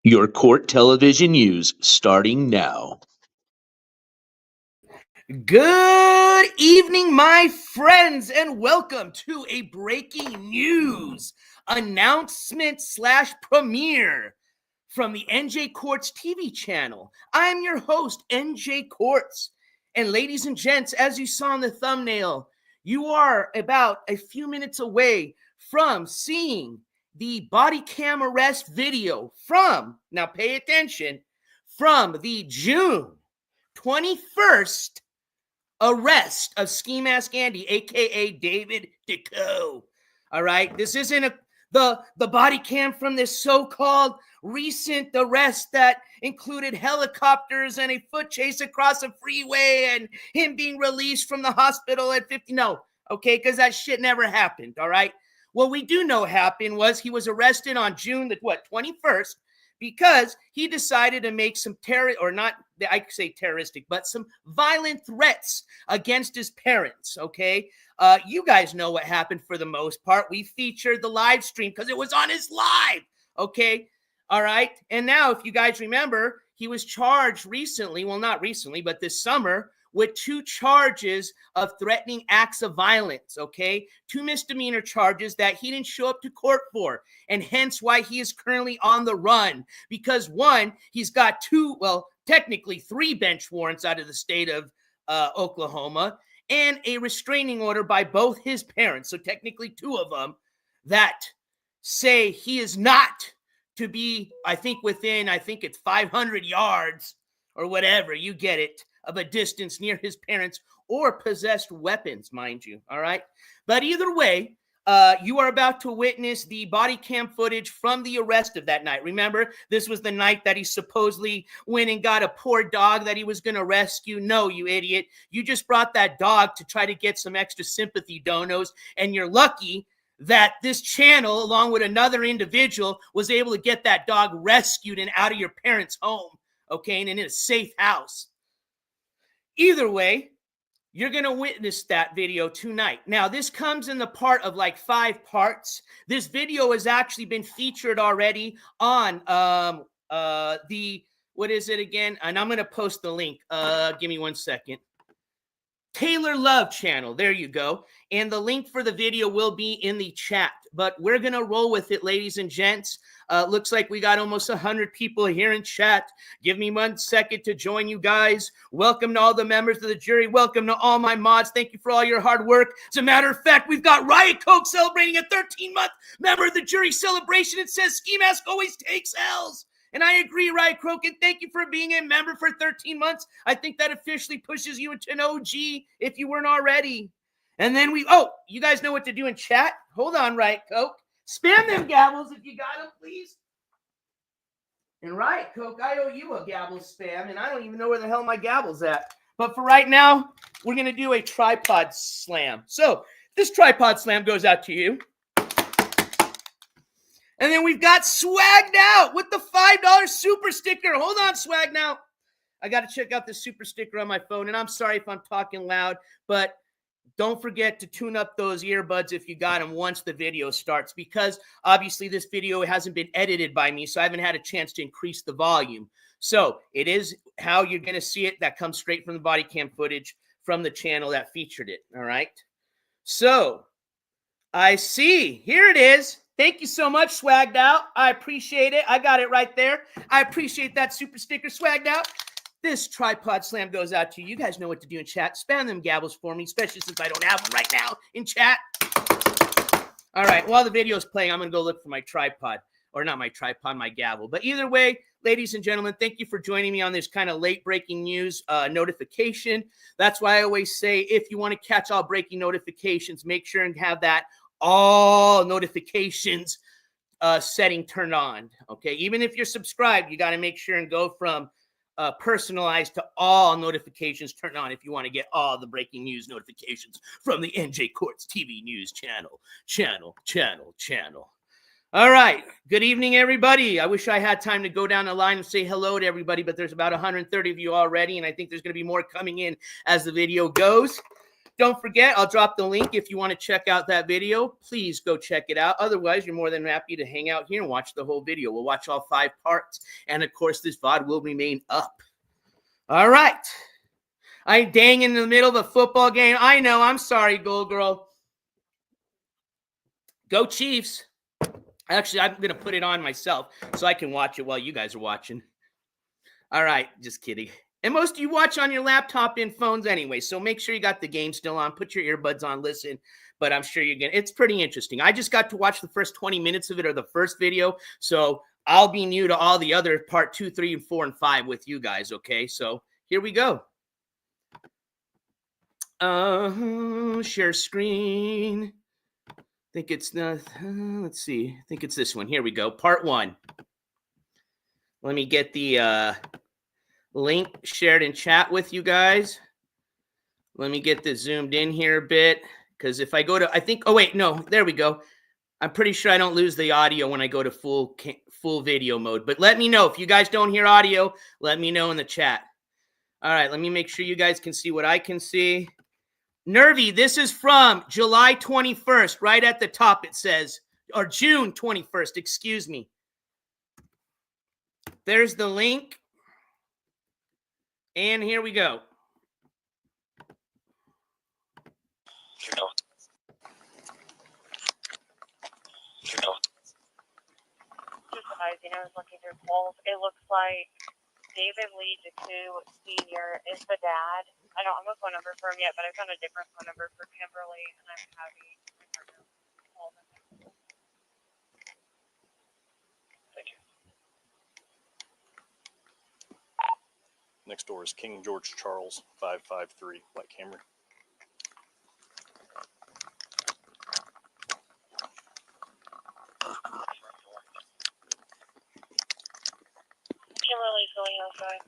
Your court television news starting now. Good evening, my friends, and welcome to a breaking news announcement / premiere from the NJ Courts TV channel. I'm your host, NJ Courts. And ladies and gents, as you saw in the thumbnail, you are about a few minutes away from seeing the body cam arrest video from, now pay attention, from the June 21st arrest of Skimask Andy, aka David DeCo. All right, this isn't the body cam from this so-called recent arrest that included helicopters and a foot chase across a freeway and him being released from the hospital at 50. No, okay, because that shit never happened. All right. What we do know happened was he was arrested on June the 21st because he decided to make some I could say terroristic, but some violent threats against his parents, okay? You guys know what happened for the most part. We featured the live stream because it was on his live, okay? All right? And now, if you guys remember, he was charged recently, well, not recently, but this summer, with 2 charges of threatening acts of violence, okay? 2 misdemeanor charges that he didn't show up to court for, and hence why he is currently on the run. Because 1, he's got 2, well, technically 3 bench warrants out of the state of Oklahoma, and a restraining order by both his parents, so technically 2 of them, that say he is not to be, I think it's 500 yards or whatever, you get it, of a distance near his parents or possessed weapons, mind you, all right? But either way, you are about to witness the body cam footage from the arrest of that night. Remember, this was the night that he supposedly went and got a poor dog that he was going to rescue. No, you idiot. You just brought that dog to try to get some extra sympathy donos, and you're lucky that this channel, along with another individual, was able to get that dog rescued and out of your parents' home, okay, and in a safe house. Either way, you're going to witness that video tonight. Now, this comes in the part of like 5 parts. This video has actually been featured already on what is it again? And I'm going to post the link. Give me 1 second. Taylor Love channel. There you go. And the link for the video will be in the chat. But we're going to roll with it, ladies and gents. Looks like we got almost 100 people here in chat. Give me 1 second to join you guys. Welcome to all the members of the jury. Welcome to all my mods. Thank you for all your hard work. As a matter of fact, we've got Riot Coke celebrating a 13-month member of the jury celebration. It says Skimask always takes L's. And I agree, Riot Croak, and thank you for being a member for 13 months. I think that officially pushes you into an OG if you weren't already. And then you guys know what to do in chat? Hold on, Riot Coke. Spam them gavels if you got them, please. And Riot Coke, I owe you a gavel spam, and I don't even know where the hell my gavel's at. But for right now, we're going to do a tripod slam. So this tripod slam goes out to you. And then we've got Swagged Out with the $5 super sticker. Hold on, Swagged Out. I got to check out the super sticker on my phone. And I'm sorry if I'm talking loud, but don't forget to tune up those earbuds if you got them once the video starts, because obviously this video hasn't been edited by me, so I haven't had a chance to increase the volume. So it is how you're going to see it. That comes straight from the body cam footage from the channel that featured it. All right. So I see. Here it is. Thank you so much, Swagged Out. I appreciate it. I got it right there. I appreciate that super sticker, Swagged Out. This tripod slam goes out to you. You guys know what to do in chat. Spam them gavels for me, especially since I don't have them right now in chat. All right, while the video is playing, I'm going to go look for my tripod. Or not my tripod, my gavel. But either way, ladies and gentlemen, thank you for joining me on this kind of late breaking news notification. That's why I always say, if you want to catch all breaking notifications, make sure and have that all notifications setting turned on. Okay, even if you're subscribed, you got to make sure and go from personalized to all notifications turned on if you want to get all the breaking news notifications from the NJ Courts TV news channel. All right. Good evening, everybody. I wish I had time to go down the line and say hello to everybody, but there's about 130 of you already, and I think there's going to be more coming in as the video goes. Don't forget, I'll drop the link if you want to check out that video. Please go check it out. Otherwise, you're more than happy to hang out here and watch the whole video. We'll watch all 5 parts. And, of course, this VOD will remain up. All right. I dang in the middle of a football game. I know. I'm sorry, Gold Girl. Go Chiefs. Actually, I'm going to put it on myself so I can watch it while you guys are watching. All right. Just kidding. And most of you watch on your laptop and phones anyway, so make sure you got the game still on. Put your earbuds on, listen. But I'm sure you're going to. It's pretty interesting. I just got to watch the first 20 minutes of it, or the first video, so I'll be new to all the other part 2, 3, and 4, and 5 with you guys, okay? So here we go. Share screen. I think it's the, let's see. I think it's this one. Here we go. Part 1. Let me get the link shared in chat with you guys. Let me get this zoomed in here a bit, because if I go to, I think, oh wait, no, there we go. I'm pretty sure I don't lose the audio when I go to full video mode, but let me know if you guys don't hear audio. Let me know in the chat. All right, let me make sure you guys can see what I can see. Nervy, this is from July 21st, right at the top it says, or June 21st, excuse me. There's the link. And here we go. I was looking through polls. It looks like David Lee JCOU Sr. is the dad. I don't have a phone number for him yet, but I found a different phone number for Kimberly, and I'm having her call them. Thank you. Next door is King George Charles, 553, White Camry. Kimberly's going outside.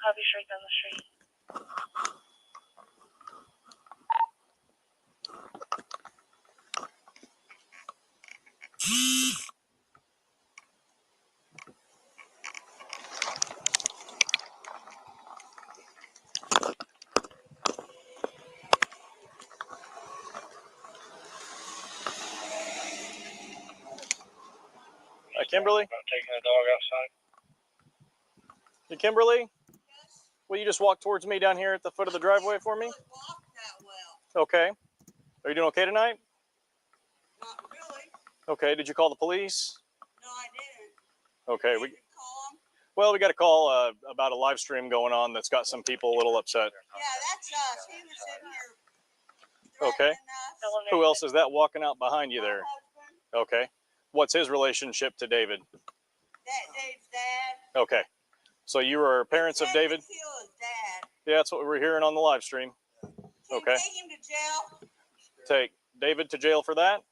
Copy straight down the street. Kimberly? About taking the dog outside. Hey, Kimberly? Yes. Will you just walk towards me down here at the foot of the driveway for me? I can't really walk that well. Okay. Are you doing okay tonight? Not really. Okay. Did you call the police? No, I didn't. Okay. Did you call him? Well, we got a call about a live stream going on that's got some people a little upset. Yeah, that's us. He was sitting here Okay. threatening us. Who else is that walking out behind you My there? husband, Okay. What's his relationship to David? Dave's dad. Okay. So you were parents of Said to David? kill his dad. Yeah, that's what we were hearing on the live stream. Can Okay. take him to jail. Take David to jail for that.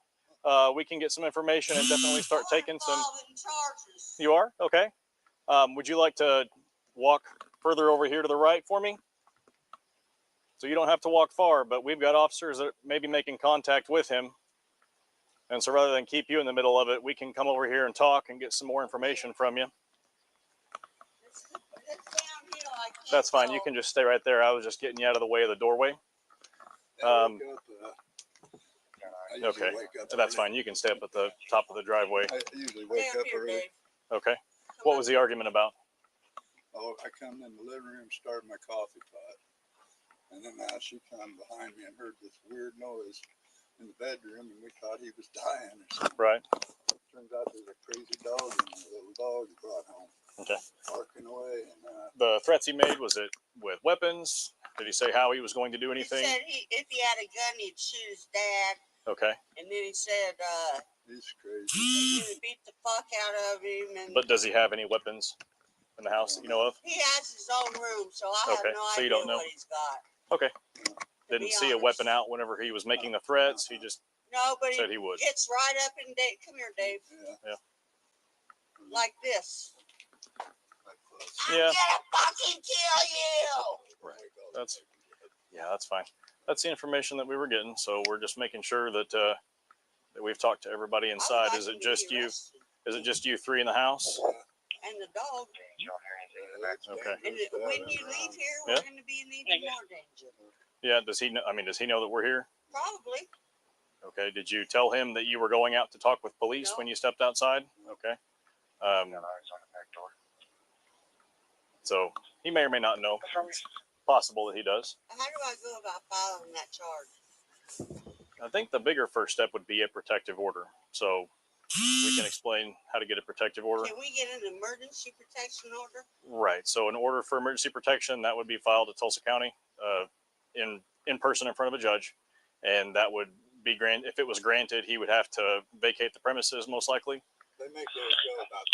We can get some information and definitely start taking some. Involved in charges. You are? Okay. Would you like to walk further over here to the right for me? So you don't have to walk far, but we've got officers that may be making contact with him. And so rather than keep you in the middle of it, we can come over here and talk and get some more information from you. It's downhill. I can't That's fine. go. You can just stay right there. I was just getting you out of the way of the doorway. Okay. That's fine. You can stay up at the top of the driveway. I usually wake Stay up here, early. Dave. Okay. What was the argument about? Oh, I come in the living room, started my coffee pot. And then she come behind me and heard this weird noise in the bedroom, and we thought he was dying or something. Right. Turns out there's a crazy dog in there, a little dog he brought home. Okay. Barking away. And The threats he made, was it with weapons? Did he say how he was going to do He anything? said if he had a gun, he'd shoot his dad. Okay. And then he said he's crazy. he's going to beat the fuck out of him. And But does he have any weapons in the house that you know of? he has his own room, so I have Okay, no so you idea don't know. what he's got. Okay. To Didn't be see a honest. weapon out whenever he was making the threats. He just No, but said he would. gets right up and Dave. Come here, Dave. Yeah. Like this. Like close. I'm Yeah. gonna fucking kill you. That's fine. That's the information that we were getting. So we're just making sure that that we've talked to everybody inside. I would Is like it him to just be you? arrested. Is it just you three in the house? And the dog. Okay. And when you leave here, Yeah. we're going to be in even more danger. Yeah. Does he know? I mean, does he know that we're here? Probably. Okay. Did you tell him that you were going out to talk with police No. when you stepped outside? Okay. So he may or may not know. It's possible that he does. How do I go about filing that charge? I think the bigger first step would be a protective order. So we can explain how to get a protective order. Can we get an emergency protection order? Right. So an order for emergency protection that would be filed at Tulsa County, in person in front of a judge, and that would be granted. If it was granted, he would have to vacate the premises most likely. They make those go about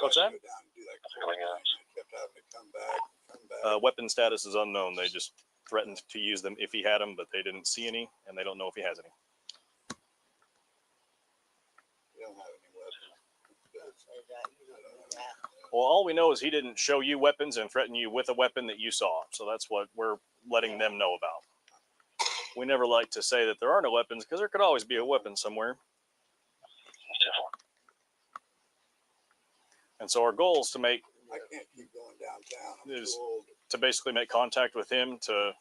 What's that? Go down and do that court thing. They kept having to come back. Weapon status is unknown. They just threatened to use them if he had them, but they didn't see any, and they don't know if he has any. They don't have any weapons. Well, all we know is he didn't show you weapons and threaten you with a weapon that you saw. So that's what we're letting them know about. We never like to say that there are no weapons because there could always be a weapon somewhere. And so our goal is to make I can't keep going downtown. I'm Is- too old. to basically make contact with him, to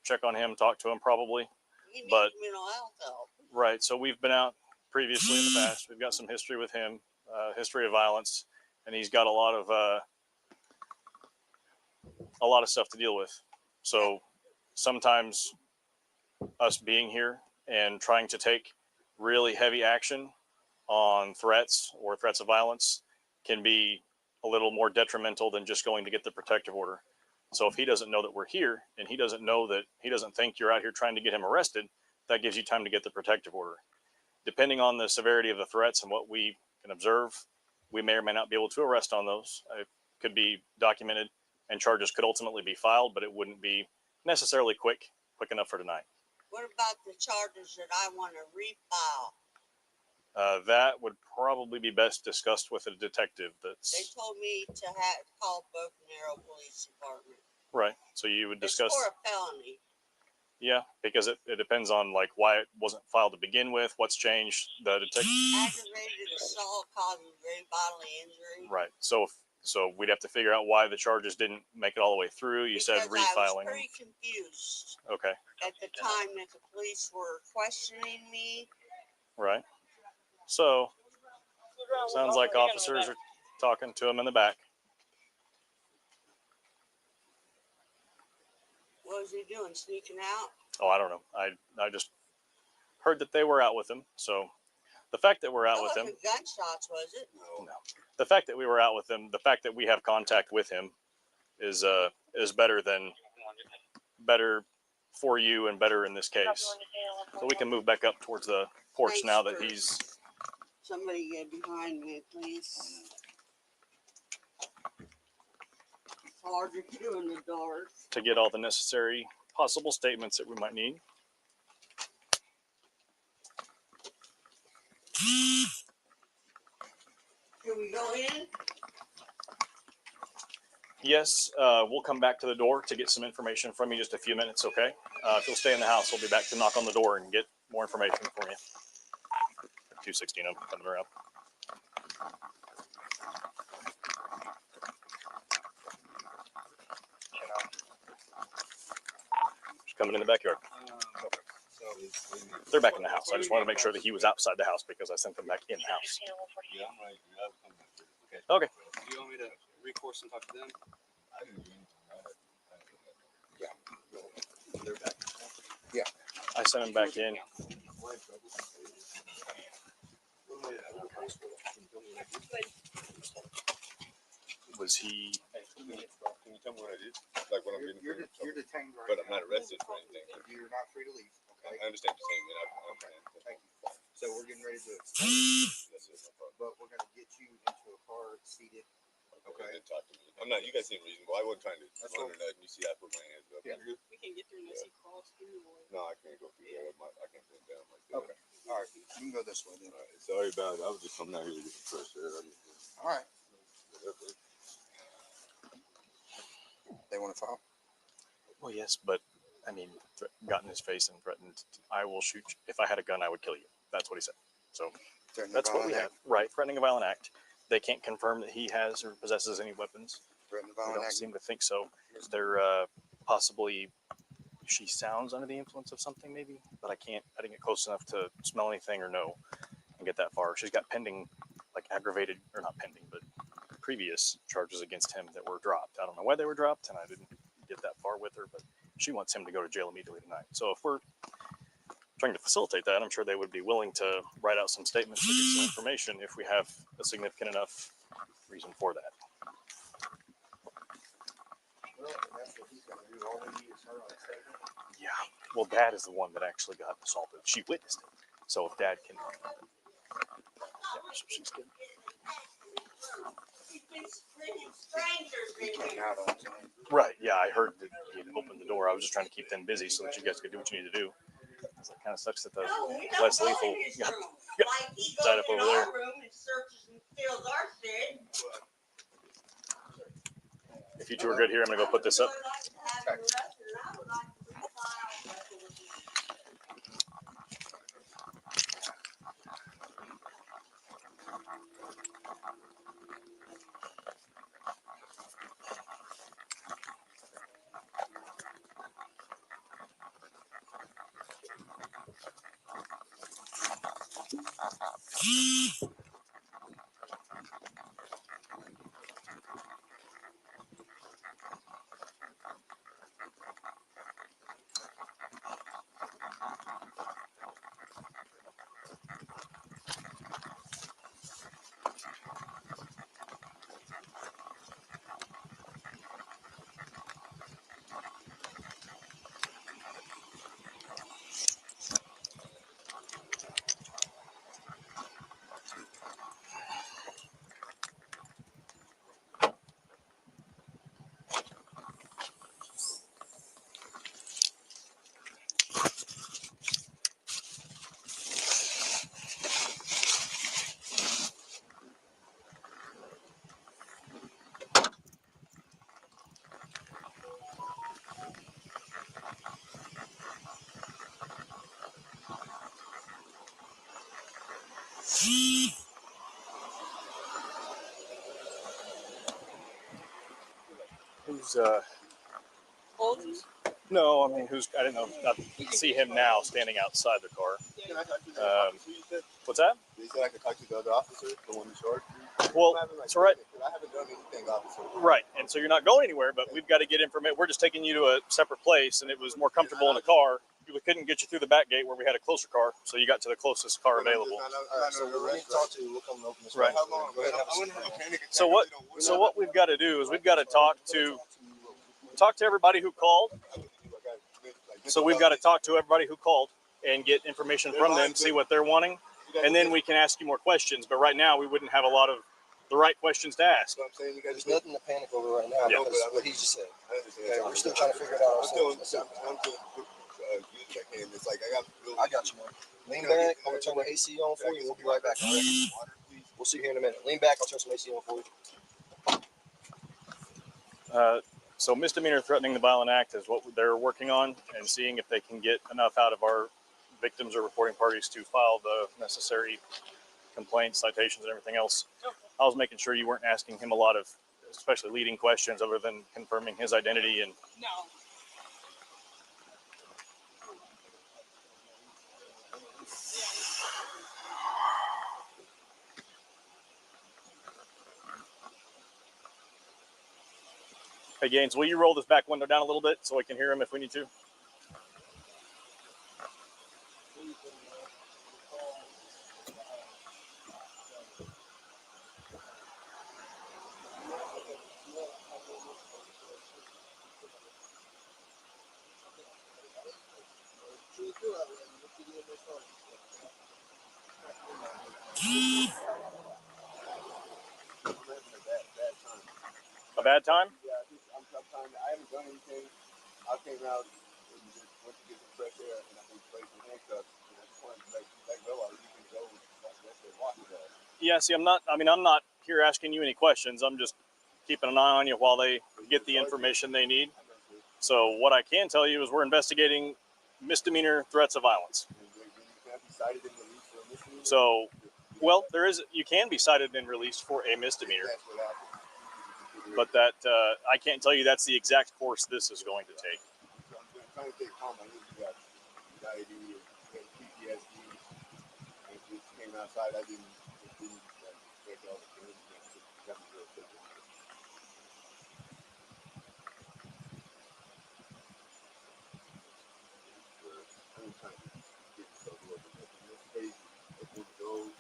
check on him, talk to him probably. He needs But- mental health help. Right. So we've been out previously in the past. We've got some history with him, history of violence, and he's got a lot of stuff to deal with. So sometimes us being here and trying to take really heavy action on threats or threats of violence can be a little more detrimental than just going to get the protective order. So if he doesn't know that we're here and he doesn't know that he doesn't think you're out here trying to get him arrested, that gives you time to get the protective order. Depending on the severity of the threats and what we can observe, we may or may not be able to arrest on those. It could be documented and charges could ultimately be filed, but it wouldn't be necessarily quick enough for tonight. What about the charges that I want to refile? That would probably be best discussed with a detective. They That's told me to call Broken Arrow Police Department. right. So you would discuss. It's for a felony. Yeah, because it depends on like why it wasn't filed to begin with, what's changed. The detective. Aggravated assault causing grave bodily injury. Right. So we'd have to figure out why the charges didn't make it all the way through. You said Because I was refiling. pretty confused Okay. at the time that the police were questioning me. Right. So sounds like officers are talking to him in the back. What was he doing? Sneaking out? Oh, I don't know. I just heard that they were out with him. So the fact that we're out That with him, wasn't gunshots, was it? no. The fact that we were out with him, the fact that we have contact with him is better for you and better in this case. So we can move back up towards the porch Thanks now that for- he's Somebody get behind me, please. It's hard to do in the dark. to get all the necessary possible statements that we might need. Can we go in? Yes, we'll come back to the door to get some information from you. Just a few minutes, okay? If you'll stay in the house, we'll be back to knock on the door and get more information from you. 216, I'm coming around. Just coming in the backyard. They're back in the house. I just wanted to make sure that he was outside the house because I sent them back in the house. Yeah, I'm right. Yeah, I'll come back here. Okay. Do you want me to recourse and talk to them? They're back. I sent him back in. Was he? Can you tell me what I did? Like what I'm getting? You're detained right But now. I'm not arrested for anything. You're not free to leave, okay? I understand you're saying that. I understand. Thank you. So we're getting ready to, That's it, no problem. but we're gonna get you into a car seated. Okay. Then talk to me. I'm not. You guys seem reasonable. I wasn't trying to That's run or nothing. You see, I put my hands up. Yeah. You're good? We can get through this cross through. No, I can't go through that. I can't put down like that. Okay. All right, you can go this way then. All right. Sorry about it. I was just coming out here to get some fresh air. All right, they wanna file? Well, yes, but I mean, got in his face and threatened. I will shoot you. If I had a gun, I would kill you. That's what he said. So Threatening that's what we violent have. Right, threatening a violent act. They can't confirm that he has or possesses any weapons. They don't seem to think so. They're possibly, she sounds under the influence of something maybe, but I didn't get close enough to smell anything or know and get that far. She's got pending, like aggravated, or not pending, but previous charges against him that were dropped. I don't know why they were dropped, and I didn't get that far with her, but she wants him to go to jail immediately tonight. So if we're trying to facilitate that, I'm sure they would be willing to write out some statements or get some information if we have a significant enough reason for that. Yeah. Well, Dad is the one that actually got assaulted. She witnessed it. So if Dad can... Yeah, so she's good. Right, yeah, I heard that he had opened the door. I was just trying to keep them busy so that you guys could do what you need to do. It kind of sucks that the less lethal got tied up over there. If you two are good here, I'm going to go put this up. Who's no, I mean I didn't know. I see him now standing outside the car. What's that? They said I could talk to the other officer, the one in charge. Well, it's all right. I haven't done anything, officer. Right, and so you're not going anywhere, but we've got to get information. We're just taking you to a separate place, and it was more comfortable in the car. We couldn't get you through the back gate where we had a closer car, so you got to the closest car available. Right. So what we've got to do is we've got to talk to everybody who called. So we've got to talk to everybody who called and get information from them, see what they're wanting, and then we can ask you more questions. But right now, we wouldn't have a lot of the right questions to ask. There's nothing to panic over right now. Yeah. That's what he just said. Okay, we're still trying to figure it out ourselves. I got you, man. Lean back. I'm going to turn the AC on for you. We'll be right back. All right? We'll see you here in a minute. Lean back. I'll turn some AC on for you. So misdemeanor threatening the violent act is what they're working on and seeing if they can get enough out of our victims or reporting parties to file the necessary complaints, citations, and everything else. I was making sure you weren't asking him a lot of, especially leading questions other than confirming his identity and... No. Hey, Gaines, will you roll this back window down a little bit so we can hear him if we need to? A bad time? Yeah, I haven't done anything. I came out and just went to get some fresh air, and I've been placed in handcuffs. And I just wanted to let go of it. You can go and walk it out. Yeah, see, I'm not here asking you any questions. I'm just keeping an eye on you while they get the information they need. So what I can tell you is we're investigating misdemeanor threats of violence. So Well, there is. You can be cited and released for a misdemeanor, That's what happened. but that I can't tell you that's the exact course this is going to take. So I'm trying to take calm. I knew you got anxiety, you got PTSD. And it just came outside. I didn't take all the things. That was real simple. I'm trying to get myself a little bit better. In this space, if we go.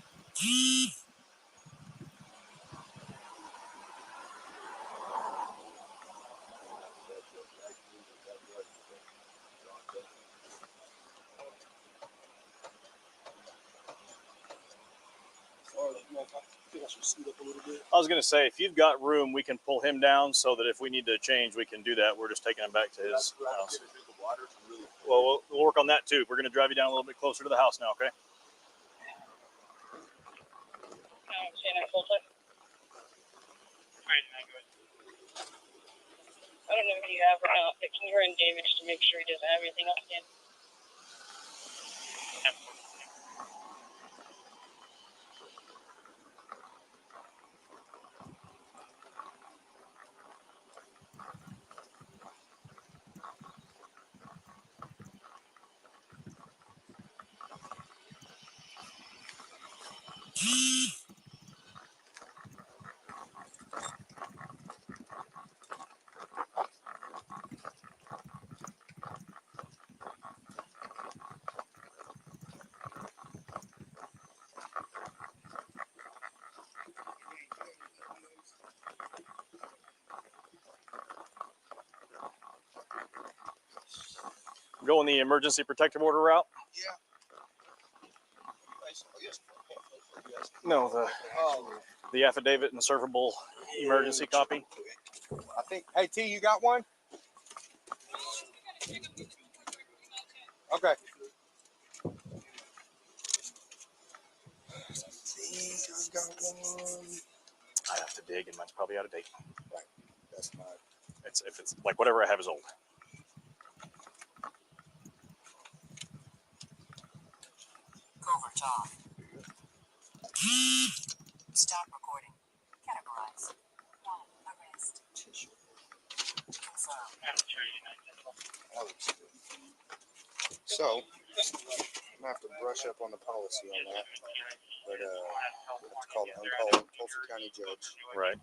I was going to say, if you've got room, we can pull him down so that if we need to change, we can do that. We're just taking him back to his house. Well, we'll work on that too. We're going to drive you down a little bit closer to the house now, okay? I don't know if you have or not, but can you run damage to make sure he doesn't have anything else in? Going the emergency protective order route? Yeah. No, the affidavit and servable emergency copy. I think. Hey T, you got one? Okay. I got one. I have to dig, and mine's probably out of date. Right. That's my. It's if it's like whatever I have is old. Covert off. Stop recording. Categorize. 1. Arrest. Confirm. So, I'm gonna have to brush up on the policy on that. But I have to call the uncalled Tulsa County judge. Right.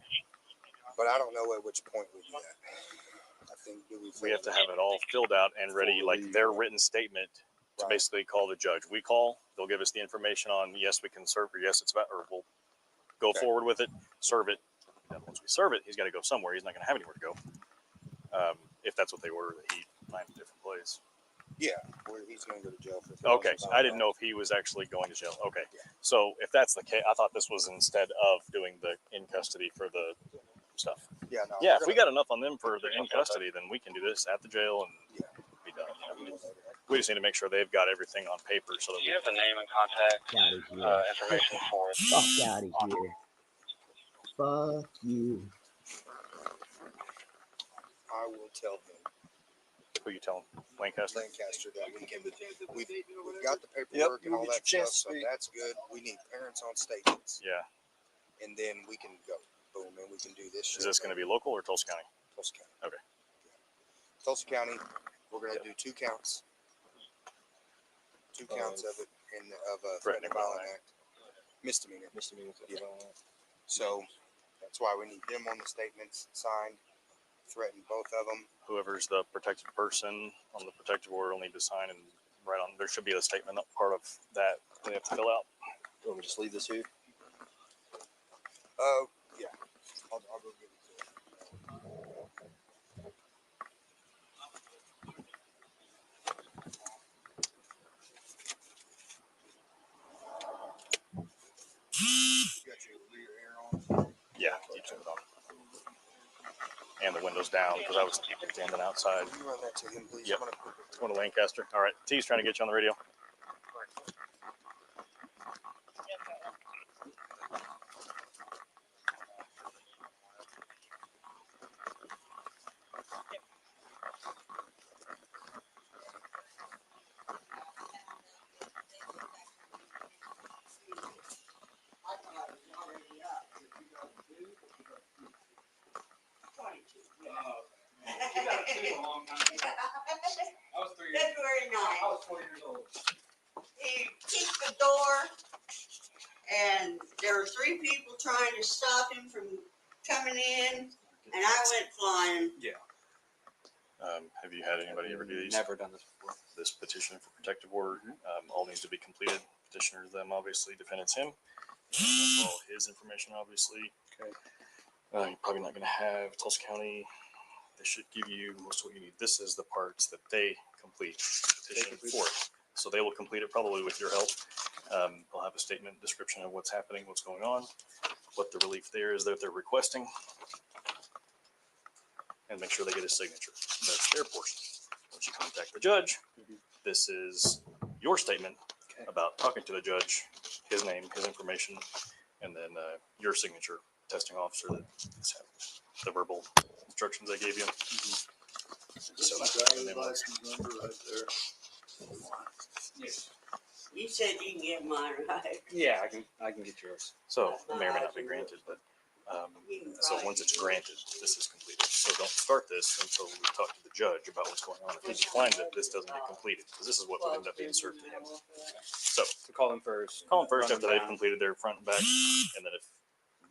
But I don't know at which point we do that. I think we have to have it all filled out and ready, like their written statement to basically call the judge. We call, they'll give us the information on yes, we can serve, or yes, it's about, or we'll go forward with it, serve it. Then once we serve it, he's got to go somewhere. He's not going to have anywhere to go. If that's what they order, that he finds a different place. Yeah, where he's going to go to jail for. Okay, I didn't know if he was actually going to jail. Okay, so if that's the case, I thought this was instead of doing the in custody for the stuff. Yeah, no. Yeah, if we got enough on them for the in custody, then we can do this at the jail and be done. We just need to make sure they've got everything on paper so that Do you have the name and contact information for us? Fuck out of here. Fuck you. I will tell him. Who you telling? Lancaster? Lancaster that we can. We've got the paperwork and all that stuff, so that's good. We need parents on statements. Yeah. And then we can go. Boom, and we can do this shit. Is this going to be local or Tulsa County? Tulsa County. Okay. Yeah. Tulsa County, we're going to do 2 counts. 2 counts of it of a threatening violent act. Misdemeanor. Yeah. So that's why we need them on the statements signed. Threaten both of them. Whoever's the protected person on the protective order will need to sign and write on. There should be a statement part of that they have to fill out. You want me to just leave this here? Yeah. I'll go get it to you. Got your rear air on? Yeah, keep it on. And the windows down because I was standing outside. Can you run that to him, please? Yep. It's going to Lancaster. All right. T's trying to get you on the radio. February 9th. I was 20 years old. He kicked the door, and there were 3 people trying to stop him from coming in, and I went flying. Yeah. Have you had anybody ever do these? Never done this before. This petition for protective order, all needs to be completed. Petitioner them, obviously, defendant's him. That's all his information, obviously. Okay. You're probably not going to have Tulsa County. They should give you most of what you need. This is the parts that they complete the petition for. So they will complete it probably with your help. They'll have a statement, description of what's happening, what's going on, what the relief there is that they're requesting, and make sure they get a signature. That's their portion. Once you contact the judge, this is your statement about talking to the judge, his name, his information, and then your signature, testing officer, that the verbal instructions I gave you. So my driver's license number right there. Yes. You said you can get mine, right? Yeah, I can get yours. So it may or may not be granted, but so once it's granted, this is completed. So don't start this until we talk to the judge about what's going on. If he declines it, this doesn't get completed, because this is what would end up being served to him. So call them first. call them first after they've completed their front and back, and then if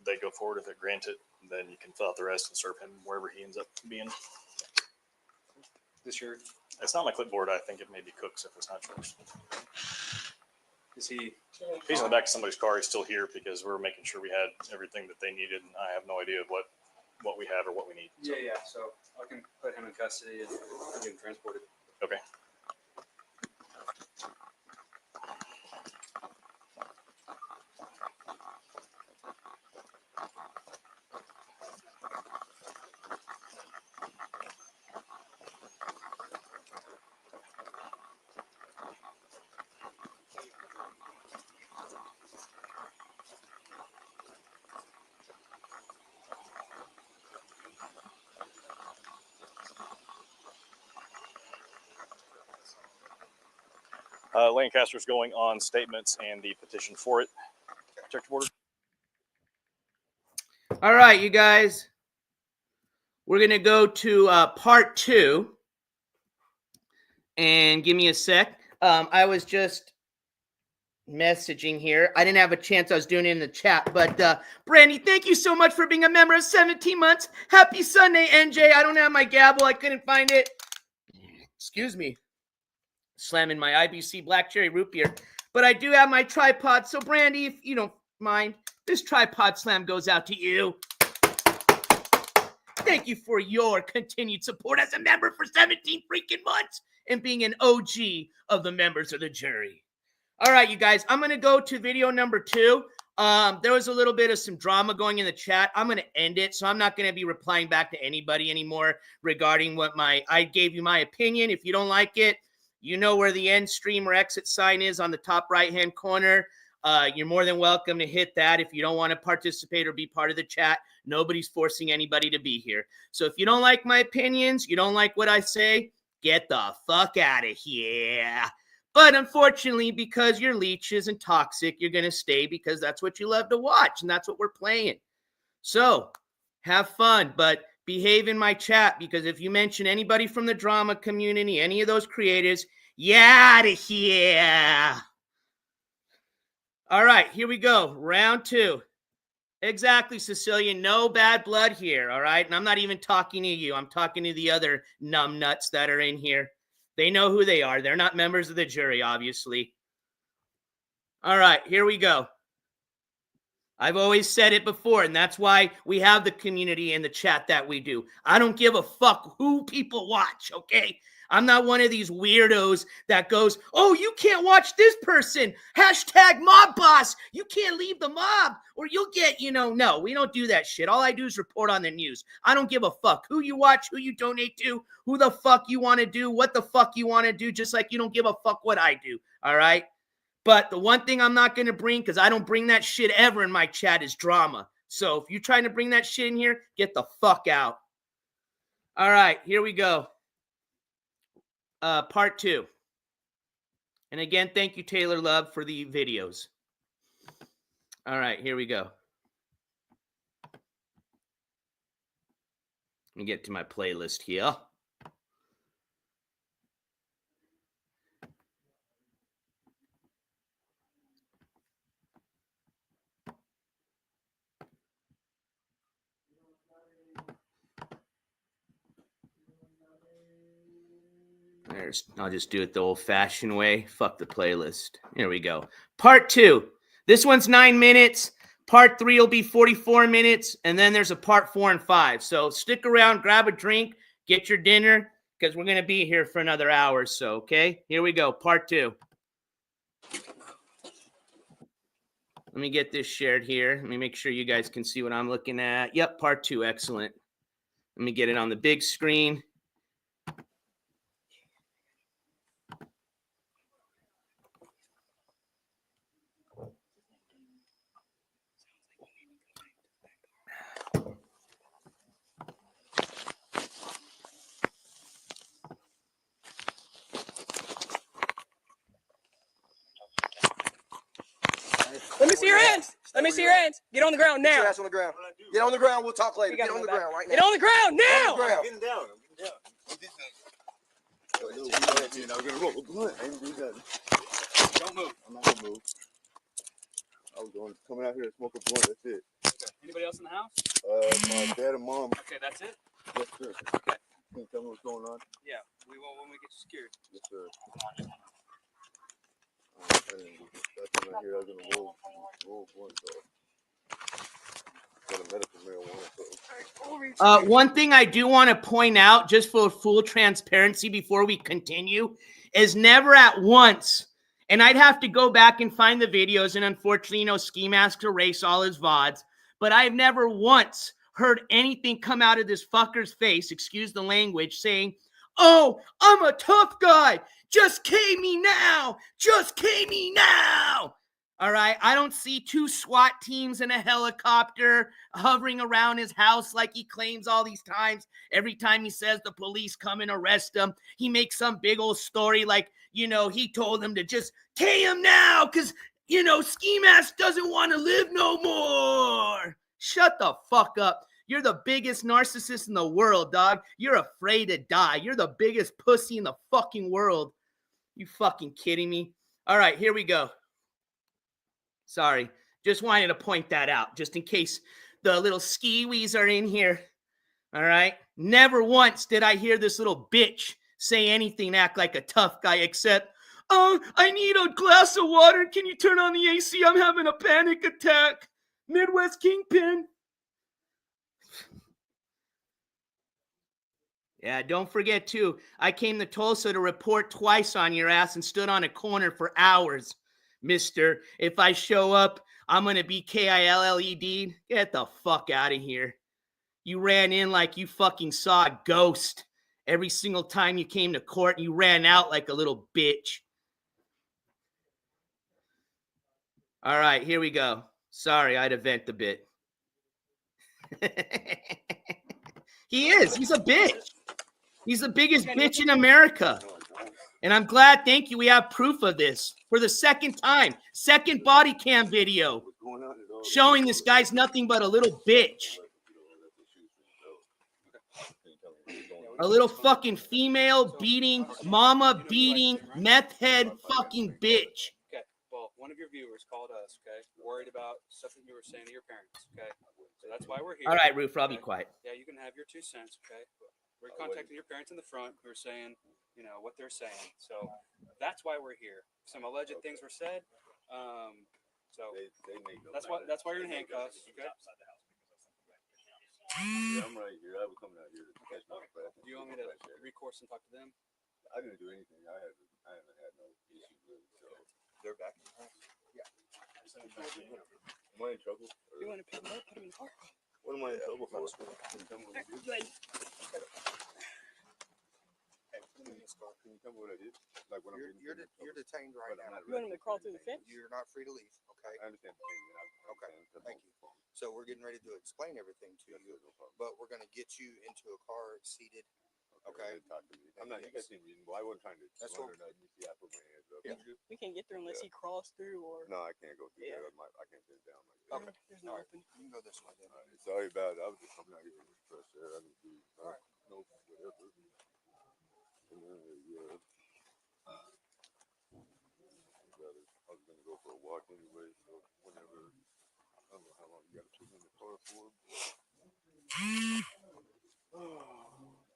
they go forward, if they grant it, then you can fill out the rest and serve him wherever he ends up being. This your? It's not my clipboard. I think it may be Cook's if it's not yours. Is he? If he's in the back of somebody's car, he's still here because we're making sure we had everything that they needed, and I have no idea what we have or what we need. Yeah, yeah. So I can put him in custody and get him transported. Okay. Lancaster's going on statements and the petition for it. Protective order. All right, you guys. We're going to go to part 2. And give me a sec. I was just messaging here. I didn't have a chance. I was doing it in the chat. But Brandy, thank you so much for being a member of 17 months. Happy Sunday, NJ. I don't have my gavel. I couldn't find it. Excuse me. Slamming my IBC Black Cherry Root Beer. But I do have my tripod. So, Brandy, if you don't mind, this tripod slam goes out to you. Thank you for your continued support as a member for 17 freaking months and being an OG of the members of the jury. All right, you guys, I'm going to go to video number 2. There was a little bit of some drama going in the chat. I'm going to end it, so I'm not going to be replying back to anybody anymore regarding what I gave you my opinion. If you don't like it, you know where the end stream or exit sign is on the top right-hand corner. You're more than welcome to hit that if you don't want to participate or be part of the chat. Nobody's forcing anybody to be here. So if you don't like my opinions, you don't like what I say, get the fuck out of here. But unfortunately, because you're leeches and toxic, you're going to stay because that's what you love to watch, and that's what we're playing. So have fun, but behave in my chat, because if you mention anybody from the drama community, any of those creators, you're out of here. All right, here we go. Round 2. Exactly, Cecilia. No bad blood here, all right? And I'm not even talking to you. I'm talking to the other numbnuts that are in here. They know who they are. They're not members of the jury, obviously. All right, here we go. I've always said it before, and that's why we have the community in the chat that we do. I don't give a fuck who people watch, okay? I'm not one of these weirdos that goes, oh, you can't watch this person. Hashtag mob boss. You can't leave the mob or you'll get, no, we don't do that shit. All I do is report on the news. I don't give a fuck who you watch, who you donate to, who the fuck you want to do, what the fuck you want to do, just like you don't give a fuck what I do, all right? But the one thing I'm not going to bring, because I don't bring that shit ever in my chat, is drama. So if you're trying to bring that shit in here, get the fuck out. All right, here we go. Part 2. And again, thank you, Taylor Love, for the videos. All right, here we go. Let me get to my playlist here. I'll just do it the old-fashioned way. Fuck the playlist. Here we go. Part 2. This one's 9 minutes. Part 3 will be 44 minutes. And then there's a part 4 and 5. So stick around, grab a drink, get your dinner, because we're going to be here for another hour or so, okay? Here we go. Part 2. Let me get this shared here. Let me make sure you guys can see what I'm looking at. Yep, part 2. Excellent. Let me get it on the big screen. Let me see your hands. Let me see your hands. Get on the ground now. Get your ass on the ground. Get on the ground. We'll talk later. Get on the ground right now. Get on the ground now. Get getting down. Don't move. I'm not gonna move. I was going coming out here to smoke a blunt. That's it. Okay. Anybody else in the house? My dad and mom. Okay, that's it. Yes, sir. Okay. Can you tell me what's going on? Yeah, we will when we get you secured. Yes, sir. That's when I hear I was gonna roll blunt though. Got a medical marijuana. So. One thing I do want to point out, just for full transparency before we continue, is never at once, and I'd have to go back and find the videos, and unfortunately, you know, Skimask erase all his VODs, but I've never once heard anything come out of this fucker's face, excuse the language, saying, "Oh, I'm a tough guy. Just K me now. Just K me now." All right. I don't see 2 SWAT teams in a helicopter hovering around his house like he claims all these times. Every time he says the police come and arrest him, he makes some big old story like, you know, he told them to just K him now because, you know, Skimask doesn't want to live no more. Shut the fuck up. You're the biggest narcissist in the world, dog. You're afraid to die. You're the biggest pussy in the fucking world. You fucking kidding me? All right, here we go. Sorry, just wanted to point that out, just in case the little skiwees are in here. All right? Never once did I hear this little bitch say anything, act like a tough guy, except, "Oh, I need a glass of water. Can you turn on the AC? I'm having a panic attack." Midwest Kingpin. Yeah, don't forget, too, I came to Tulsa to report twice on your ass and stood on a corner for hours. Mister, if I show up, I'm going to be KILLED. Get the fuck out of here. You ran in like you fucking saw a ghost. Every single time you came to court, you ran out like a little bitch. All right, here we go. Sorry, I had to vent a bit. He is. He's a bitch. He's the biggest bitch in America. And I'm glad, thank you, we have proof of this for the second time. Second body cam video showing this guy's nothing but a little bitch. A little fucking female beating, mama beating, meth head fucking bitch. Okay. Well, one of your viewers called us, okay, worried about stuff that you were saying to your parents, okay? So that's why we're here. All right, Roof, I'll be quiet. Yeah, you can have your 2 cents, okay? We're contacting your parents in the front who are saying, you know, what they're saying. So that's why we're here. Some alleged things were said. So that's why you're in handcuffs, okay? Yeah, I'm right here. I was coming out here to catch my breath. Do you want me to recourse and talk to them? I didn't do anything. I haven't had no issue really. So they're back. Yeah. Am I in trouble? You want to pick them up, put them in the car? What am I in trouble for? Can you tell me what I did? Can you tell me what I did? Like when You're detained right now. You want them to crawl through the fence? You're not free to leave. Okay. I understand the thing. Okay. Thank you. So we're getting ready to explain everything to you, but we're going to get you into a car seated. Okay. Talk to me. I'm not. You guys seem reasonable. I wasn't trying to. That's what. I put my hands up. Yeah. We can't get through unless he crawls through or. No, I can't go through there. I can't sit down like that. Okay. There's no open. You can go this way then. Sorry about it. I was just coming out here for fresh air. I need to. No, whatever. Yeah. I was gonna go for a walk anyway, so whenever. I don't know how long you got to put me in the car for.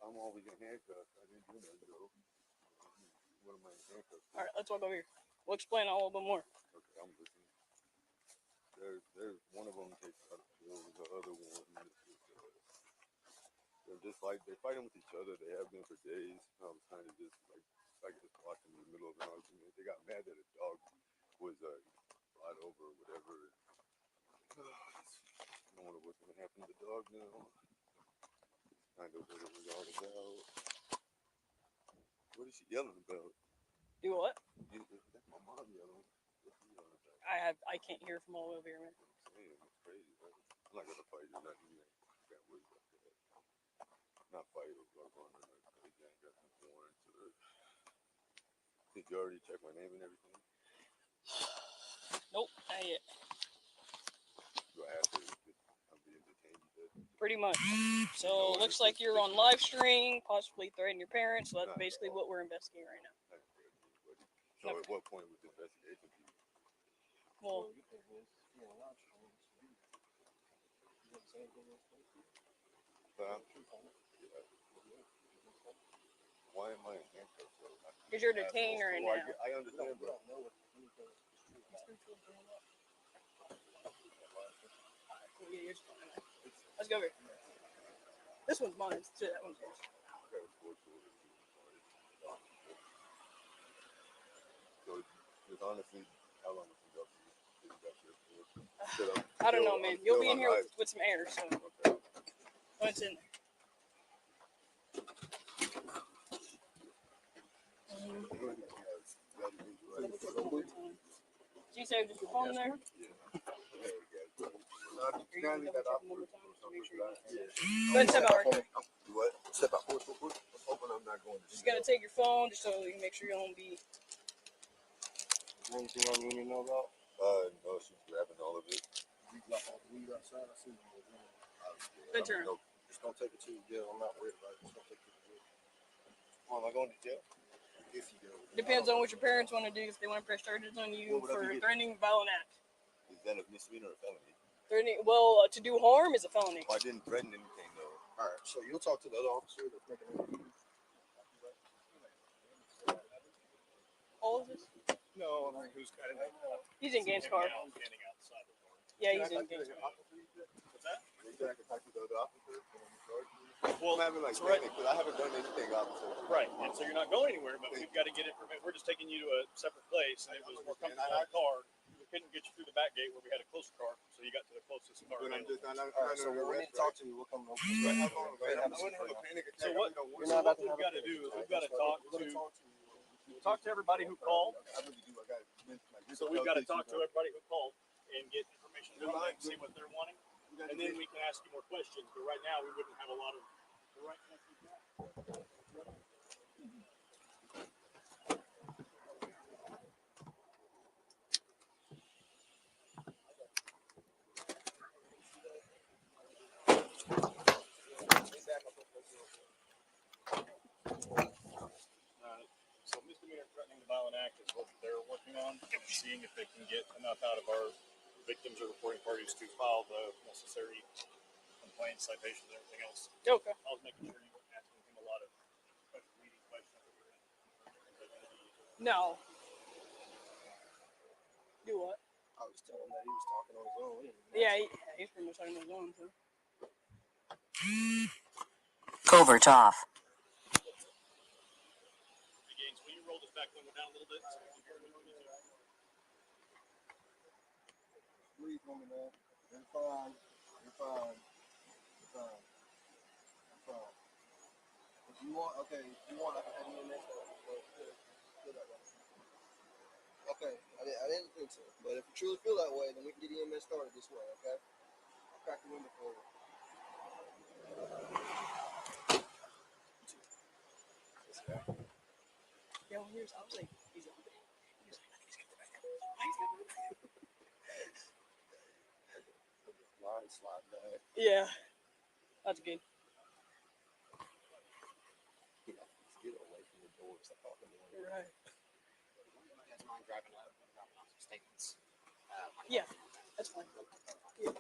I'm always in handcuffs. I didn't do nothing though. one of my handcuffs. All right, let's walk over here. We'll explain a little bit more. Okay, I'm listening. There's one of them takes out pills. The other one is they're just like they're fighting with each other. They have been for days. I was kind of just like just watching in the middle of an argument. They got mad that a dog was brought over or whatever. I don't know what's gonna happen to the dog now. Kind of what it was all about. What is she yelling about? Do what? That's my mom yelling. What's she yelling about? I can't hear from all the way over here, man. Damn, that's crazy, man. I'm not gonna fight you, nothing. You can't worry about that. Not fight or run or nothing. You ain't got some warrants or. Did you already check my name and everything? Nope, not yet. Do I have to? I'm being detained. Pretty much. So it looks like you're on live stream, possibly threatening your parents. So that's basically what we're investigating right now. So at what point was the investigation? Well, why am I in handcuffs? Because you're detained right now. I understand, bro. Let's go over here. This one's mine. So that one's yours. So, just honestly, how long has it been up? I don't know, man. You'll be in here with some air, so. Okay. What's in there? Do you say just your phone there? Go ahead and step out right there. What? Step out. I'm hoping I'm not going to. Just gotta take your phone just so you can make sure you don't be. Anything on you know about? No, she's grabbing all of it. You got all the weed outside. I see you. Good turn. Just don't take it to jail. I'm not worried about it. Just don't take it to jail. Am I going to jail? If you go. Depends on what your parents want to do. If they want to press charges on you for threatening violent act. Is that a misdemeanor or a felony? Threatening, well, to do harm is a felony. Well, I didn't threaten anything though. All right, so you'll talk to the other officer that's making it. All of this? No, I mean, who's got it? He's in Gaines' car. Yeah, he's in Gaines' car. What's that? I can talk to the other officer. Well, I'm having like because I haven't done anything, officer. Right, and so you're not going anywhere, but we've got to get information. We're just taking you to a separate place, and it was more comfortable in the car. We couldn't get you through the back gate where we had a closer car, so you got to the closest car. But I'm just not so we need to talk to you. We'll come over. So what we've got to do is we've got to talk to everybody who called. So we've got to talk to everybody who called and get information from them, see what they're wanting, and then we can ask you more questions. But right now we wouldn't have a lot of the right questions. So misdemeanor threatening the violent act is what they're working on, seeing if they can get enough out of our victims or reporting parties to file the necessary complaints, citations, and everything else. Okay. I was making sure you weren't asking him a lot of leading questions. No. Do what? I was telling him that he was talking on his own. Yeah, he's pretty much talking on his own, too. Covert off. Gaines, will you roll this back window down a little bit so we can hear what you're doing? Breathe for me, man. You're fine. You're fine. You're fine. You're fine. If you want, okay, if you want, I can have you in next one. Okay, I didn't think so. But if you truly feel that way, then we can get EMS started this way, okay? I'll crack the window for you. Yeah, well, I was like, he's on there. He was like, I think he's got the back. Slide back. Yeah, that's good. Get away from the door. Stop talking to me. Right. You guys mind dropping off some statements? Yeah, that's fine. Yeah.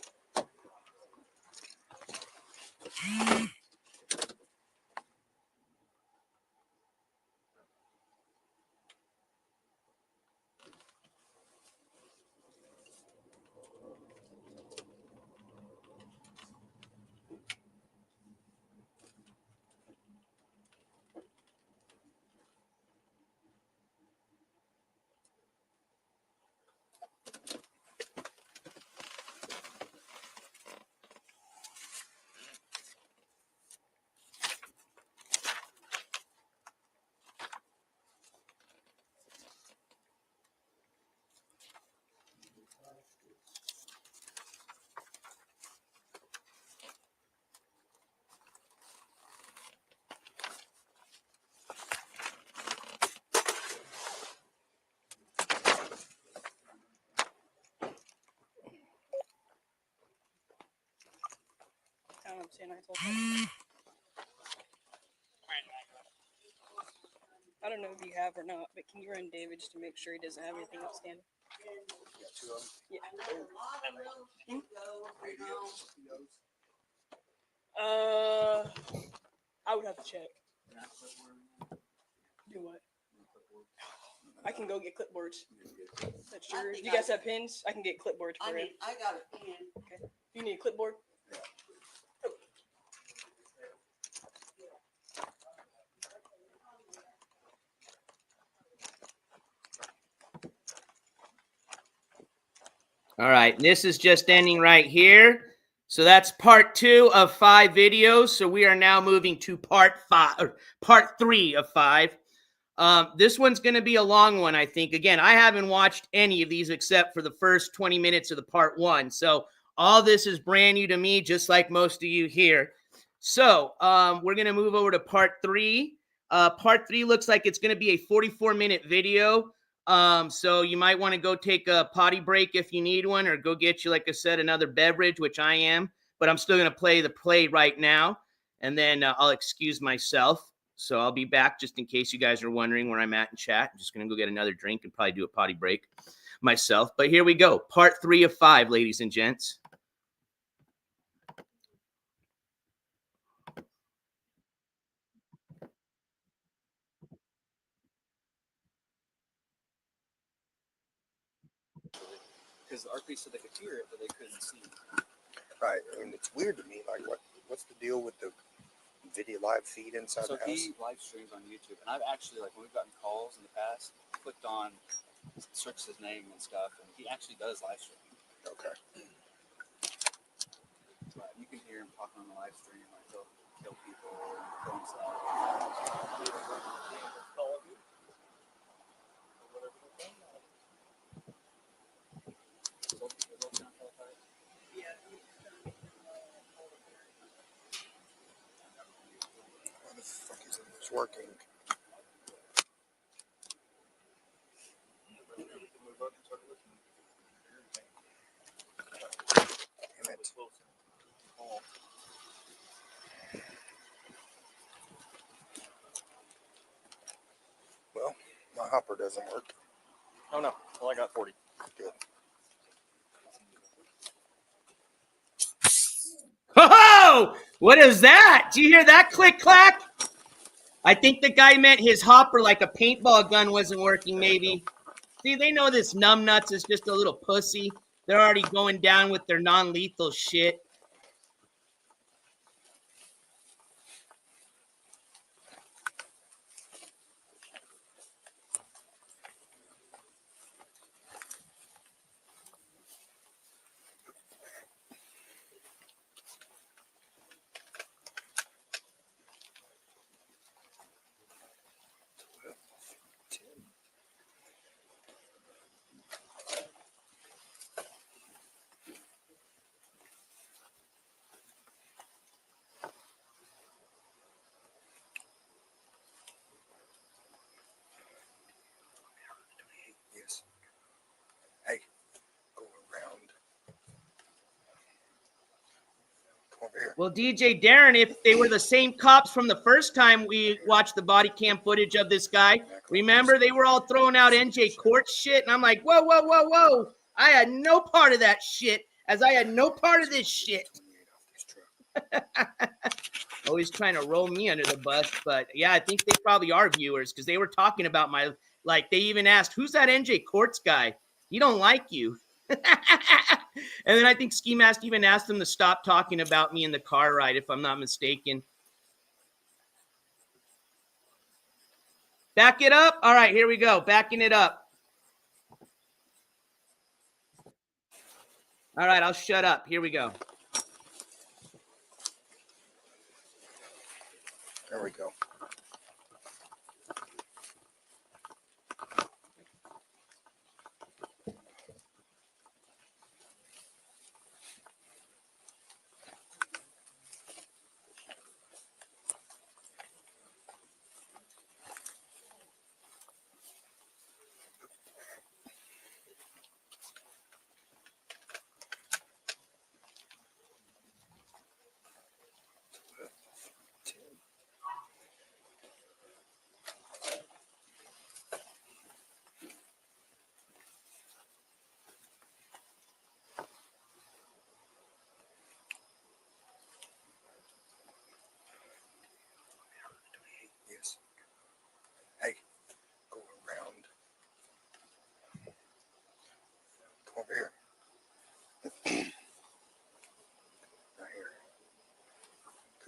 and I told him. I don't know if you have or not, but can you run David just to make sure he doesn't have anything outstanding? Yeah. I would have to check. Do what? I can go get clipboards. That's sure. If you guys have pins, I can get clipboards for you. I got a pen. Okay. You need a clipboard? All right, this is just ending right here. So that's part 2 of 5 videos. So we are now moving to part 3 of 5. This one's going to be a long one, I think. Again, I haven't watched any of these except for the first 20 minutes of the part 1. So all this is brand new to me, just like most of you here. So we're going to move over to part 3. Part 3 looks like it's going to be a 44-minute video. So you might want to go take a potty break if you need one, or go get you, like I said, another beverage, which I am. But I'm still going to play the play right now, and then I'll excuse myself. So I'll be back just in case you guys are wondering where I'm at in chat. I'm just going to go get another drink and probably do a potty break myself. But here we go. Part 3 of 5, ladies and gents. Because the RP said they could hear it, but they couldn't see. Right. I mean, it's weird to me. Like, what's the deal with the video live feed inside the house? So he live streams on YouTube, and I've actually, like, when we've gotten calls in the past, clicked on, searched his name and stuff, and he actually does live stream. Okay. But you can hear him talking on the live stream, like he'll kill people and kill himself. Why the fuck isn't this working? Damn it. Well, my hopper doesn't work. Oh no. Well, I got 40. Good. Oh, what is that? Do you hear that click clack? I think the guy meant his hopper, like a paintball gun, wasn't working, maybe. See, they know this numbnuts is just a little pussy. They're already going down with their non-lethal shit. Yes. Hey, go around. Come over here. Well, DJ Darren, if they were the same cops from the first time we watched the body cam footage of this guy, remember they were all throwing out NJ Courts shit? And I'm like, whoa, whoa, whoa, whoa. I had no part of that shit, as I had no part of this shit. Always trying to roll me under the bus. But yeah, I think they probably are viewers, because they were talking about my, like, they even asked, who's that NJ Courts guy? He don't like you. And then I think Skimask even asked them to stop talking about me in the car ride, if I'm not mistaken. Back it up. All right, here we go. Backing it up. All right, I'll shut up. Here we go. There we go.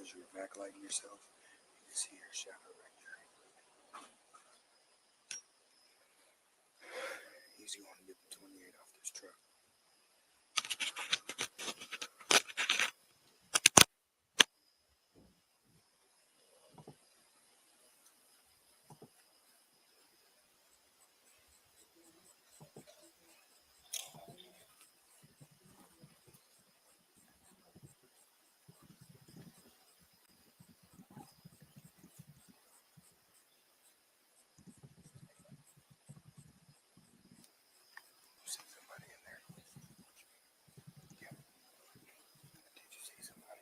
as you were backlighting yourself, you can see your shadow right there. Easy one to get the 28 off this truck. See somebody in there? Yeah. Did you see somebody?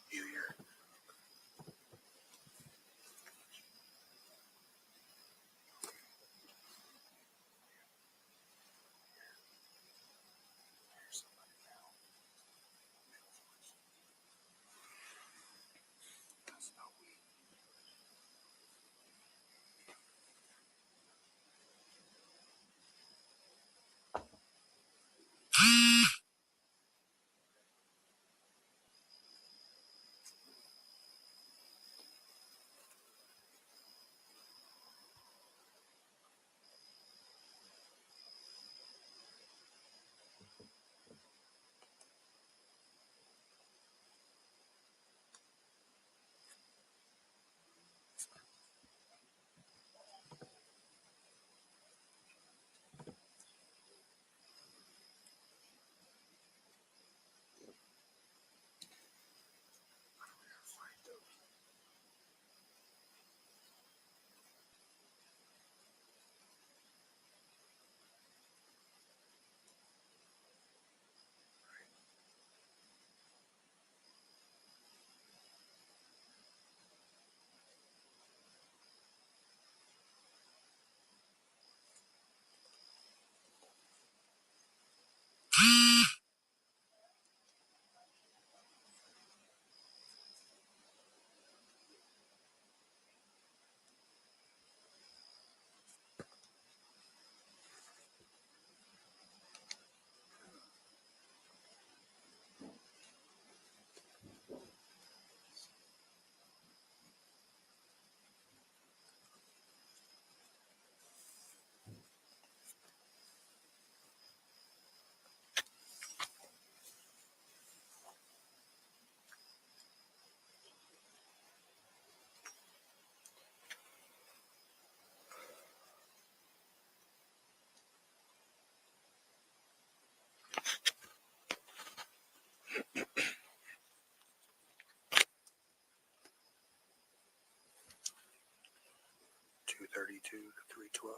You hear? There's somebody now. That's not we. 232 to 312.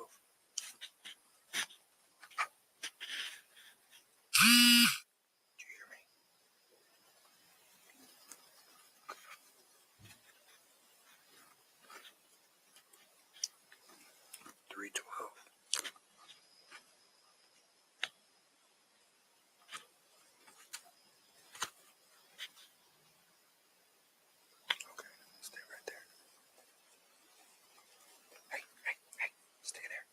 Did you hear me? 312. Okay, stay right there. Hey, stay there.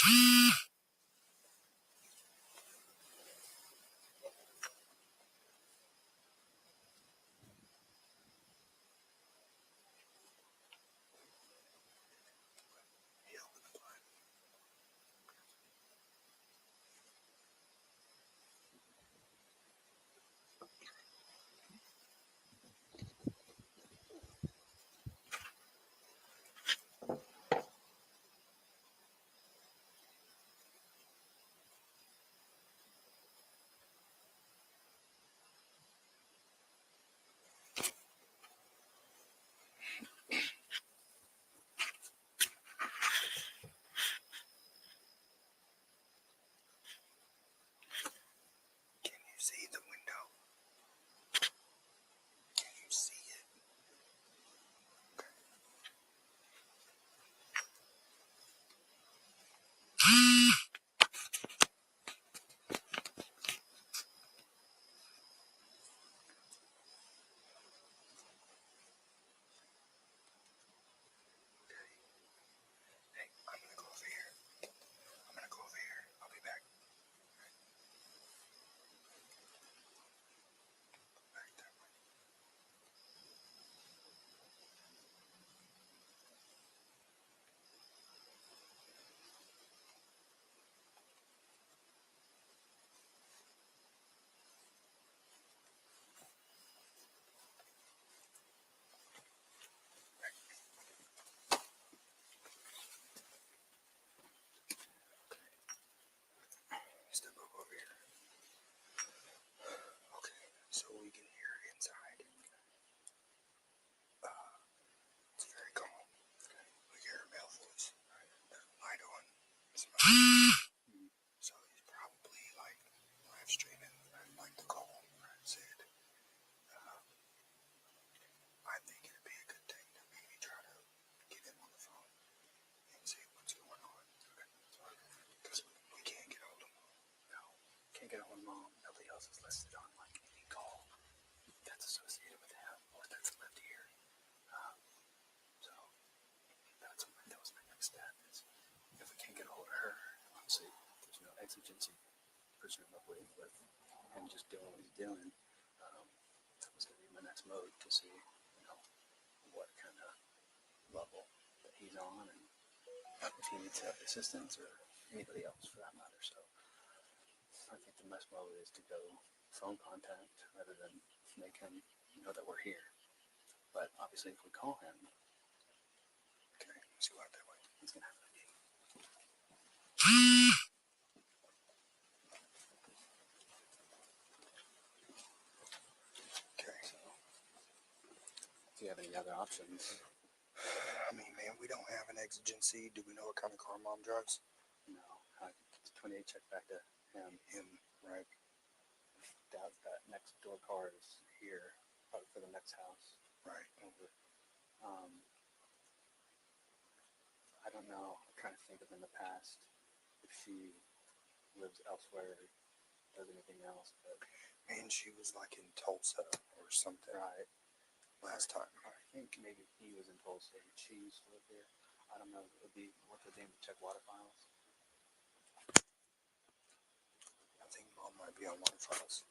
Can you see the window? Can you see it? Hey, I'm gonna go over here. I'll be back. Back that way. Step up over here. Okay, so we can hear inside. It's very calm. We hear a male voice. Light on. So he's probably like live streaming, like the call said. I think it'd be a good thing to maybe try to get him on the phone and see what's going on. Because we can't get hold of him. No, can't get hold of Mom. Nobody else is listed on like any call that's associated with him or that's lived here. So that was my next step. Is if we can't get a hold of her, obviously there's no exigency, presumably, with him just doing what he's doing. That was going to be my next mode to see, what kind of level that he's on and if he needs assistance or anybody else for that matter. So I think the best mode is to go phone contact rather than make him know that we're here. But obviously if we call him, okay, let's go out that way. He's going to have to be. Okay. So, do you have any other options? I mean, man, we don't have an exigency. Do we know what kind of car Mom drives? No. It's 28 check back to him. Him, right? That next door car is here, probably for the next house. Right. Over. I don't know. I'm trying to think of in the past if she lives elsewhere or does anything else. But and she was like in Tulsa or something. Right. Last time. I think maybe he was in Tulsa and she used to live here. I don't know. It would be worth the name to check water files. I think Mom might be on water files.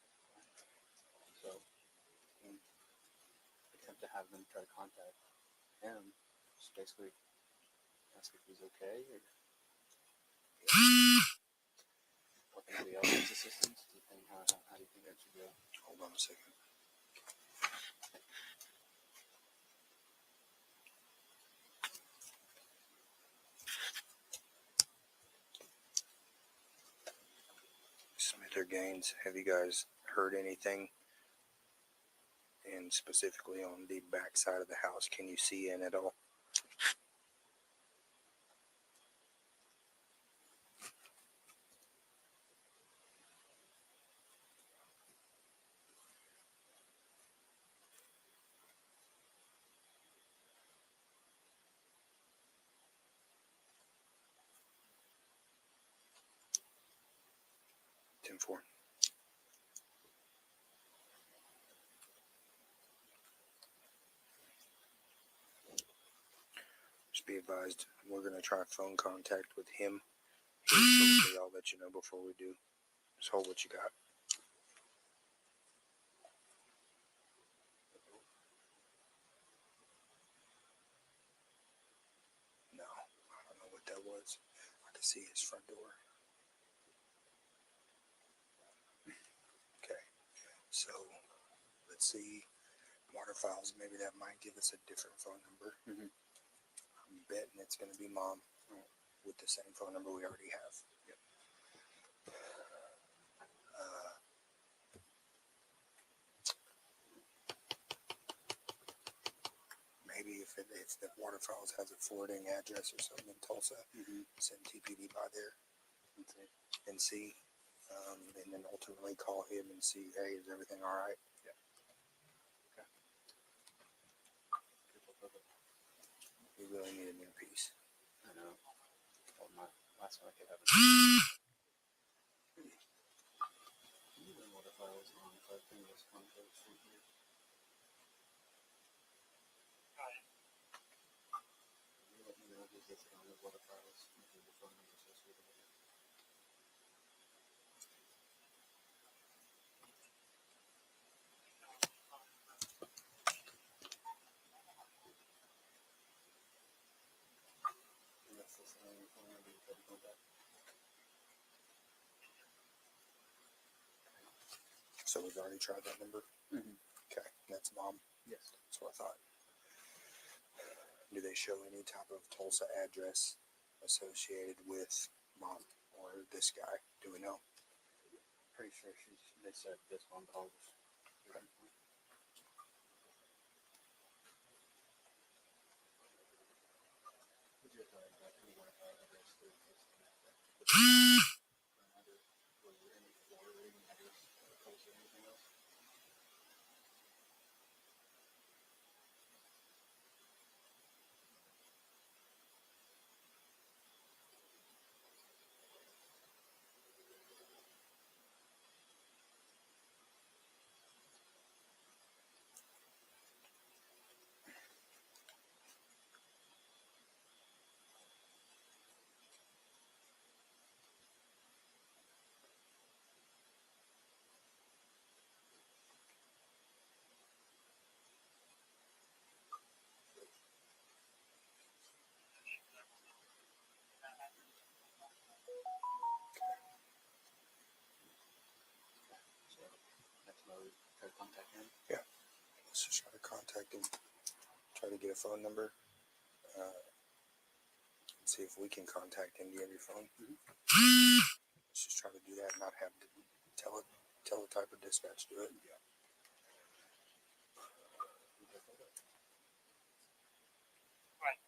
So, attempt to have them try to contact him. Just basically ask if he's okay or anybody else needs assistance. Depending how do you think that should go? Hold on a second. Smither Gaines, have you guys heard anything? And specifically on the back side of the house, can you see in at all? Ten four. Just be advised, we're going to try phone contact with him I'll let you know before we do. Just hold what you got. No, I don't know what that was. I can see his front door. Okay, so let's see. Water files, maybe that might give us a different phone number. I'm betting it's going to be Mom with the same phone number we already have. Yep. Maybe if the water files has a forwarding address or something in Tulsa, send TPD by there and see, and then ultimately call him and see, hey, is everything all right? Yeah. Okay. We really need a new piece. I know. Well, my last one I could have. Water files on 5 fingers, 1 page from here. Let me know if it's on the water files and the phone number associated with it. And that's the same phone number you tried to contact. So we've already tried that number? Okay, that's Mom? Yes. That's what I thought. Do they show any type of Tulsa address associated with Mom or this guy? Do we know? Pretty sure they said this one, but I'll just... Okay. Try to contact him? Yeah. Let's just try to contact him. Try to get a phone number. And see if we can contact him. Do you have your phone? Let's just try to do that and not have to tell the type of dispatch to do it. Yeah. Right.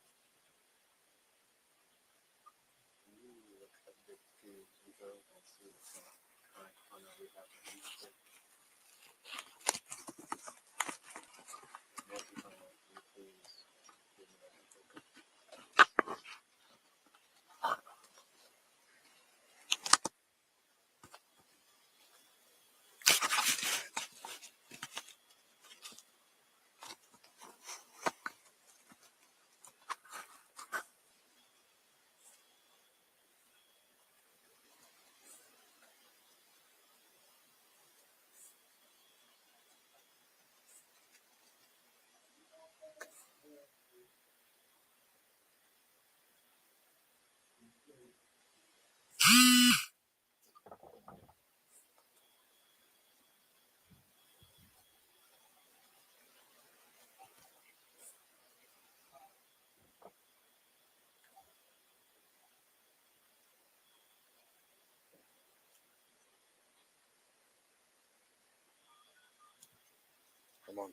Come on.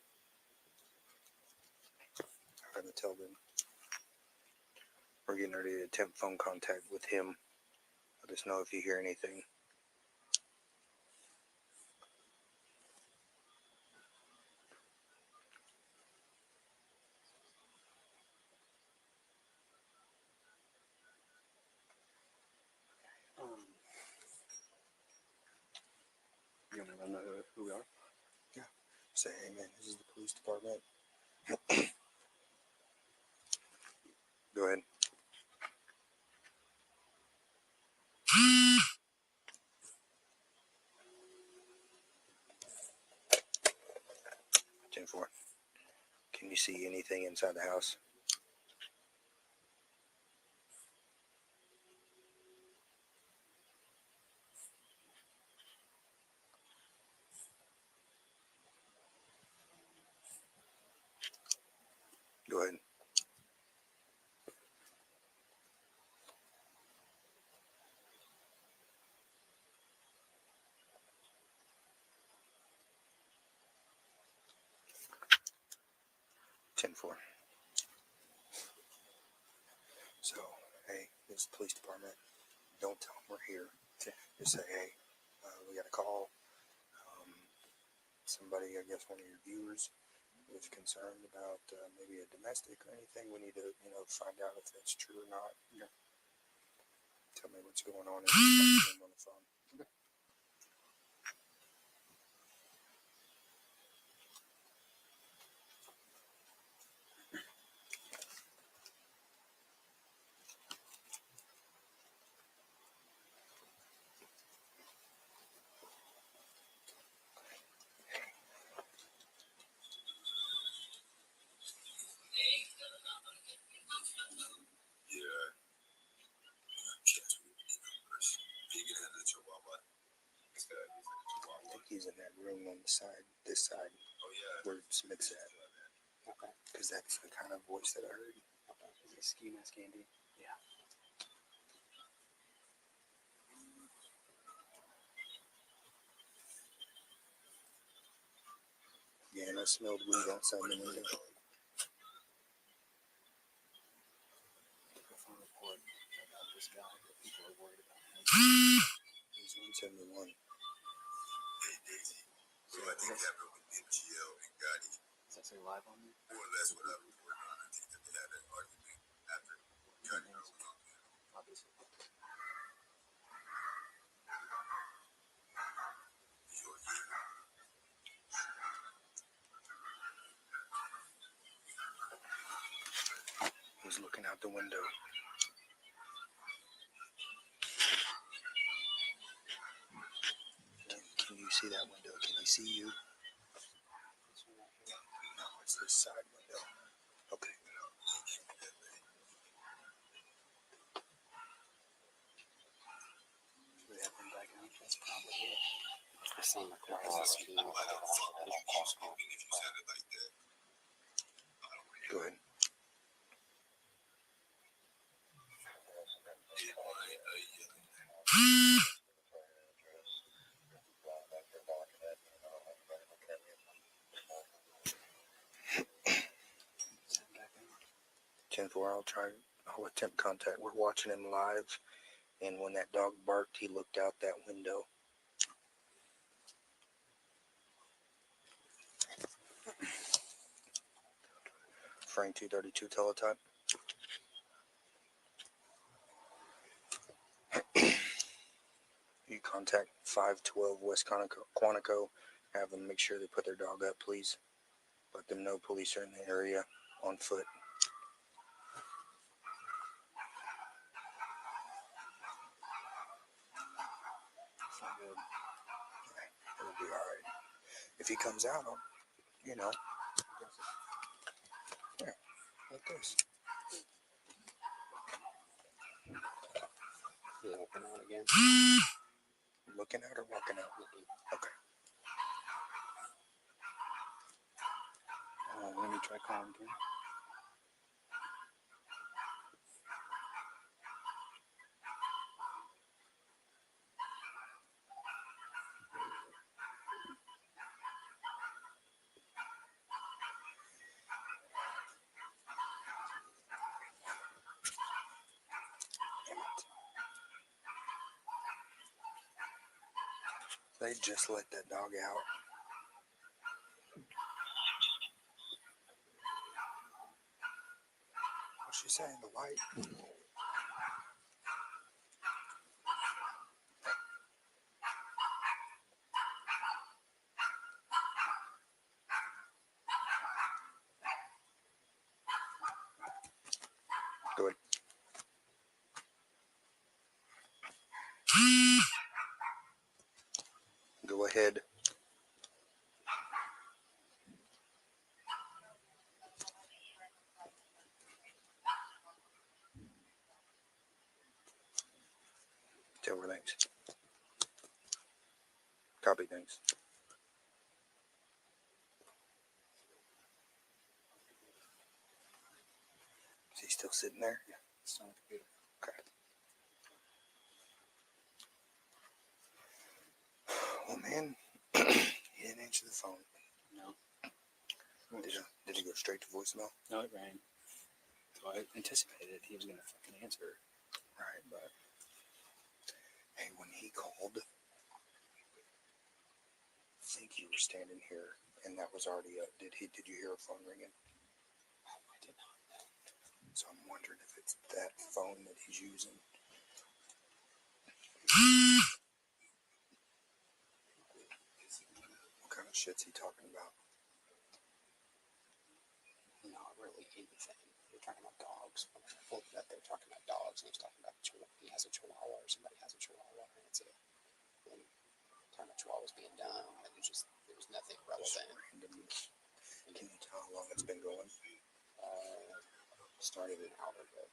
I gotta tell them. We're getting ready to attempt phone contact with him. Let us know if you hear anything. You want to know who we are? Yeah. Say, hey man, this is the police department. Go ahead. see anything inside the house? Go ahead. Ten-4. So, hey, this is the police department. Don't tell them we're here. Just say, hey, we got a call. Somebody, I guess one of your viewers, was concerned about maybe a domestic or anything. We need to, find out if that's true or not. Yeah. Tell me what's going on. And on the phone. Okay. I think he's in that room on the side, this side, where Smith's at. Okay. Because that's the kind of voice that I heard. Okay. Skimask Andy. Yeah. Yeah, and I smelled weed outside the window. Report about this guy that people are worried about him. He's 171. Hey, Daisy. So I think that with NGL and Gotti. Does that say live on there? More or less what I was working on. I think that they had an argument after Gotti was on there. Obviously. He's looking out the window. Can you see that window? Can he see you? No, it's this side window. Okay. We have him back out. That's probably it. I seem like we're all speaking out. Go ahead. I'll attempt contact. We're watching him live, and when that dog barked, he looked out that window. Frank 232 teletype. You contact 512 West Quantico. Have them make sure they put their dog up, please. Let them know police are in the area on foot. It'll be all right. If he comes out, yeah, like this. Yeah, looking out again. Looking out or walking out? Okay. Let me try calling again. They just let that dog out. What's she saying? The white? Go ahead. Go ahead. over things. Copy things. Is he still sitting there? Yeah, it's on the computer. Okay. Well, man, he didn't answer the phone. No. Did he go straight to voicemail? No, it rang. So I anticipated he was going to fucking answer. Right, but hey, when he called, I think you were standing here, and that was already up. Did you hear a phone ringing? Oh, I did not know. So I'm wondering if it's that phone that he's using. What kind of shit's he talking about? Not really anything. They're talking about dogs. When I pulled it up, they were talking about dogs, and he was talking about he has a chihuahua, or somebody has a chihuahua, and it's a talking about chihuahuas being dumb, and it was nothing relevant. Can you tell how long it's been going? Started an hour ago.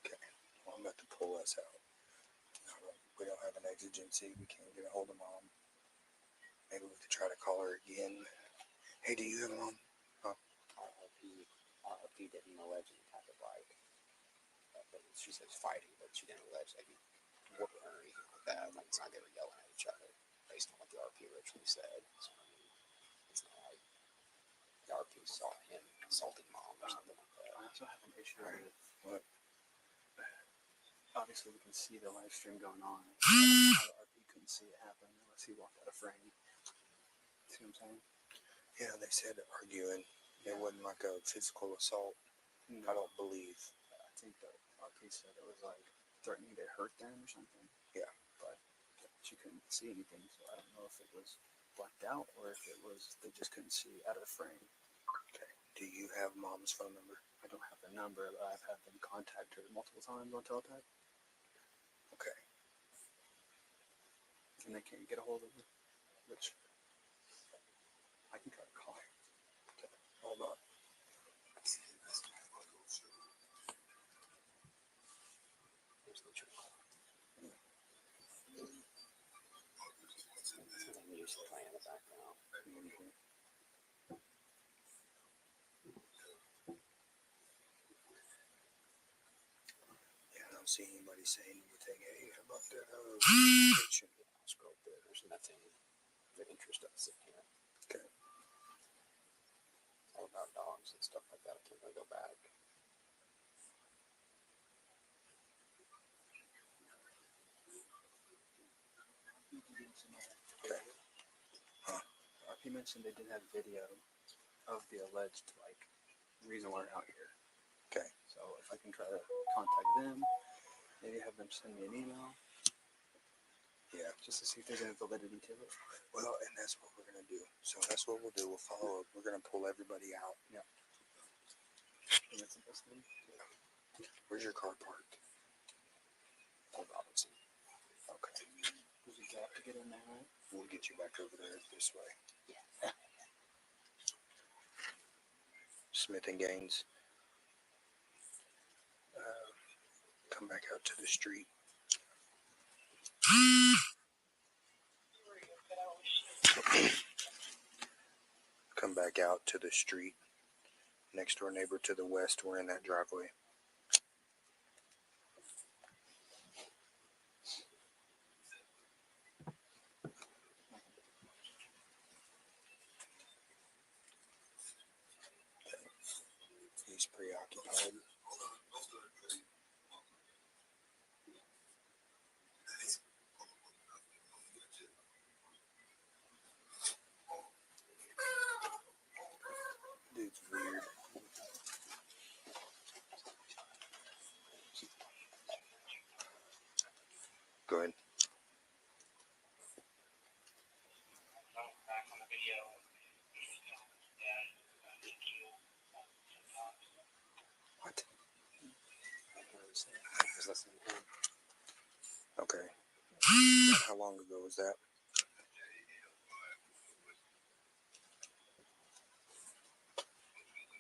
Okay. Well, I'm about to pull us out. We don't have an exigency. We can't get a hold of Mom. Maybe we could try to call her again. Hey, do you have Mom? Huh? RP didn't allege any type of like, she says fighting, but she didn't allege like whooping her or anything like that. Like it's not they were yelling at each other based on what the RP originally said. So I mean, it's not like the RP saw him assaulting Mom or something like that. I also have an issue with what. Obviously, we can see the live stream going on. The RP couldn't see it happen unless he walked out of frame. See what I'm saying? Yeah, they said arguing. It wasn't like a physical assault. No. I don't believe. I think the RP said it was like threatening to hurt them or something. Yeah. But she couldn't see anything, so I don't know if it was blacked out or if it was they just couldn't see out of the frame. Okay. Do you have Mom's phone number? I don't have the number, but I've had them contact her multiple times on teletype. Okay. And they can't get a hold of her, which I can try to call her. Okay. Hold on. Here's the truth. The music playing in the background. Yeah, I don't see anybody saying anything. Hey, how about that application? I'll scroll through. There's nothing that interests us in here. Okay. It's all about dogs and stuff like that. I can't really go back. Okay. Huh? RP mentioned they did have video of the alleged reason we're out here. Okay. So if I can try to contact them, maybe have them send me an email. Yeah. Just to see if there's any validity to it. Well, and that's what we're gonna do. So that's what we'll do. We'll follow up. We're gonna pull everybody out. Yeah. And that's the best thing. Where's your car parked? Old Robinson. Okay. There's a gap to get in there, right? We'll get you back over there this way. Yeah. Smith and Gaines. Come back out to the street. Come back out to the street. Next door neighbor to the west, we're in that driveway. He's preoccupied. Dude's weird. Go ahead. Back on the video. What? I was listening to him. Okay. How long ago was that?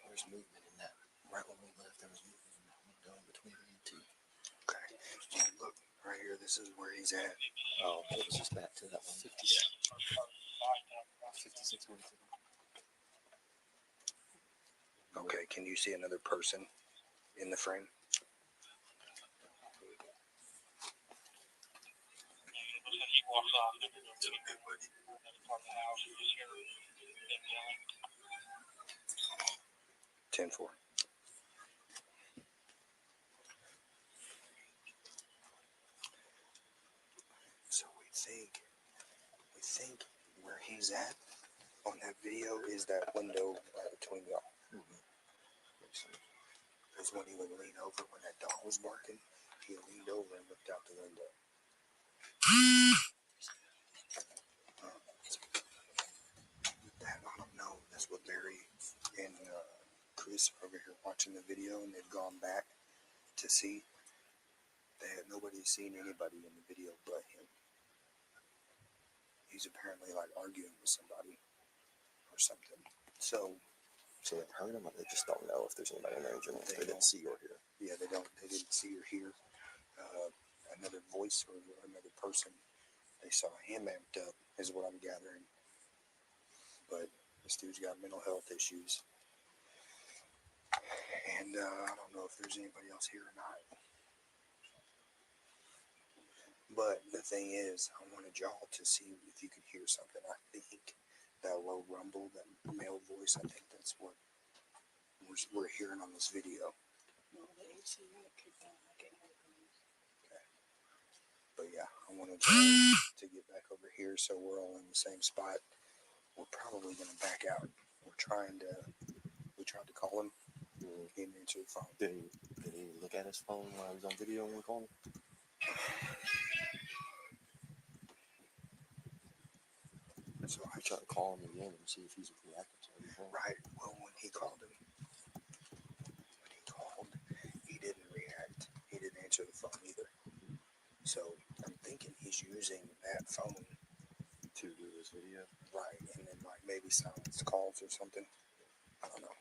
There's movement in that. Right when we left, there was movement in that window between me and T. Okay. Look, right here, This is where he's at. Oh, it was just back to that one. 56 minutes ago. Okay, can you see another person in the frame? Ten four. So we think where he's at on that video is that window between y'all. Because when he would lean over when that dog was barking, he leaned over and looked out the window. That I don't know. That's what Barry and Chris are over here watching the video, and they've gone back to see. Nobody's seen anybody in the video but him. He's apparently like arguing with somebody or something. So they've heard him, or they just don't know if there's anybody in there. They didn't see or hear. Yeah, they didn't see or hear another voice or another person. They saw him amped up, is what I'm gathering. But this dude's got mental health issues, and I don't know if there's anybody else here or not. But the thing is, I wanted y'all to see if you could hear something. I think that low rumble, that male voice, I think that's what we're hearing on this video. Okay. But yeah, I wanted to get back over here so we're all in the same spot. We're probably going to back out. We tried to call him. He didn't answer the phone. Did he look at his phone while he was on video when we called him? So I tried to call him again and see if he's reacting to anything. Right. Well, when he called, he didn't react. He didn't answer the phone either. So I'm thinking he's using that phone to do this video. Right, and then like maybe silence calls or something. I don't know.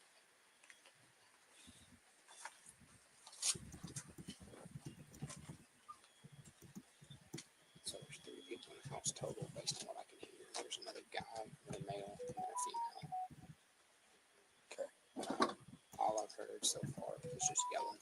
So there's 3 people in the house total based on what I can hear. There's another guy, another male, and then a female. Okay. All I've heard so far is just yelling.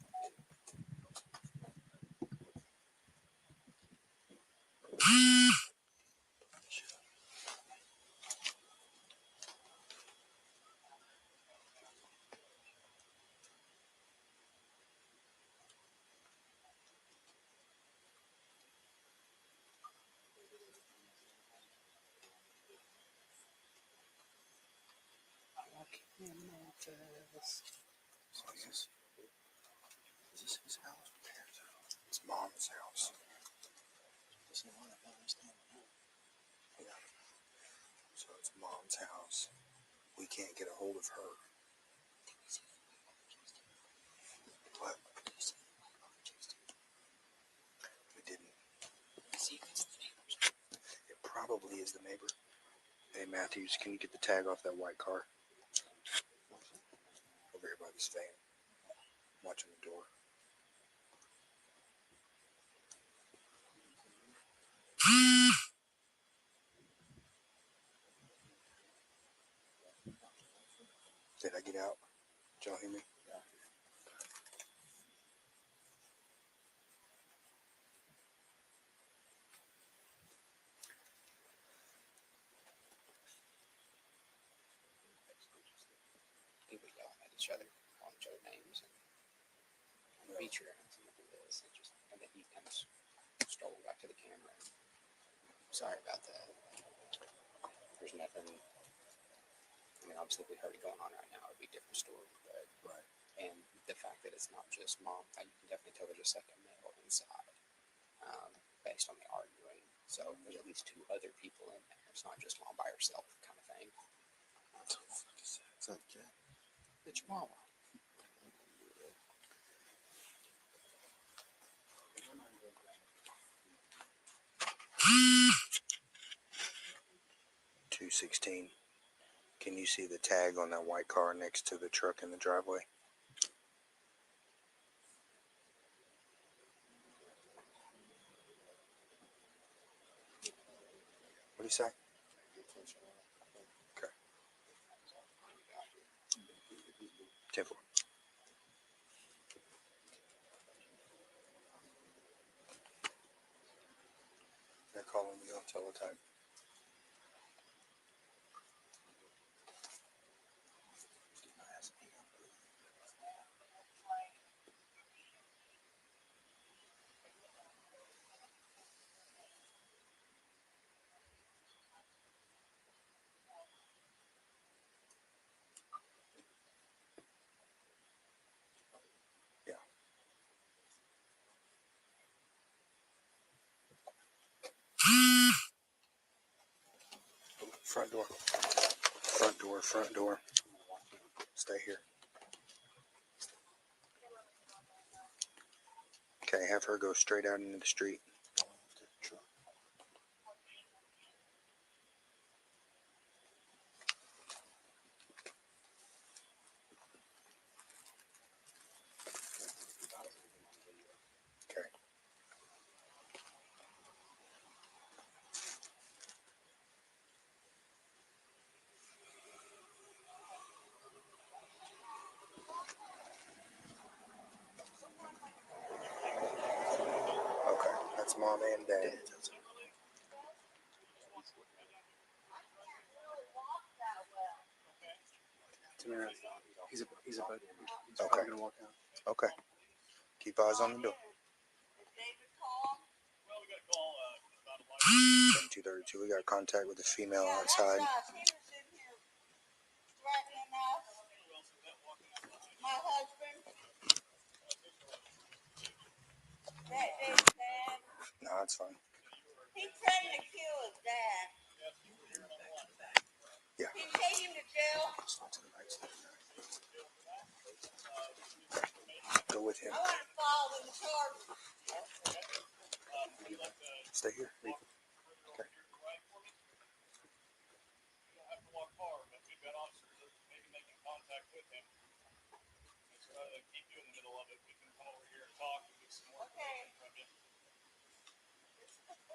Is this his house? It's Mom's house. Yeah. So it's Mom's house. We can't get a hold of her. What? We didn't. It probably is the neighbor. Hey, Matthews, can you get the tag off that white car? Over here by this van. Watching the door. Did I get out? Did y'all hear me? Yeah. People yelling at each other, calling each other names, and beat your ass and this, and then he kind of strolled back to the camera. Sorry about that. There's nothing. I mean, obviously, if we heard it going on right now, it'd be a different story. But right. And the fact that it's not just Mom, you can definitely tell there's a second male inside, based on the arguing. So there's at least 2 other people in there. It's not just Mom by herself, kind of thing. It's like, yeah. The Chihuahua. $216. Can you see the tag on that white car next to the truck in the driveway? say? Okay. 10-4. They're calling me on teletype. Yeah. Front door. Front door. Front door. Stay here. Okay, have her go straight out into the street. Okay. Okay, that's mom and dad. He's about Okay. gonna walk out. Okay. Keep eyes on the door. 232. We got contact with the female outside. My husband. No, that's fine. He threatened to kill his dad. Yeah. He take him to jail. Go with him. I want to file them charges. Stay here. Okay.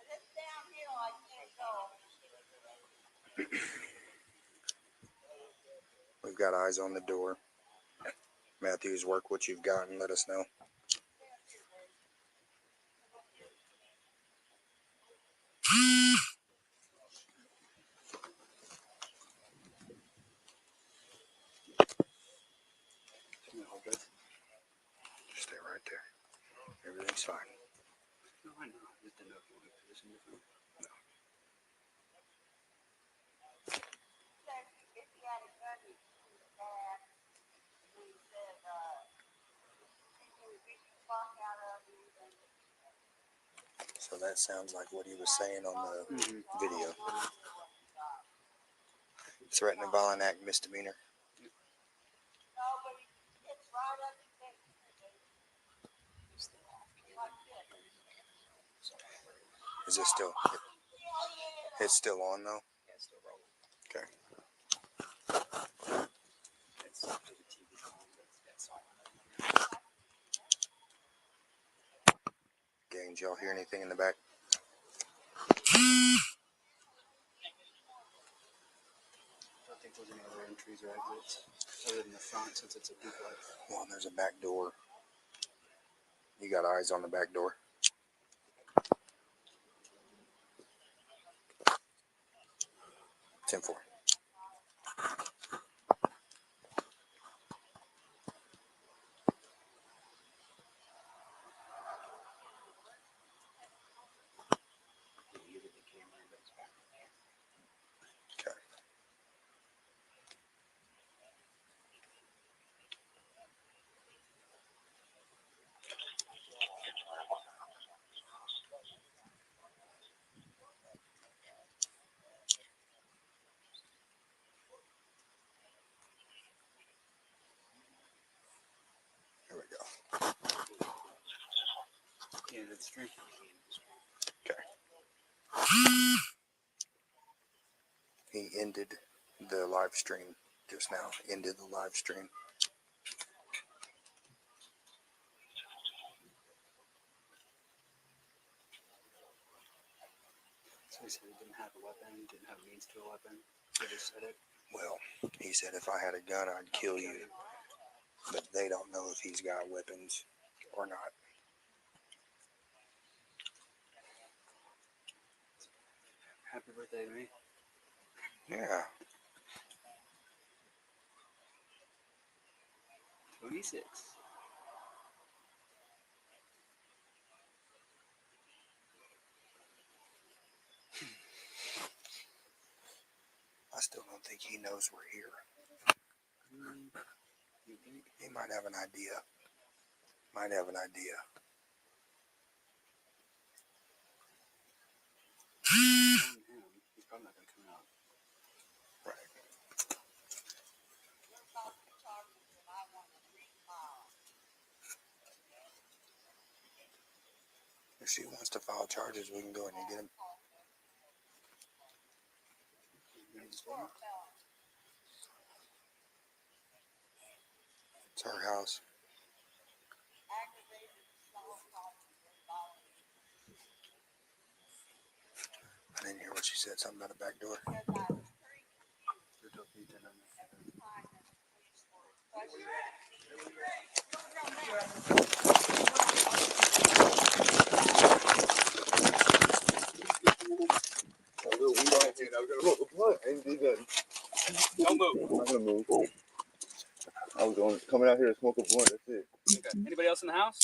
This downhill I can't go. We've got eyes on the door. Matthews, work what you've got and let us know. Stay right there. Everything's fine. No, I know. I just didn't know if you wanted to position different. No. If he had a gun, he'd shoot his dad. He said, he would beat the fuck out of you. So that sounds like what he was saying on the video. Threatened a violent act misdemeanor. No, but he hits right up his face. Is it still? It's still on though? Yeah, it's still rolling. Okay. It's the TV on. That's all. Gaines, y'all hear anything in the back? I don't think there's any other entries or exits other than the front since it's a duplex. Well, there's a back door. You got eyes on the back door? 10-4. Okay. Here we go. Yeah, that's true. Okay. He ended the live stream just now. Ended the live stream. So he said he didn't have a weapon, didn't have means to a weapon. He just said it. Well, he said if I had a gun, I'd kill you. But they don't know if he's got weapons or not. Happy birthday to me. Yeah. 26. I still don't think he knows we're here. You think? He might have an idea. Might have an idea. He's probably not going to come out. Right. If she wants to file charges, we can go in and get him. It's her house. I didn't hear what she said. Something about a back door. Don't move. I'm not gonna move. I was coming out here to smoke a blunt. That's it. Okay. Anybody else in the house?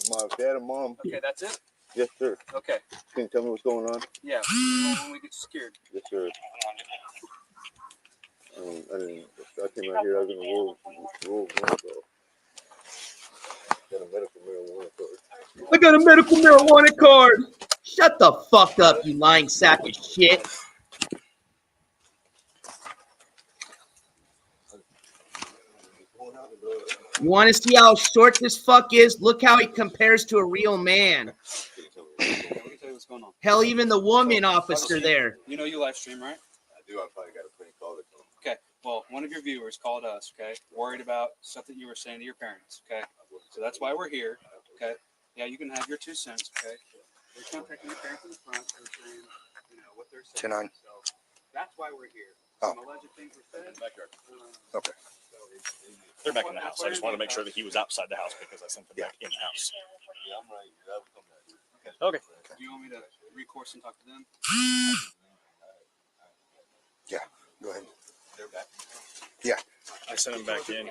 My dad and mom. Okay, that's it? Yes, sir. Okay. Can you tell me what's going on? Yeah, when we get secured. Yes, sir. I came out here. I was gonna roll blunt, so. Got a medical marijuana card. I got a medical marijuana card. Shut the fuck up, you lying sack of shit. You want to see how short this fuck is? Look how he compares to a real man. Let me tell you what's going on. Hell, even the woman officer there. You know you live stream, right? I do. I probably got a pretty call it. Okay. Well, one of your viewers called us, okay, worried about stuff that you were saying to your parents, okay? So that's why we're here, okay? Yeah, you can have your 2 cents, okay? They're contacting your parents in the front. They're saying, you know, what they're saying. 10-9. So that's why we're here. Oh. Some alleged things were said. Okay. They're back in the house. I just wanted to make sure that he was outside the house because I sent them back in the house. Yeah, I'm right. I will come back here. Okay. Do you want me to recourse and talk to them? Yeah. Go ahead. They're back. Yeah. I sent him back in.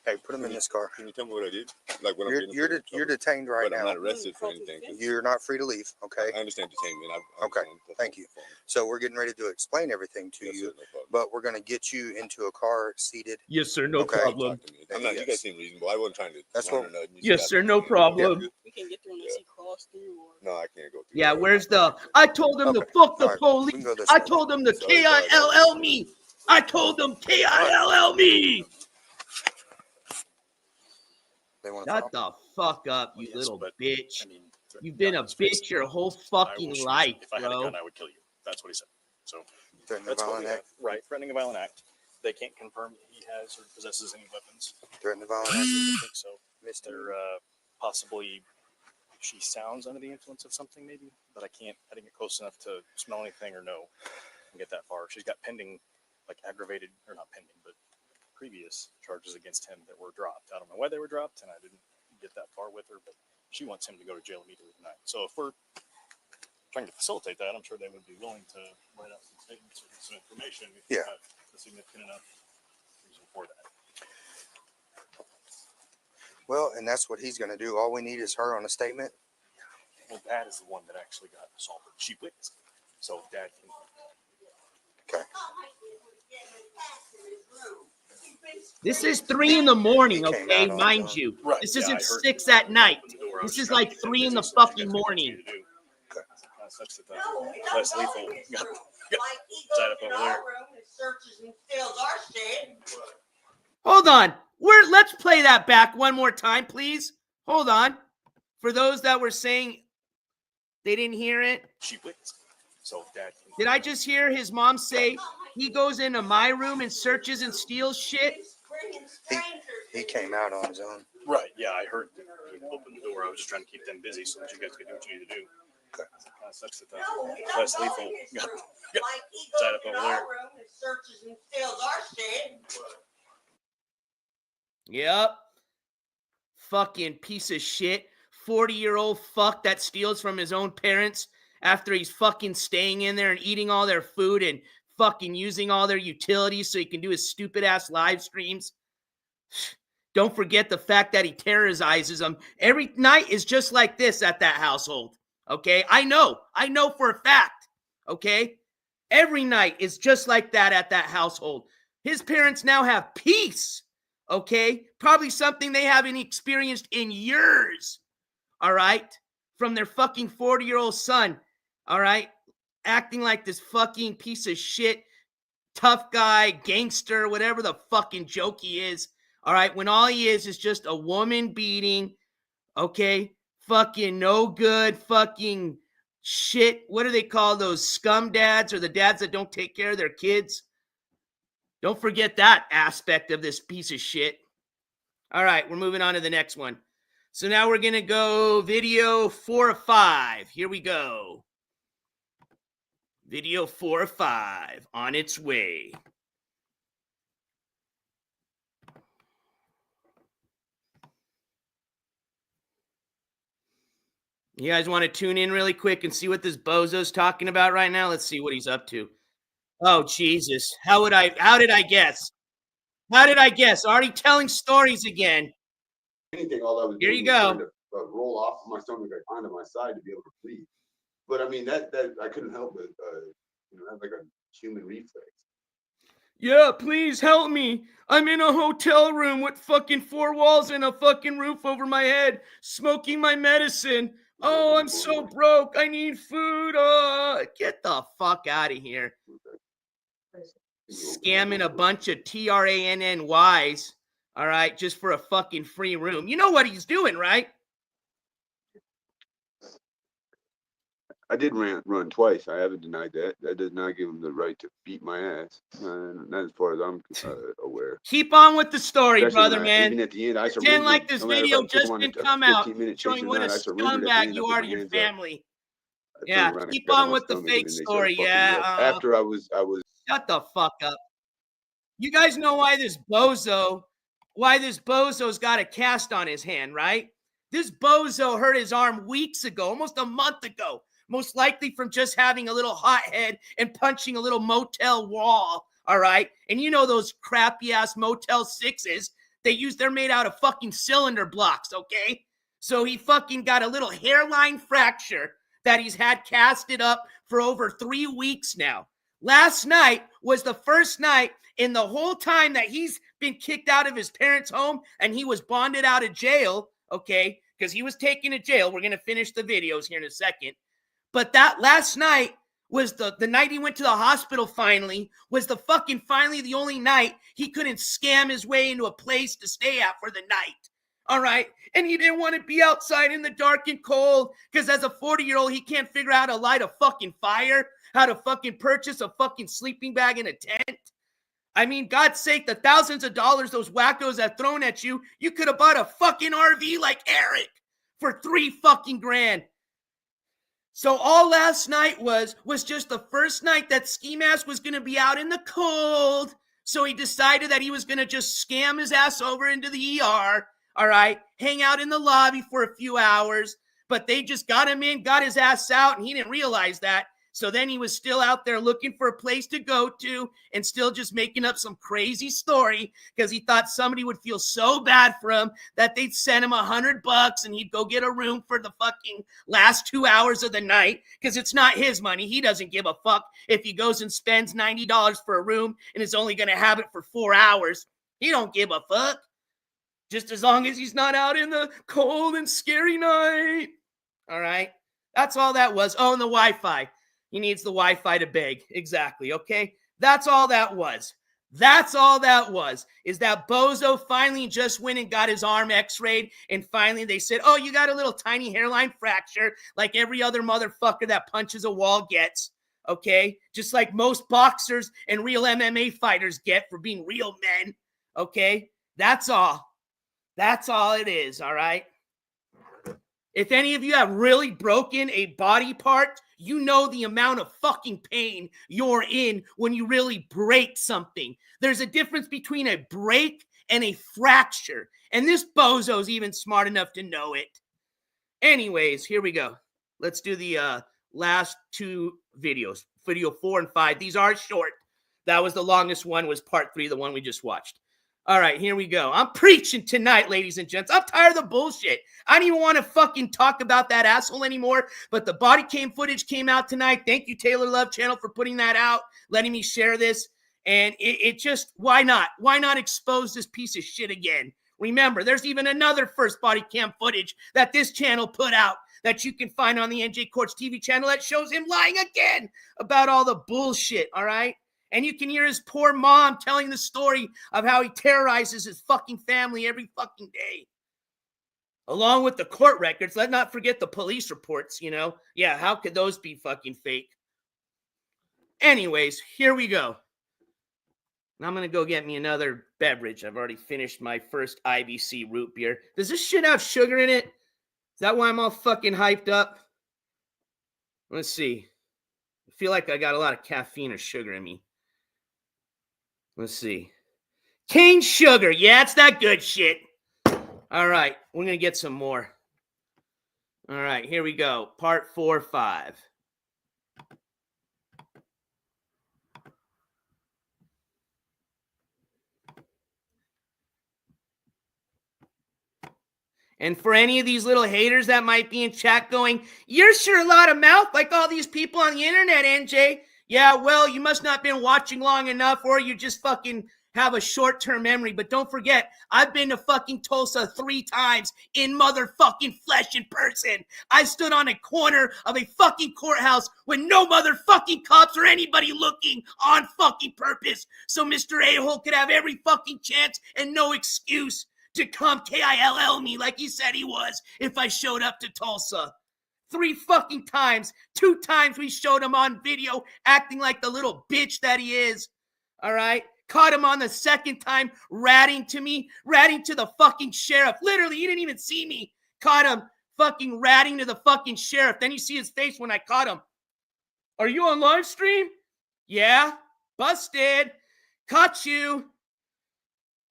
Hey, put him in this car. Can you tell me what I did? Like when You're detained right but now. I'm not arrested for anything. You're not free to leave. Okay. I understand detainment. Okay. Thank you. So we're getting ready to explain everything to Yes, you, sir, no problem. but we're going to get you into a car seated. Yes, sir, no Okay. problem. I'm not. You guys seem reasonable. I wasn't trying to. That's what. Yes, sir, no problem. We can get through unless he crossed through or. No, I can't go through. Yeah, where's the... I told him to fuck the police. We can go this I way. told him to KILL me. I told them KILL me. They want to Shut the fuck up, you Yes, little but, bitch. I mean, You've been a bitch your whole fucking life, If I had a bro. gun, I would kill you. That's what he said. So Threatening a that's what violent we have. act. Right, threatening a violent act. They can't confirm that he has or possesses any weapons. Threatening a I violent act. don't think so. Misdemeanor. They're possibly, she sounds under the influence of something maybe, but I didn't get close enough to smell anything or know and get that far. She's got pending, like aggravated, or not pending, but previous charges against him that were dropped. I don't know why they were dropped, and I didn't get that far with her, but she wants him to go to jail immediately tonight. So if we're trying to facilitate that, I'm sure they would be willing to write out some statements or some information if you have a significant enough reason for that. Well, and that's what he's going to do. All we need is her on a statement. Well, Dad is the one that actually got assaulted. She witnessed. So Dad can. Okay. This is 3 in the morning, He came okay? out on Mind his own. you. Right, This yeah, isn't I heard 6 at night. the door. I This was is trying like to get 3 in the busy, so you fucking guys morning. continue to do. Such that the less lethal got tied up over there. Hold on. Let's play that back one more time, please. Hold on. For those that were saying they didn't hear it. She witnessed. So Dad can. Did I just hear his mom say he goes into my room and searches and steals shit? He came out on his own. Right. Yeah, I heard him open the door. I was just trying to keep them busy so that you guys could do what you need to do. Okay. It kind of sucks that less lethal got tied up over there. Searches and steals our shit. Yep. Fucking piece of shit. 40-year-old fuck that steals from his own parents after he's fucking staying in there and eating all their food and fucking using all their utilities so he can do his stupid ass live streams. Don't forget the fact that he terrorizes them. Every night is just like this at that household. Okay? I know for a fact. Okay? Every night is just like that at that household. His parents now have peace. Okay? Probably something they haven't experienced in years. All right? From their fucking 40-year-old son. All right? Acting like this fucking piece of shit, tough guy, gangster, whatever the fucking joke he is. All right? When all he is just a woman beating, okay? Fucking no good, fucking shit. What do they call those scum dads or the dads that don't take care of their kids? Don't forget that aspect of this piece of shit. All right, we're moving on to the next one. So now we're going to go video 4 of 5. Here we go. Video 4 of 5 on its way. You guys want to tune in really quick and see what this bozo's talking about right now? Let's see what he's up to. Oh, Jesus. How did I guess? How did I guess? Already telling stories again. Anything, all I was Here doing you was go. trying to roll off my stomach onto my side to be able to breathe. But I mean, that I couldn't help but have like a human reflex. Yeah, please help me. I'm in a hotel room with fucking 4 walls and a fucking roof over my head, smoking my medicine. Oh, I'm so broke. I need food. Get the fuck out of here. Scamming a bunch of TRANNYs, all right, just for a fucking free room. You know what he's doing, right? I did run twice. I haven't denied that. That does not give him the right to beat my ass. Not as far as I'm aware. Keep on with the story, Especially brother, man. Even at the end, I surrendered. Pretend like this video just didn't come out, showing what a scumbag you are to your family. Yeah, keep on with the fake story. Yeah. After I was. Shut the fuck up. You guys know why this bozo's got a cast on his hand, right? This bozo hurt his arm weeks ago, almost a month ago. Most likely from just having a little hothead and punching a little Motel wall, all right? And you know those crappy-ass Motel 6s, they're made out of fucking cylinder blocks, okay? So he fucking got a little hairline fracture that he's had casted up for over 3 weeks now. Last night was the first night in the whole time that he's been kicked out of his parents' home and he was bonded out of jail, okay? Because he was taken to jail. We're going to finish the videos here in a second. But that last night was the night he went to the hospital finally, was finally the only night he couldn't scam his way into a place to stay at for the night. All right. And he didn't want to be outside in the dark and cold because as a 40-year-old, he can't figure out how to light a fucking fire, how to fucking purchase a fucking sleeping bag and a tent. I mean, God's sake, the thousands of dollars those wackos have thrown at you, you could have bought a fucking RV like Eric for $3 fucking grand. So all last night was just the first night that Skimask was going to be out in the cold. So he decided that he was going to just scam his ass over into the ER. All right. Hang out in the lobby for a few hours. But they just got him in, got his ass out, and he didn't realize that. So then he was still out there looking for a place to go to and still just making up some crazy story because he thought somebody would feel so bad for him that they'd send him $100 and he'd go get a room for the fucking last 2 hours of the night because it's not his money. He doesn't give a fuck if he goes and spends $90 for a room and is only going to have it for 4 hours. He don't give a fuck. Just as long as he's not out in the cold and scary night. All right. That's all that was. Oh, and the Wi-Fi. He needs the Wi-Fi to beg. Exactly, okay? That's all that was. That's all that was, is that bozo finally just went and got his arm x-rayed, and finally they said, oh, you got a little tiny hairline fracture like every other motherfucker that punches a wall gets, okay? Just like most boxers and real MMA fighters get for being real men, okay? That's all. That's all it is, all right? If any of you have really broken a body part, you know the amount of fucking pain you're in when you really break something. There's a difference between a break and a fracture. And this bozo's even smart enough to know it. Anyways, here we go. Let's do the last two videos. Video 4 and 5. These are short. That was the longest one, was part 3, the one we just watched. All right, here we go. I'm preaching tonight, ladies and gents. I'm tired of the bullshit. I don't even want to fucking talk about that asshole anymore, but the body cam footage came out tonight. Thank you, Taylor Love Channel, for putting that out, letting me share this. And it just, why not? Why not expose this piece of shit again? Remember, there's even another first body cam footage that this channel put out that you can find on the NJ Courts TV channel that shows him lying again about all the bullshit, all right? And you can hear his poor mom telling the story of how he terrorizes his fucking family every fucking day. Along with the court records. Let's not forget the police reports, you know? Yeah, how could those be fucking fake? Anyways, here we go. I'm going to go get me another beverage. I've already finished my first IBC root beer. Does this shit have sugar in it? Is that why I'm all fucking hyped up? Let's see. I feel like I got a lot of caffeine or sugar in me. Let's see. Cane sugar. Yeah, it's that good shit. All right. We're going to get some more. All right. Here we go. Part 4, 5. And for any of these little haters that might be in chat going, you're sure a lot of mouth like all these people on the internet, NJ. Yeah, well, you must not have been watching long enough, or you just fucking have a short-term memory. But don't forget, I've been to fucking Tulsa 3 times in motherfucking flesh in person. I stood on a corner of a fucking courthouse with no motherfucking cops or anybody looking on fucking purpose. So Mr. A-hole could have every fucking chance and no excuse to come KILL me like he said he was if I showed up to Tulsa. 3 fucking times. 2 times we showed him on video acting like the little bitch that he is. All right? Caught him on the 2nd time ratting to me, ratting to the fucking sheriff. Literally, he didn't even see me. Caught him fucking ratting to the fucking sheriff. Then you see his face when I caught him. Are you on live stream? Yeah. Busted. Caught you.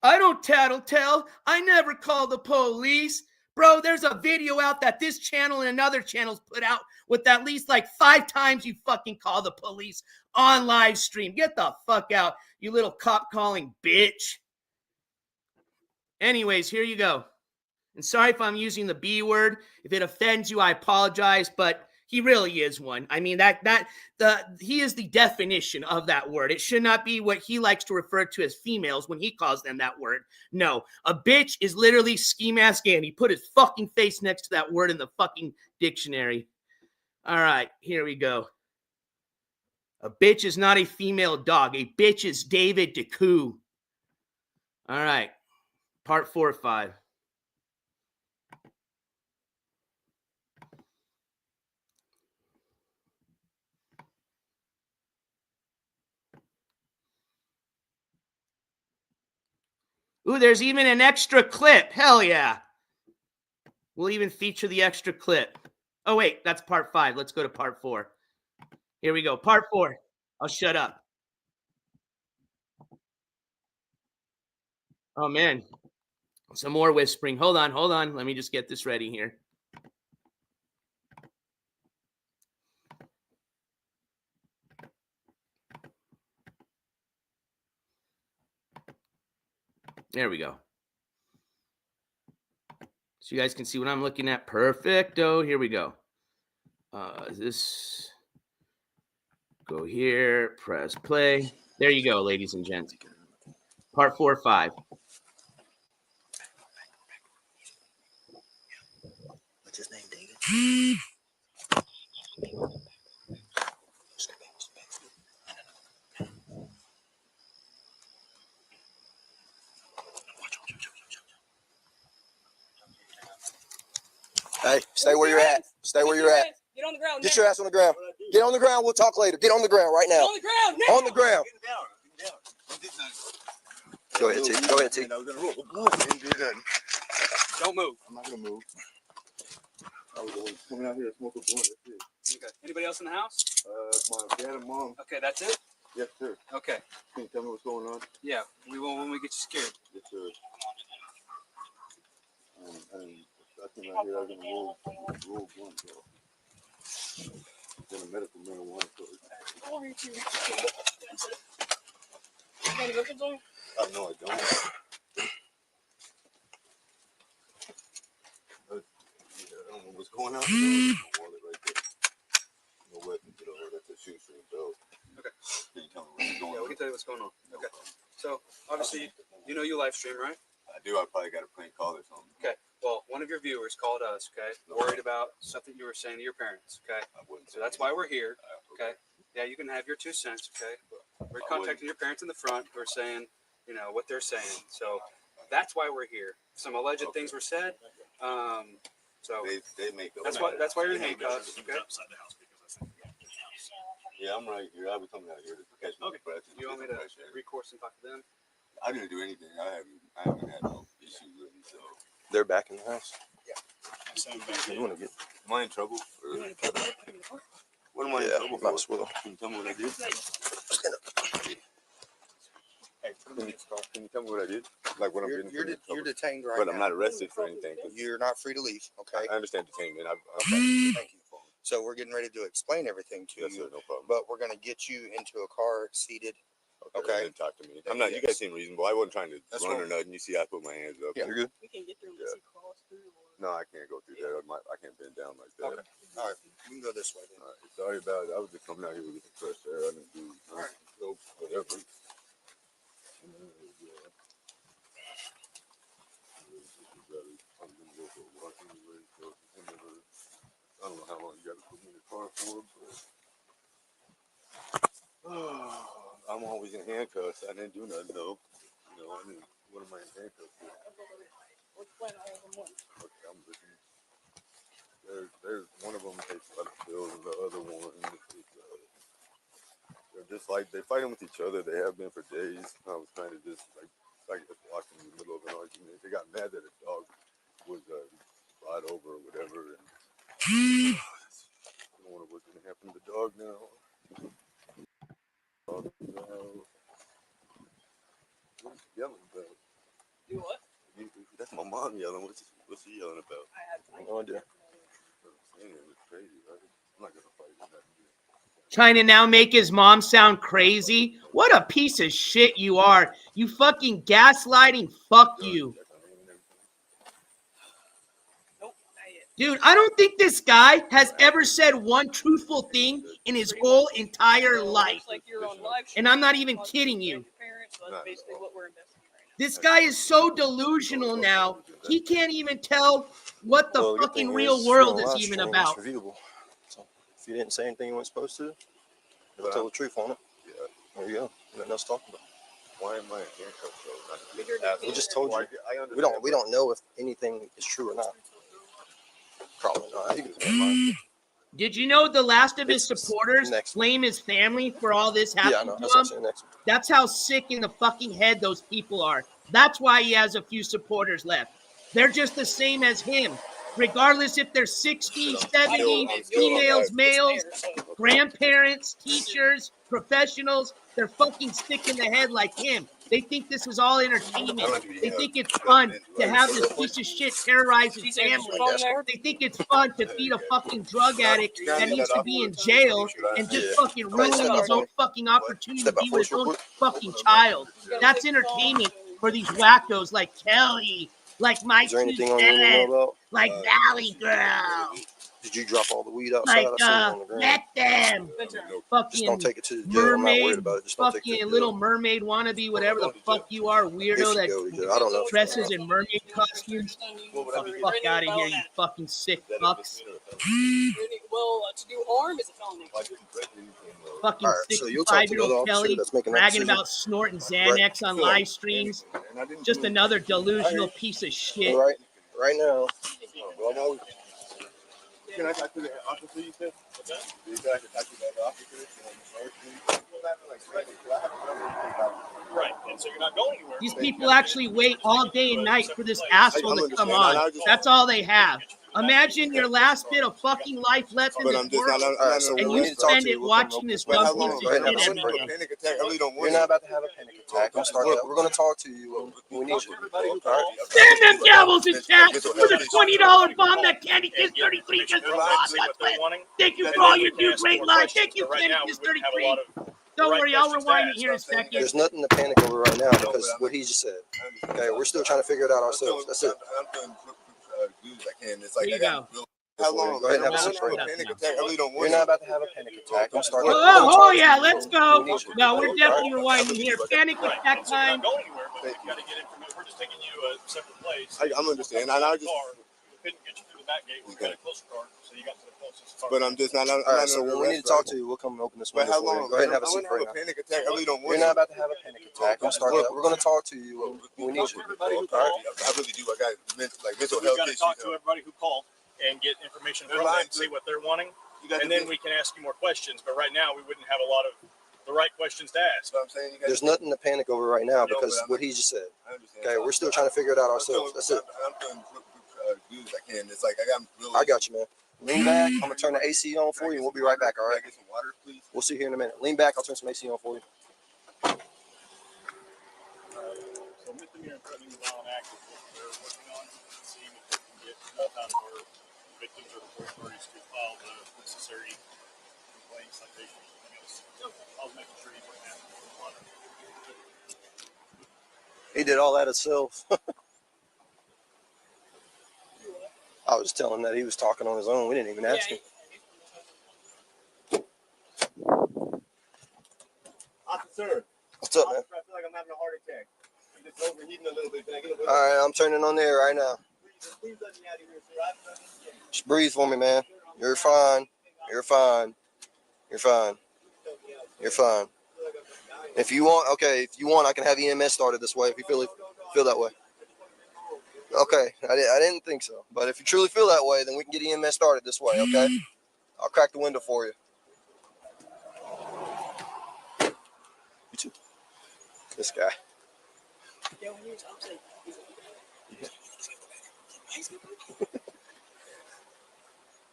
I don't tattletale. I never call the police. Bro, there's a video out that this channel and another channel's put out with at least like 5 times you fucking call the police on live stream. Get the fuck out, you little cop calling bitch. Anyways, here you go. And sorry if I'm using the B word. If it offends you, I apologize, but he really is one. I mean, he is the definition of that word. It should not be what he likes to refer to as females when he calls them that word. No, a bitch is literally Skimask, and he put his fucking face next to that word in the fucking dictionary. All right, here we go. A bitch is not a female dog. A bitch is David DeCou. All right, part 4 or 5. Ooh, there's even an extra clip. Hell yeah. We'll even feature the extra clip. Oh, wait, that's part 5. Let's go to part 4. Here we go. Part 4. I'll shut up. Oh, man. Some more whispering. Hold on. Let me just get this ready here. There we go. So you guys can see what I'm looking at. Perfecto. Here we go. This go here, press play. There you go, ladies and gents. Part 4 or 5. What's his name, David? Hey, stay where you're at. Stay where you're at. Get on the ground. Get your ass on the ground. Get on the ground. We'll talk later. Get on the ground right now. On the ground. Now. On the ground. Go ahead, T. Go ahead, T. Don't move. I'm not gonna move. I was only coming out here to smoke a blunt. That's it. Okay. Anybody else in the house? My dad and mom. Okay, that's it? Yes, sir. Okay. Can you tell me what's going on? Yeah, we won't when we get you scared. Yes, sir. And I came out here, I was gonna roll blunt, though. In a medical marijuana store. How long are you two? You got any weapons on you? No, I don't. I don't know what's going on. No wallet right there. No weapons at all. That's a shoestring belt. Okay. Can you tell me what's going on? Yeah, we can tell you what's going on. Okay. So, obviously, you know you live stream, right? I do. I probably got a prank call or something. Okay. Well, one of your viewers called us, okay? Worried about something you were saying to your parents, okay? So that's why we're here, okay? Yeah, you can have your 2 cents, okay? We're contacting your parents in the front who are saying, you know, what they're saying. So that's why we're here. Some alleged things were said. So they make that's why you're in handcuffs, okay? Yeah, I'm right here. I'll be coming out here to catch my breath. You want me to recourse and talk to them? I didn't do anything. I haven't had no issues with them, so. They're back in the house. Yeah. You want to get? Am I in trouble? What am I in trouble for? Might as well. Can you tell me what I did? Can you tell me what I did? Like what I'm getting? You're detained right but now. I'm not arrested for anything. You're not free to leave. Okay. I understand detainment. Okay. Thank you. So we're getting ready to explain everything to Yes, you. sir, no problem. But we're going to get you into a car seated. Okay. Talk to me. I'm not. You guys seem reasonable. I wasn't trying to run or nothing. You see, I put my hands up. Yeah. You're good. We can get through and cross through. No, I can't go through that. I can't bend down like that. Okay. All right. We can go this way then. All right. Sorry about it. I was just coming out here to get some fresh air. I didn't do whatever. I don't know how long you got to put me in the car for, but I'm always in handcuffs. I didn't do nothing though. You know, I mean, what am I in handcuffs for? Okay, I'm listening. There's one of them takes a lot of pills, and the other one is they're just like they fighting with each other. They have been for days. I was kind of just like watching in the middle of an argument. They got mad that a dog was brought over or whatever, and I don't wonder what's gonna happen to the dog now. What's she yelling about? Do what? That's my mom yelling. What's she yelling about? I have no idea. It's crazy, right? I'm not gonna fight with that. Trying to now make his mom sound crazy? What a piece of shit you are. You fucking gaslighting. Fuck you. Dude, I don't think this guy has ever said one truthful thing in his whole entire life. And I'm not even kidding you. This guy is so delusional now, he can't even tell what the fucking real world is even about. So if you didn't say anything you weren't supposed to, you'll tell the truth on it. Yeah. There you go. Nothing else to talk about. Why am I in handcuffs though? We just told you. We don't know if anything is true or not. Probably not. You can explain mine. Did you know the last of his supporters blame his family for all this happening to him? That's how sick in the fucking head those people are. That's why he has a few supporters left. They're just the same as him. Regardless if they're 60, 70, females, males, grandparents, teachers, professionals, they're fucking sick in the head like him. They think this is all entertainment. They think it's fun to have this piece of shit terrorize his family. They think it's fun to feed a fucking drug addict that needs to be in jail and just fucking ruining his own fucking opportunity to be with his own fucking child. That's entertainment for these wackos like Kelly, like Mike, like Valley Girl. Did you drop all the weed outside? Like, let them. Fucking just don't take it to the jail. I'm not worried about it. Just don't take it to the fucking Little Mermaid wannabe, whatever the fuck you are, weirdo that I don't know. dresses in mermaid costumes. Get the fuck out of here, you fucking sick fucks. Well, to do harm is a felony. Fucking 65-year-old Kelly bragging about snorting Xanax on live streams. Just another delusional piece of shit. Right now. Can I talk to the officer, you said? You said I could talk to the officer? Right, and so you're not going anywhere. These people actually wait all day and night for this asshole to come on. That's all they have. Imagine your last bit of fucking life left in this world, and you spend it watching this dumb piece of shit every day. You're not about to have a panic attack. I'm starting. We're going to talk to you when we need you. Send them gavels in chat for the $20 bomb that Candy Kiss 33 just lost. Thank you for all you do. Great live. Thank you, Candy Kiss 33. Don't worry, I'll rewind it here in a second. There's nothing to panic over right now because what he just said. Okay, we're still trying to figure it out ourselves. That's it. There you go. How long? Go ahead and have a panic attack. I really don't want. You're not about to have a panic attack. I'm starting. Oh yeah, let's go. No, we're definitely rewinding here. Panic attack time. We're just taking you a separate place. I'm understanding. I just couldn't get you through the back gate. We got a closer car, so you got to the closest car. But I'm just not. All right, so when we need to talk to you, we'll come and open this window for you. Go ahead and have a seat right now. Panic attack. I really don't want. You're not about to have a panic attack. I'm starting. We're going to talk to you when we need you. I really do. I got mental health issues. We've got to talk to everybody who called and get information from them, see what they're wanting, and then we can ask you more questions. But right now, we wouldn't have a lot of the right questions to ask. There's nothing to panic over right now because what he just said. Okay, we're still trying to figure it out ourselves. That's it. I'm doing as good as I can. It's like I got you, man. Lean back. I'm gonna turn the AC on for you, and we'll be right back. All right. Get some water, please. We'll see you here in a minute. Lean back. I'll turn some AC on for you. So misdemeanor and threatening a violent act is what they're working on, seeing if they can get time for victims or the fourth parties to file the necessary complaints, citations, everything else. I was making sure he's looking at water. He did all that himself. I was telling him that he was talking on his own. We didn't even ask him. Officer. What's up, man? I feel like I'm having a heart attack. I'm just overheating a little bit. Can I get a little? All right, I'm turning on the air right now. Please let me out of here, sir. Just breathe for me, man. You're fine. You're fine. You're fine. You're fine. If you want, okay, if you want, I can have EMS started this way if you feel that way. Okay, I didn't think so. But if you truly feel that way, then we can get EMS started this way, okay? I'll crack the window for you. You too. This guy.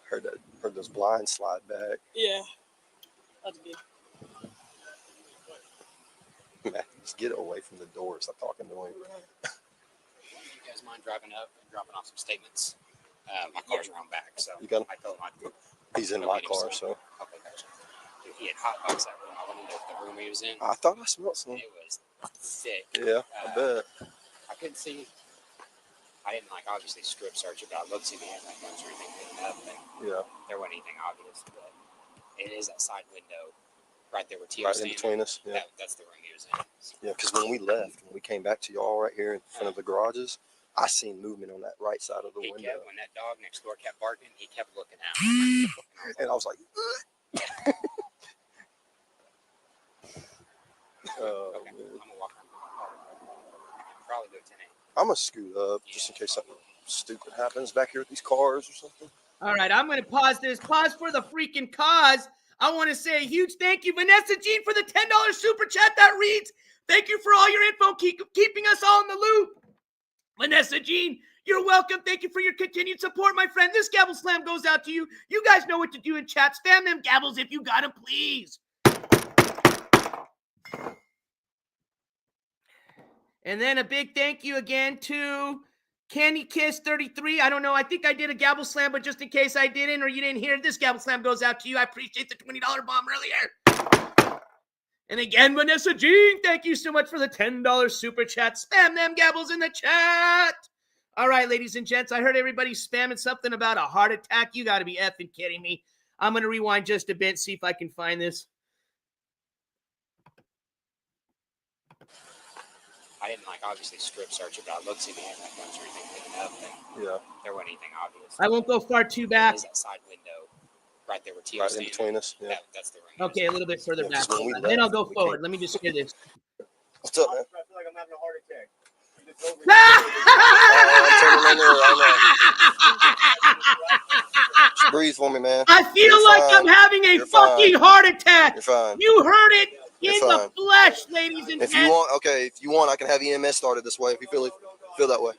Heard those blinds slide back. Yeah. That's good. Man, just get away from the door. Stop talking to him. You guys mind driving up and dropping off some statements? My car's around back, so You got him? I told him I'd He's in my car, so. Okay, gotcha. Dude, he had hot dogs that room. I went into the room he was in. I thought I smelled some. It was thick. Yeah, I bet. I couldn't see. I didn't obviously strip search it, but I looked to see if he had like guns or anything hidden up. And Yeah. there wasn't anything obvious, but it is that side window right there where Tio Right was in standing. between us. Yeah. That's the room he was in. Yeah, because when we left, when we came back to y'all right here in front of the garages, I seen movement on that right side of the window. When that dog next door kept barking, he kept looking out. And I was like, oh, okay, man. I'm gonna walk around my car. I can probably go 10 a.m. I'm going to scoot up just in case something stupid happens back here with these cars or something. All right, I'm going to pause this. Pause for the freaking cause. I want to say a huge thank you, Vanessa Jean, for the $10 super chat that reads, thank you for all your info, keeping us all in the loop. Vanessa Jean, you're welcome. Thank you for your continued support, my friend. This gavel slam goes out to you. You guys know what to do in chat. Spam them gavels if you got them, please. And then a big thank you again to Candy Kiss 33. I don't know. I think I did a gavel slam, but just in case I didn't or you didn't hear, this gavel slam goes out to you. I appreciate the $20 bomb earlier. And again, Vanessa Jean, thank you so much for the $10 super chat. Spam them gavels in the chat. All right, ladies and gents, I heard everybody spamming something about a heart attack. You got to be effing kidding me. I'm going to rewind just a bit, see if I can find this. I didn't obviously strip search it, but I looked to see if he had like guns or anything hidden up. And Yeah. there wasn't anything obvious. I won't go far too back. That side window right there where Tio Right was in standing. between us. Yeah. That's the room. Okay, a little bit further Yeah, 'cause back. when we And then I'll left, go we forward. came- Let me just hear this. What's up, man? I feel like I'm having a heart attack. I'm just over I'm turning on there right now. Just breathe for me, man. I feel You're like fine. I'm having a You're fucking fine. heart attack. You're fine. You heard it. You're in fine. the flesh, ladies and If gents. you want, okay, if you want, I can have EMS started this way if you feel that way.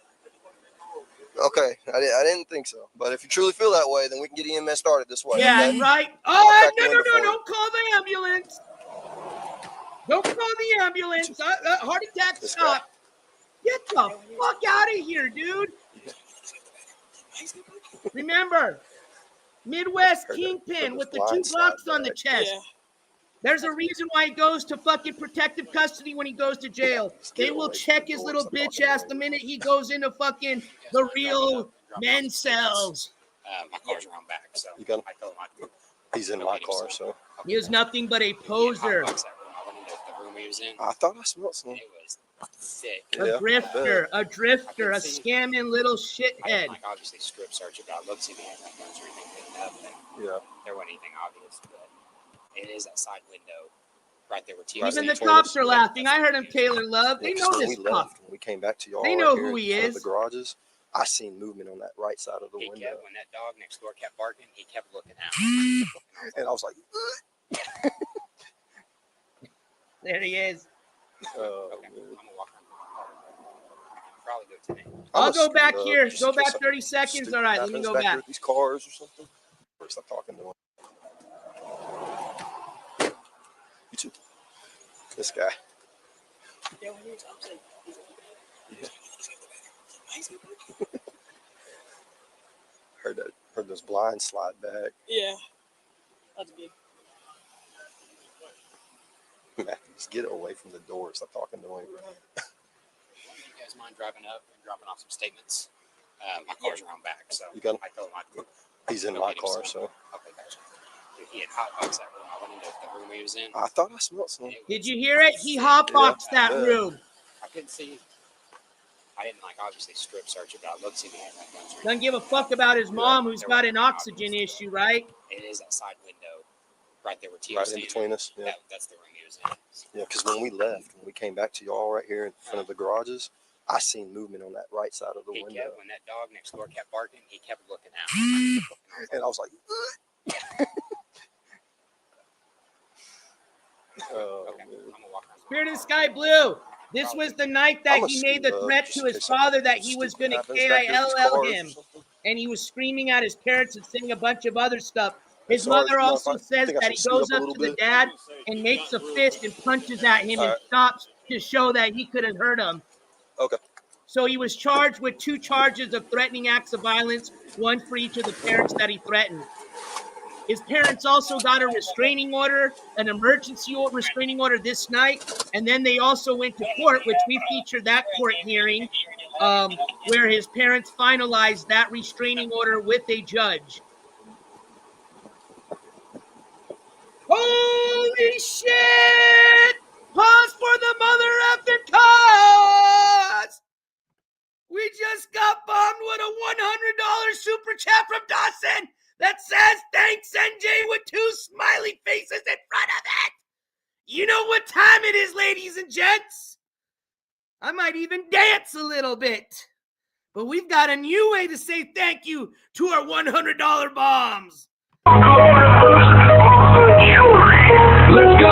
Okay, I didn't think so. But if you truly feel that way, then we can get EMS started this way. Yeah, okay? right. I'll Oh, crack the window for you. don't call the ambulance. Don't call the ambulance. Heart attack, stop. Get the fuck out of here, dude. Remember, Midwest Kingpin with the 2 Glocks on the chest. Yeah. There's a reason why he goes to fucking protective custody when he goes to jail. They will check his little bitch ass the minute he goes into fucking the real men's cells. My car's around back, so You got him? I told him He's in my car, so. He is nothing but a poser. I went into the room he was in. I thought I smelled something. It was sick. A drifter, a scamming little shithead. I didn't obviously strip search it, but I looked to see if he had that guns or anything cleaned up. And Yeah. there wasn't anything obvious, but it is that side window right there where Even the cops are laughing. I heard him, Taylor Love. They know this cop. When we came back to y'all, They know who he is. The garages. I seen movement on that right side of the window. When that dog next door kept barking, he kept looking out. And I was like, there he is. Okay, I'm gonna walk around. Probably do it today. I'll go back here. Go back 30 seconds. All right, let me go back. These cars or something. First, I'm talking to him. You too. This guy. Yeah, when you're Thompson. Heard those blinds slide back. Yeah. That's big. Matthews, get away from the door. Stop talking to him. You guys mind driving up and dropping off some statements? My car's around back, so You got him? I told him He's in my car, so. Okay, gotcha. Dude, he had hotboxed that room. I went into the room he was in. I thought I smelled something. Did you hear it? He hotboxed that room. I couldn't see. I didn't obviously strip search it, but I looked to see if he had that guns or Doesn't give a fuck about his mom who's got an oxygen issue, right? It is that side window right there where T Right was in standing. between us. Yeah. That's the room he was in. Yeah, because when we left, when we came back to y'all right here in front of the garages, I seen movement on that right side of the window. When that dog next door kept barking, he kept looking out. And I was like, Okay, I'm gonna walk around. Spirit of the Sky Blue. This was the night that he made the threat to his father that he was going to KILL him. And he was screaming at his parents and saying a bunch of other stuff. His mother also says that he goes up to the dad and makes a fist and punches at him and stops to show that he couldn't hurt him. Okay. So he was charged with 2 charges of threatening acts of violence, 1 for each of the parents that he threatened. His parents also got a restraining order, an emergency restraining order this night, and then they also went to court, which we featured that court hearing, where his parents finalized that restraining order with a judge. Holy shit! Pause for the mother effing cause! We just got bombed with a $100 super chat from Dawson that says, thanks, NJ, with 2 smiley faces in front of it. You know what time it is, ladies and gents. I might even dance a little bit. But we've got a new way to say thank you to our $100 bombs. Let's go.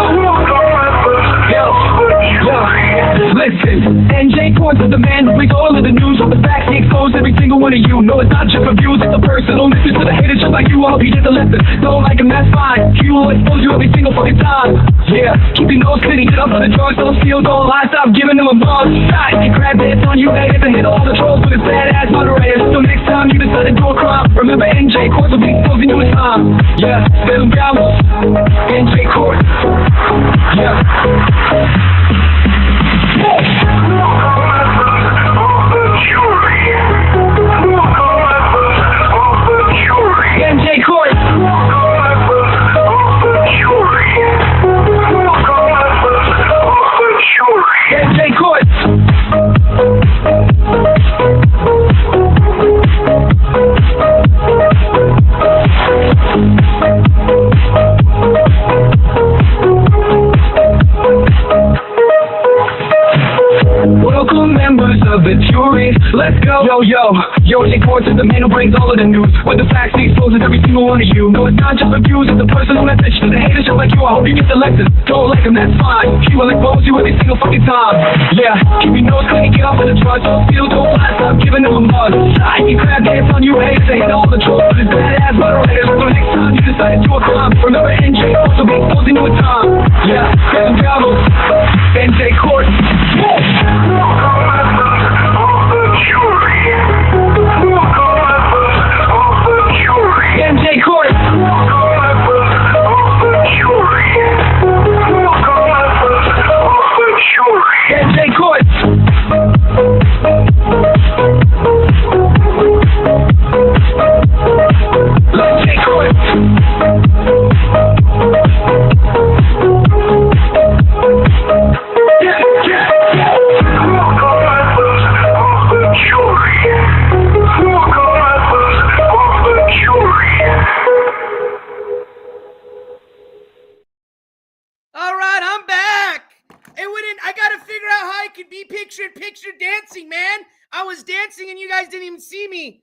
Listen, NJ Courts is the man who brings all of the news. All the facts, he exposed every single one of you. No, it's not just for views, it's a personal. Listen to the haters just like you. I hope you get the lesson. Don't like him, that's fine. He will expose you every single fucking time. Yeah, keep your nose clean, get up on the drugs, don't steal, don't lie, stop giving them a buzz. Shot, you grab the hits on you, they hit to hit all the trolls with his badass moderators. So next time you decide to do a crime, remember NJ Courts will be exposing you in time. Yeah, let them down. NJ Courts. Yeah. NJ Courts. NJ Courts. all members of the jury. Let's go. Yo, NJ Courts is the man who brings all of the news. With the facts, he exposes every single one of you. No, it's not just reviews, it's a personal message to the haters just like you. I hope you get selected. Don't like him, that's fine. He will expose you every single fucking time. Yeah, keep your nose clean, get off of the drugs. Don't steal, don't lie, stop giving them a buzz. I can grab dance on you haters, they hit all the trolls. But it's badass moderators, so next time you decide to do a crime, remember NJ Courts will be exposing you in time. Yeah, get some gavels. NJ Courts. NJ Courts. NJ Courts. Let's take courts. All right, I'm back. I got to figure out how I could be picture dancing, man. I was dancing and you guys didn't even see me.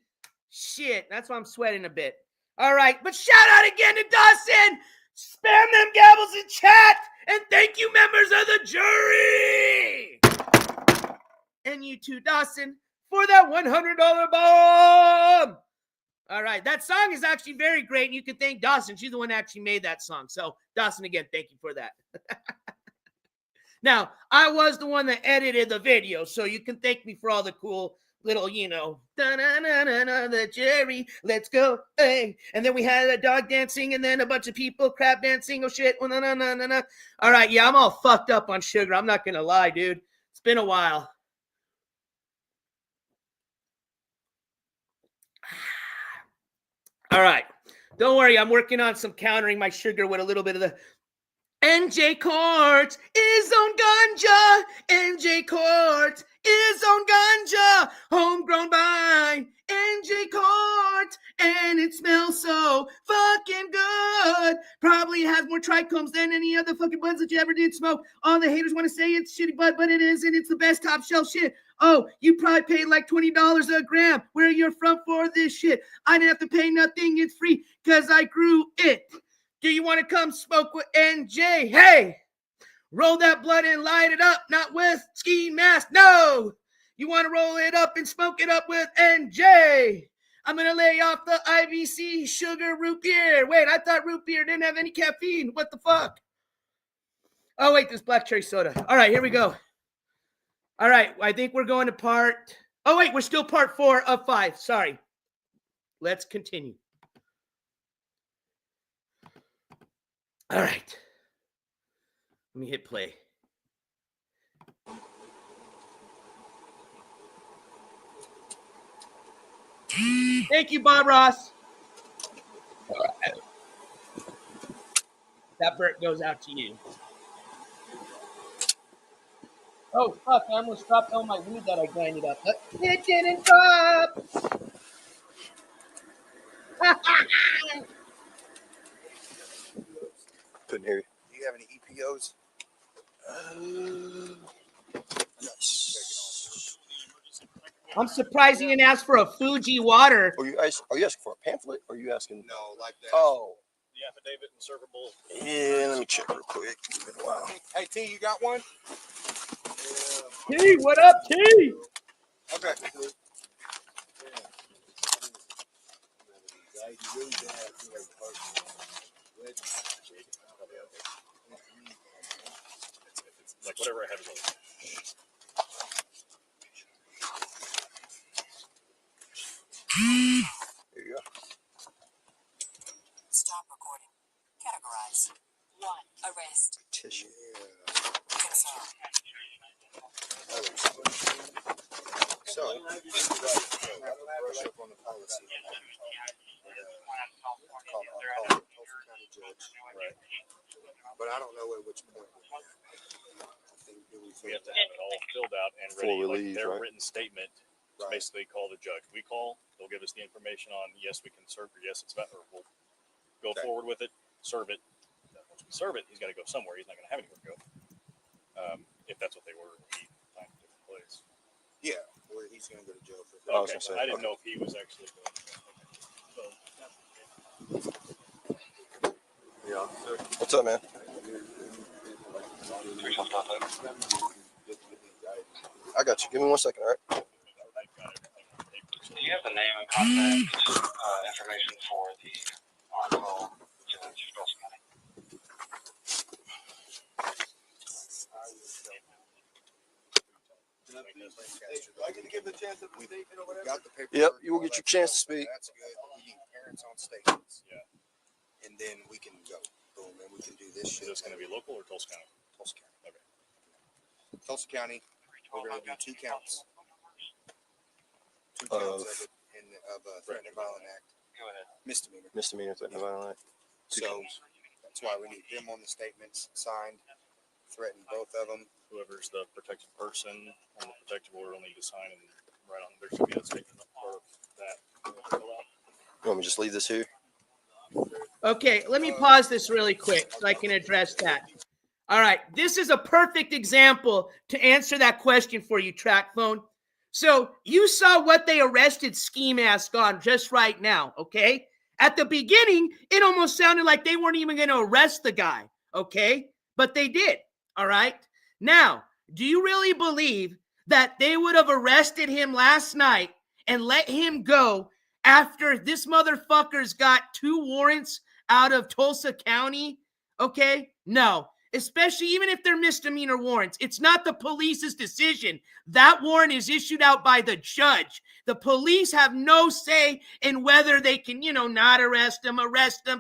Shit, that's why I'm sweating a bit. All right, but shout out again to Dawson. Spam them gavels in chat. And thank you, members of the jury. And you too, Dawson, for that $100 bomb. All right, that song is actually very great, and you can thank Dawson. She's the one that actually made that song. So, Dawson, again, thank you for that. Now, I was the one that edited the video, so you can thank me for all the cool little, the jury, let's go, hey. And then we had a dog dancing, and then a bunch of people crab dancing. Oh, shit. All right, yeah, I'm all fucked up on sugar. I'm not going to lie, dude. It's been a while. All right. Don't worry. I'm working on some countering my sugar with a little bit of the NJ Courts is on ganja. NJ Courts is on ganja. Homegrown by NJ Courts. And it smells so fucking good. Probably has more trichomes than any other fucking buds that you ever did smoke. All the haters want to say it's shitty bud, but it isn't. It's the best top shelf shit. Oh, you probably paid like $20 a gram. Where you're from for this shit. I didn't have to pay nothing. It's free because I grew it. Do you want to come smoke with NJ? Hey, roll that blood and light it up. Not with Skimask. No. You want to roll it up and smoke it up with NJ. I'm going to lay off the IBC sugar root beer. Wait, I thought root beer didn't have any caffeine. What the fuck? Oh, wait, there's black cherry soda. All right, here we go. All right, I think we're going to part... Oh, wait, we're still part 4 of 5. Sorry. Let's continue. All right. Let me hit play. Thank you, Bob Ross. That burp goes out to you. Oh, fuck, I almost dropped all my weed that I grinded up. It didn't drop! Couldn't hear you. Do you have any EPOs? I'm surprised you didn't ask for a Fuji water. Are you asking for a pamphlet? Or are you asking? No, like that. Oh. The affidavit and servable. Yeah, let me check real quick. It's been a while. Hey, T, you got one? T, what up, T? Okay. Like whatever I had to roll. There you go. Stop recording. Categorize. 1. Arrest. Tissue. Concern. So, brush up on the policy. Call the Tulsa County judge. Right. But I don't know at which point. We have to have it all filled out and ready. Like their written statement to basically call the judge. We call, they'll give us the information on yes, we can serve, or yes, it's better. We'll go forward with it, serve it. Once we serve it, he's got to go somewhere. He's not going to have anywhere to go. If that's what they were, find a different place. he's going to go to jail for Okay, I was gonna say, I didn't know if he was actually going. Yeah. What's up, man? I got you. Give me 1 second, all right? Do you have the name and contact information for the on-call to Charles County? I get to give the chance of statement or whatever. Got the paperwork. Yep, you will get your chance to speak. That's good. We need parents on statements. Yeah. And then we can go. Boom, and we can do this shit. Is this going to be local or Tulsa County? Tulsa County. Okay. Tulsa County, we're going to do 2 counts. 2 counts of it of threatening violent act. Misdemeanor. Misdemeanor, threatening violent act. So that's why we need them on the statements signed. Threaten both of them. Whoever's the protected person on the protective order will need to sign and write on. There should be a statement of that. You want me to just leave this here? Okay, let me pause this really quick so I can address that. All right, this is a perfect example to answer that question for you, Track Phone. So you saw what they arrested Skimask on just right now, okay? At the beginning, it almost sounded like they weren't even going to arrest the guy, okay? But they did, all right? Now, do you really believe that they would have arrested him last night and let him go after this motherfucker's got 2 warrants out of Tulsa County? Okay? No. Especially even if they're misdemeanor warrants. It's not the police's decision. That warrant is issued out by the judge. The police have no say in whether they can, not arrest them,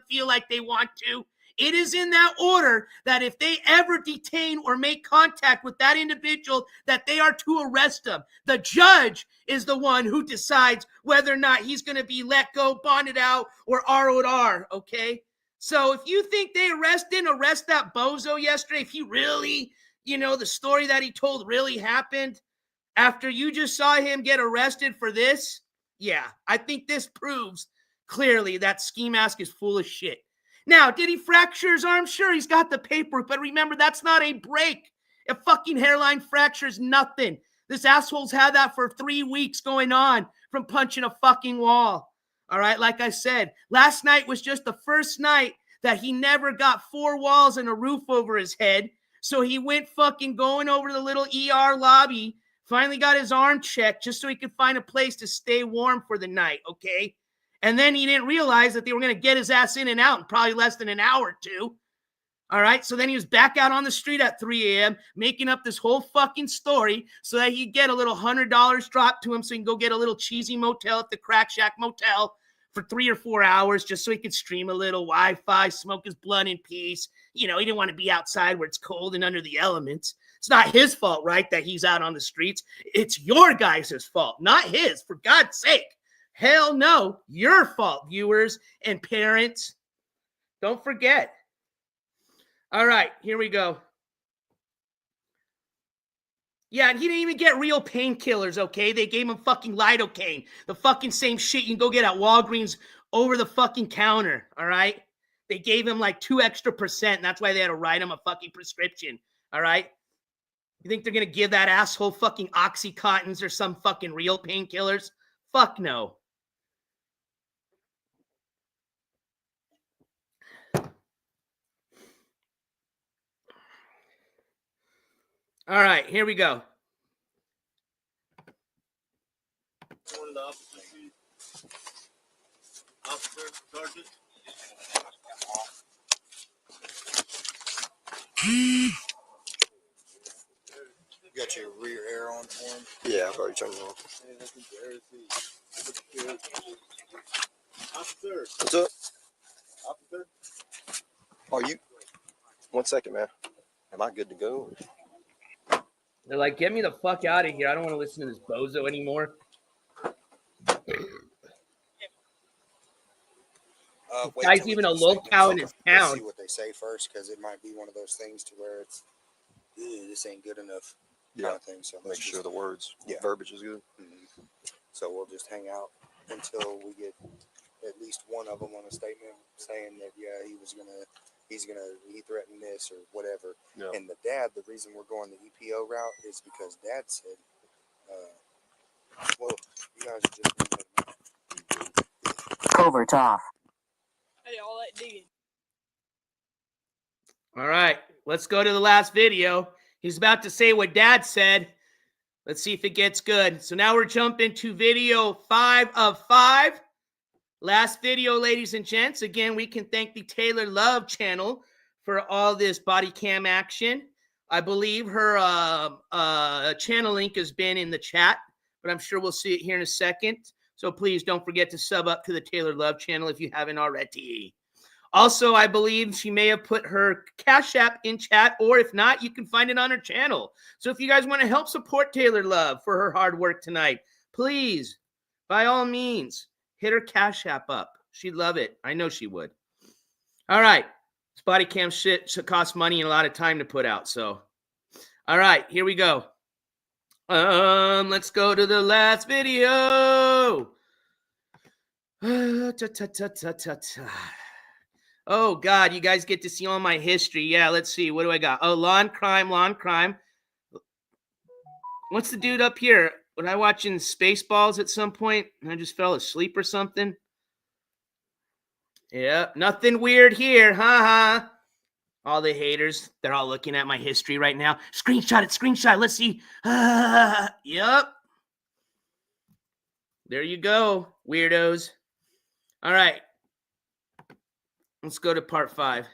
feel like they want to. It is in that order that if they ever detain or make contact with that individual, that they are to arrest them. The judge is the one who decides whether or not he's going to be let go, bonded out, or RO'd, okay? So if you think they didn't arrest that bozo yesterday, if he really, the story that he told really happened after you just saw him get arrested for this, yeah, I think this proves clearly that Skimask is full of shit. Now, did he fracture his arm? Sure, he's got the paperwork, but remember, that's not a break. A fucking hairline fracture is nothing. This asshole's had that for 3 weeks going on from punching a fucking wall. All right, like I said, last night was just the first night that he never got 4 walls and a roof over his head. So he went fucking going over to the little ER lobby, finally got his arm checked just so he could find a place to stay warm for the night, okay? And then he didn't realize that they were going to get his ass in and out in probably less than an hour or 2. All right, so then he was back out on the street at 3 a.m. making up this whole fucking story so that he'd get a little $100 dropped to him so he can go get a little cheesy motel at the Crack Shack Motel for 3 or 4 hours just so he could stream a little Wi-Fi, smoke his blunt in peace. He didn't want to be outside where it's cold and under the elements. It's not his fault, right, that he's out on the streets. It's your guys' fault, not his, for God's sake. Hell no, your fault, viewers and parents. Don't forget. All right, here we go. Yeah, and he didn't even get real painkillers, okay? They gave him fucking lidocaine. The fucking same shit you can go get at Walgreens over the fucking counter, all right? They gave him like 2% extra, and that's why they had to write him a fucking prescription, all right? You think they're going to give that asshole fucking Oxycontins or some fucking real painkillers? Fuck no. All right, here we go. Officer, Sergeant. You got your rear air on for him? Yeah, I've already turned it on. Officer. What's up? Officer. Are you? 1 second, man. Am I good to go? They're like, get me the fuck out of here. I don't want to listen to this bozo anymore. Guy's even a locale in his town. See what they say first, because it might be one of those things to where it's this ain't good enough. Kind of thing. So make sure the words, verbiage is good. Mm-hmm. So we'll just hang out until we get at least one of them on a statement saying that he threatened this or whatever. Yeah. And the dad, the reason we're going the EPO route is because Dad said guys are just Covert off. I did all that digging. All right, let's go to the last video. He's about to say what Dad said. Let's see if it gets good. So now we're jumping to video 5 of 5. Last video, ladies and gents. Again, we can thank the Taylor Love channel for all this body cam action. I believe her channel link has been in the chat, but I'm sure we'll see it here in a second. So please don't forget to sub up to the Taylor Love channel if you haven't already. Also, I believe she may have put her Cash App in chat, or if not, you can find it on her channel. So if you guys want to help support Taylor Love for her hard work tonight, please, by all means, hit her Cash App up. She'd love it. I know she would. All right. This body cam shit costs money and a lot of time to put out. So, all right, here we go. Let's go to the last video. Oh, God, you guys get to see all my history. Yeah, let's see. What do I got? Oh, law and crime. What's the dude up here? Was I watching Spaceballs at some point and I just fell asleep or something? Yeah, nothing weird here. Ha. All the haters, they're all looking at my history right now. Screenshot it. Let's see. Yep. There you go, weirdos. All right. Let's go to part 5.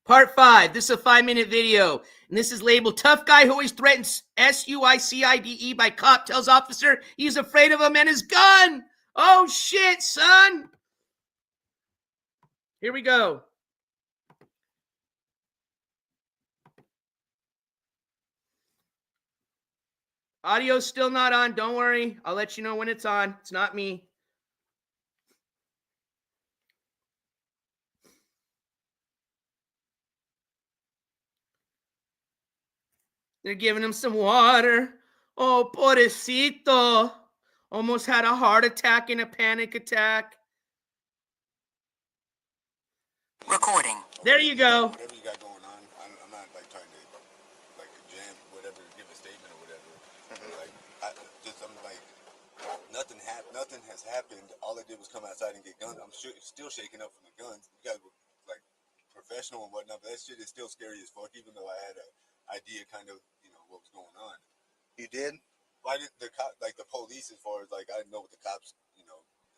Part 5. This is a 5-minute video. And this is labeled Tough Guy Who Always Threatens SUICIDE by Cop Tells Officer He's Afraid of Him and His Gun. Oh, shit, son. Here we go. Audio's still not on. Don't worry. I'll let you know when it's on. It's not me. They're giving him some water. Oh, pobrecito. Almost had a heart attack and a panic attack. Recording. There you go. Whatever you got going on, I'm not like trying to like jam whatever, give a statement or whatever. Like I'm like nothing has happened. All I did was come outside and get guns. I'm still shaking up from the guns. You guys were like professional and whatnot, but that shit is still scary as fuck. Even though I had an idea, kind of, what was going on. You did? Why did the cop, like the police, as far as like I know what the cops,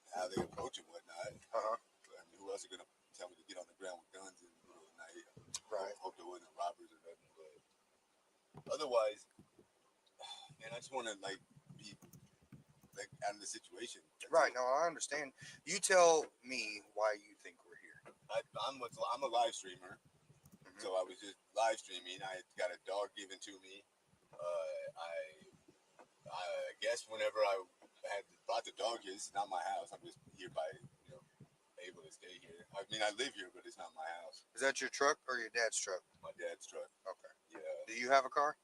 how they approach and whatnot. I mean, who else are gonna tell me to get on the ground with guns in the middle of the night? Right. Hope there wasn't robbers or nothing, but otherwise, man, I just want to like be like out of the situation. Right. No, I understand. You tell me why you think we're here. I'm a live streamer, so I was just live streaming. I got a dog given to me. I guess whenever I had brought the dog here, this is not my house. I'm just here by able to stay here. I mean, I live here, but it's not my house. Is that your truck or your dad's truck? My dad's truck. Okay. Yeah. Do you have a car?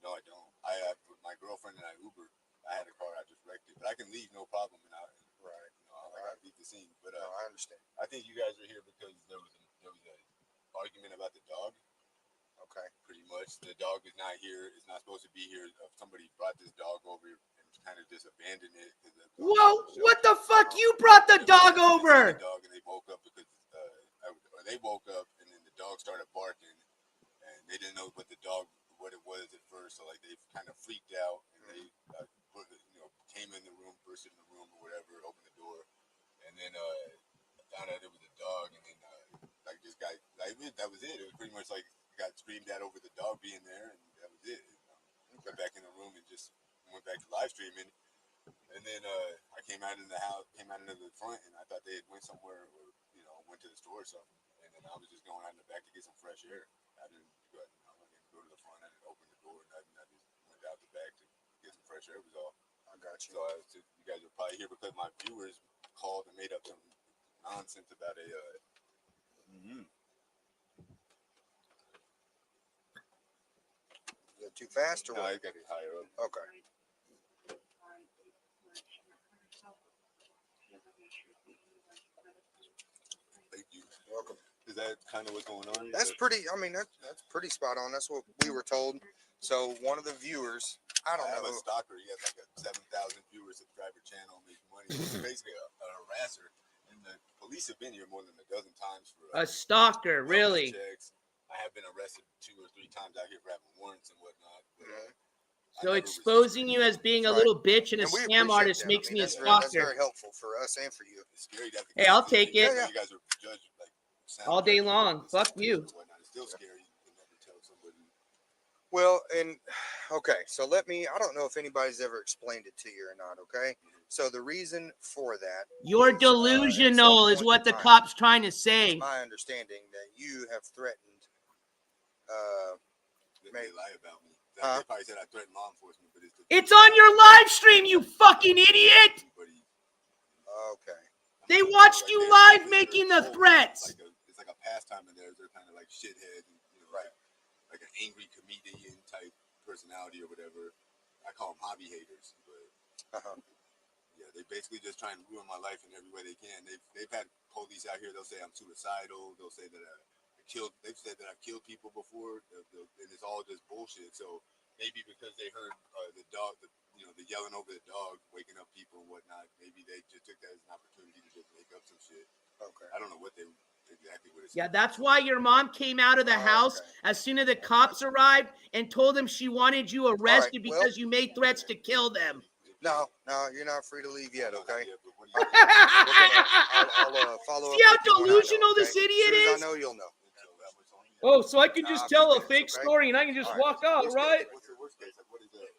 No, I don't. I have my girlfriend and I Uber. I had a car. I just wrecked it, but I can leave no problem. And I leave the scene. But no, I understand. I think you guys are here because there was an argument about the dog. Okay. Pretty much, the dog is not here. It's not supposed to be here. Somebody brought this dog over and kind of just abandoned it. Whoa! What the fuck? You brought the dog over. The dog, and they woke up because they woke up and then the dog started barking, and they didn't know what it was at first. So like they kind of freaked out, and they came in the room, burst in the room or whatever, opened the door, and then found out it was a dog, and then like this guy, like that was it. It was pretty much like got screamed at over the dog being there, and that was it. Went back in the room and just went back to live streaming. And then I came out in the house, came out into the front, and I thought they had went somewhere or went to the store or something. And then I was just going out in the back to get some fresh air. I didn't go to the front. I didn't open the door. I just went out the back to get some fresh air. Was all. I got you. So you guys are probably here because my viewers called and made up some nonsense about a. it too fast or No, what? I got it higher up. Okay. Thank you. Welcome. Is that kind of what's going on? That's pretty. I mean, that's pretty spot on. That's what we were told. So one of the viewers, I don't know. I have a stalker. He has like a 7,000 viewer subscriber channel, making money. He's basically a harasser. And the police have been here more than a dozen times for A stalker, really? checks. I have been arrested 2 or 3 times out here for having warrants and whatnot. So exposing you as being a little bitch and a scam artist makes me a stalker. That's very helpful for us and for you. It's scary to have Hey, I'll take it. You guys are judged like all day long. Fuck you. It's still scary to never tell somebody. Well, and okay, so I don't know if anybody's ever explained it to you or not, okay? So the reason for that, you're delusional is what the cop's trying to say. It's my understanding that you have threatened, they lie about me. They probably said I threatened law enforcement, but it's on your live stream, you fucking idiot! Okay. They watched you live making the threats. It's like a pastime in there. They're kind of like shitheads, and, you know, like an angry comedian type personality or whatever. I call them hobby haters, but yeah, they basically just try and ruin my life in every way they can. They've had police out here. They'll say I'm suicidal. They'll say that I killed. They've said that I've killed people before, and it's all just bullshit. So maybe because they heard the dog, the yelling over the dog, waking up people and whatnot. Maybe they just took that as an opportunity to just make up some shit. Okay. I don't know what they exactly what it's. Yeah, that's why your mom came out of the house as soon as the cops arrived and told them she wanted you arrested because you made threats to kill them. No, you're not free to leave yet, okay? I'll follow up. See how delusional this idiot is? I know you'll know. Oh, so I can just tell a fake story and I can just walk out, right? What's the worst case? Like, what is that?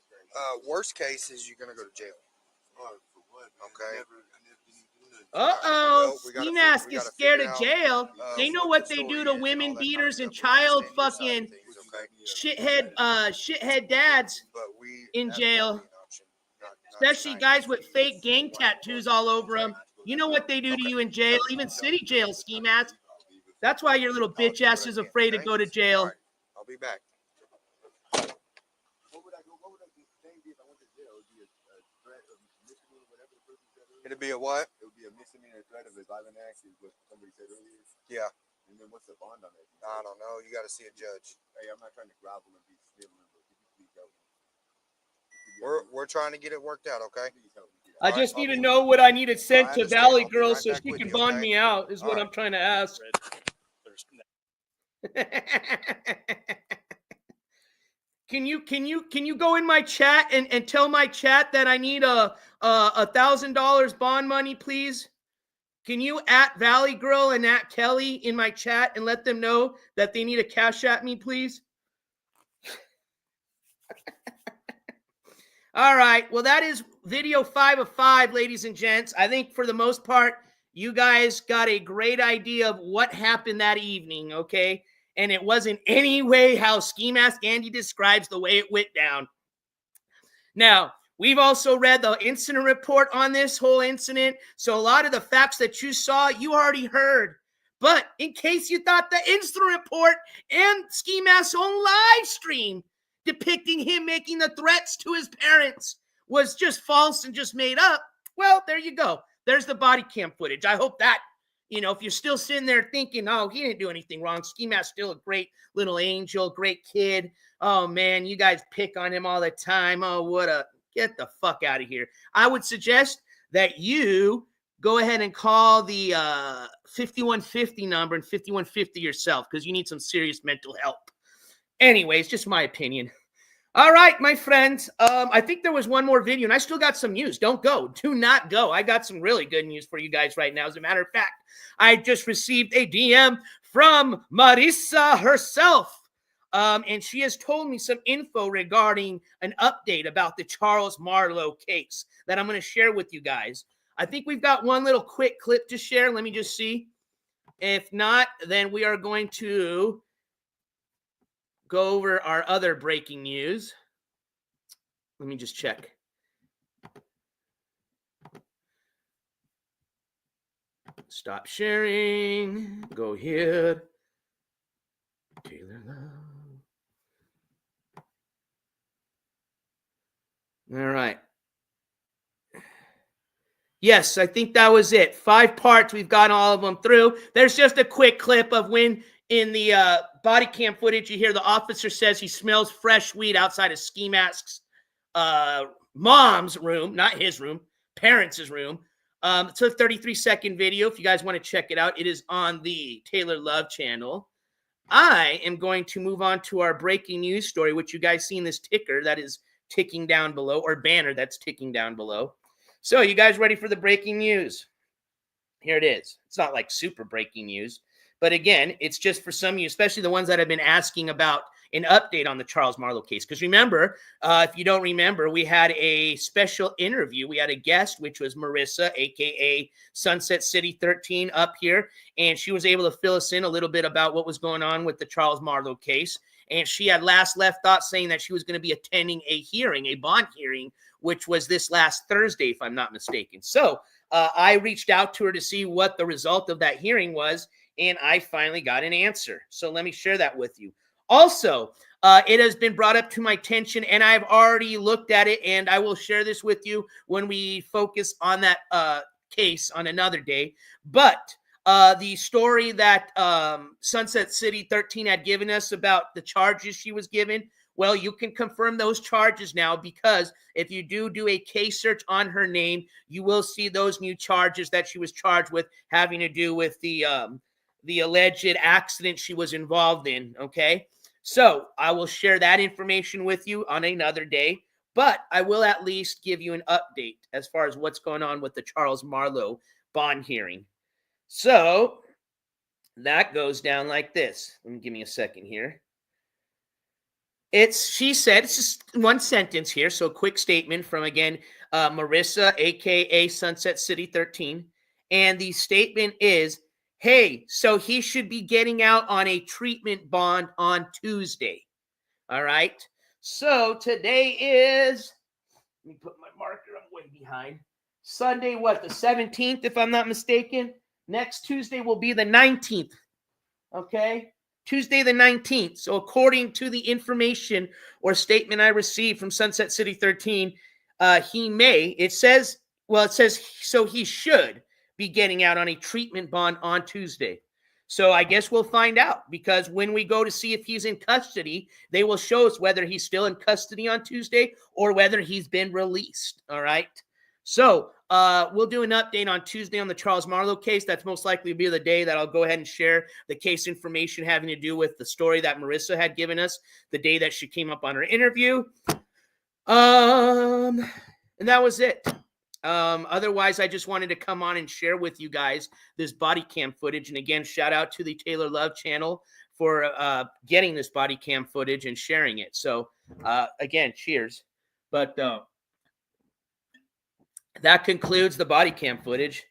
Worst case is you're gonna go to jail. Okay. Uh-oh, Skimask is scared of jail. They know what they do to women beaters and child fucking shithead dads in jail. Especially guys with fake gang tattoos all over them. You know what they do to you in jail, even city jail, Skimask. That's why your little bitch ass is afraid to go to jail. I'll be back. It'd be a what? It would be a misdemeanor threat of a violent act, is what somebody said earlier. Yeah. And then what's the bond on that? I don't know. You got to see a judge. Hey, I'm not trying to grovel and be sniveling, but could you please help me? We're trying to get it worked out, okay? I just need to know what I need to send to Valley Girl so she can bond me out, is what I'm trying to ask. Can you go in my chat and tell my chat that I need a $1,000 bond money, please? Can you at Valley Girl and at Kelly in my chat and let them know that they need to cash at me, please? All right. Well, that is video 5 of 5, ladies and gents. I think for the most part, you guys got a great idea of what happened that evening, okay? And it wasn't any way how Skimask Andy describes the way it went down. Now, we've also read the incident report on this whole incident, so a lot of the facts that you saw, you already heard. But in case you thought the incident report and Skimask's own live stream depicting him making the threats to his parents was just false and just made up, well, there you go. There's the body cam footage. I hope that, if you're still sitting there thinking, oh, he didn't do anything wrong. Skimask's still a great little angel, great kid. Oh, man, you guys pick on him all the time. Oh, get the fuck out of here. I would suggest that you go ahead and call the 5150 number and 5150 yourself because you need some serious mental help. Anyways, just my opinion. All right, my friends. I think there was one more video, and I still got some news. Don't go. Do not go. I got some really good news for you guys right now. As a matter of fact, I just received a DM from Marissa herself. And she has told me some info regarding an update about the Charles Marlowe case that I'm going to share with you guys. I think we've got one little quick clip to share. Let me just see. If not, then we are going to go over our other breaking news. Let me just check. Stop sharing. Go here. Taylor Love. All right. Yes, I think that was it. 5 parts. We've got all of them through. There's just a quick clip of when in the body cam footage you hear the officer says he smells fresh weed outside of Skimask's mom's room, not his room, parents' room. It's a 33-second video. If you guys want to check it out, it is on the Taylor Love channel. I am going to move on to our breaking news story, which you guys see in this ticker that is ticking down below, or banner that's ticking down below. So you guys ready for the breaking news? Here it is. It's not like super breaking news, but again, it's just for some of you, especially the ones that have been asking about an update on the Charles Marlowe case. Because remember, if you don't remember, we had a special interview. We had a guest, which was Marissa, a.k.a. Sunset City 13 up here, and she was able to fill us in a little bit about what was going on with the Charles Marlowe case. And she had last left off saying that she was going to be attending a hearing, a bond hearing, which was this last Thursday, if I'm not mistaken. So I reached out to her to see what the result of that hearing was, and I finally got an answer. So let me share that with you. Also, it has been brought up to my attention, and I've already looked at it, and I will share this with you when we focus on that case on another day. But the story that Sunset City 13 had given us about the charges she was given, well, you can confirm those charges now, because if you do a case search on her name, you will see those new charges that she was charged with having to do with the alleged accident she was involved in, okay? So I will share that information with you on another day, but I will at least give you an update as far as what's going on with the Charles Marlowe bond hearing. So that goes down like this. Give me a second here. She said, it's just one sentence here, so a quick statement from, again, Marissa, a.k.a. Sunset City 13. And the statement is, hey, so he should be getting out on a treatment bond on Tuesday. All right? So today is, let me put my marker, I'm way behind. Sunday, what, the 17th, if I'm not mistaken? Next Tuesday will be the 19th. Okay? Tuesday the 19th. So according to the information or statement I received from Sunset City 13, it says so he should be getting out on a treatment bond on Tuesday. So I guess we'll find out, because when we go to see if he's in custody, they will show us whether he's still in custody on Tuesday or whether he's been released. All right. So we'll do an update on Tuesday on the Charles Marlowe case. That's most likely to be the day that I'll go ahead and share the case information having to do with the story that Marissa had given us the day that she came up on her interview. And that was it. Otherwise, I just wanted to come on and share with you guys this body cam footage. And again, shout out to the Taylor Love channel for getting this body cam footage and sharing it. So again, cheers. But that concludes the body cam footage.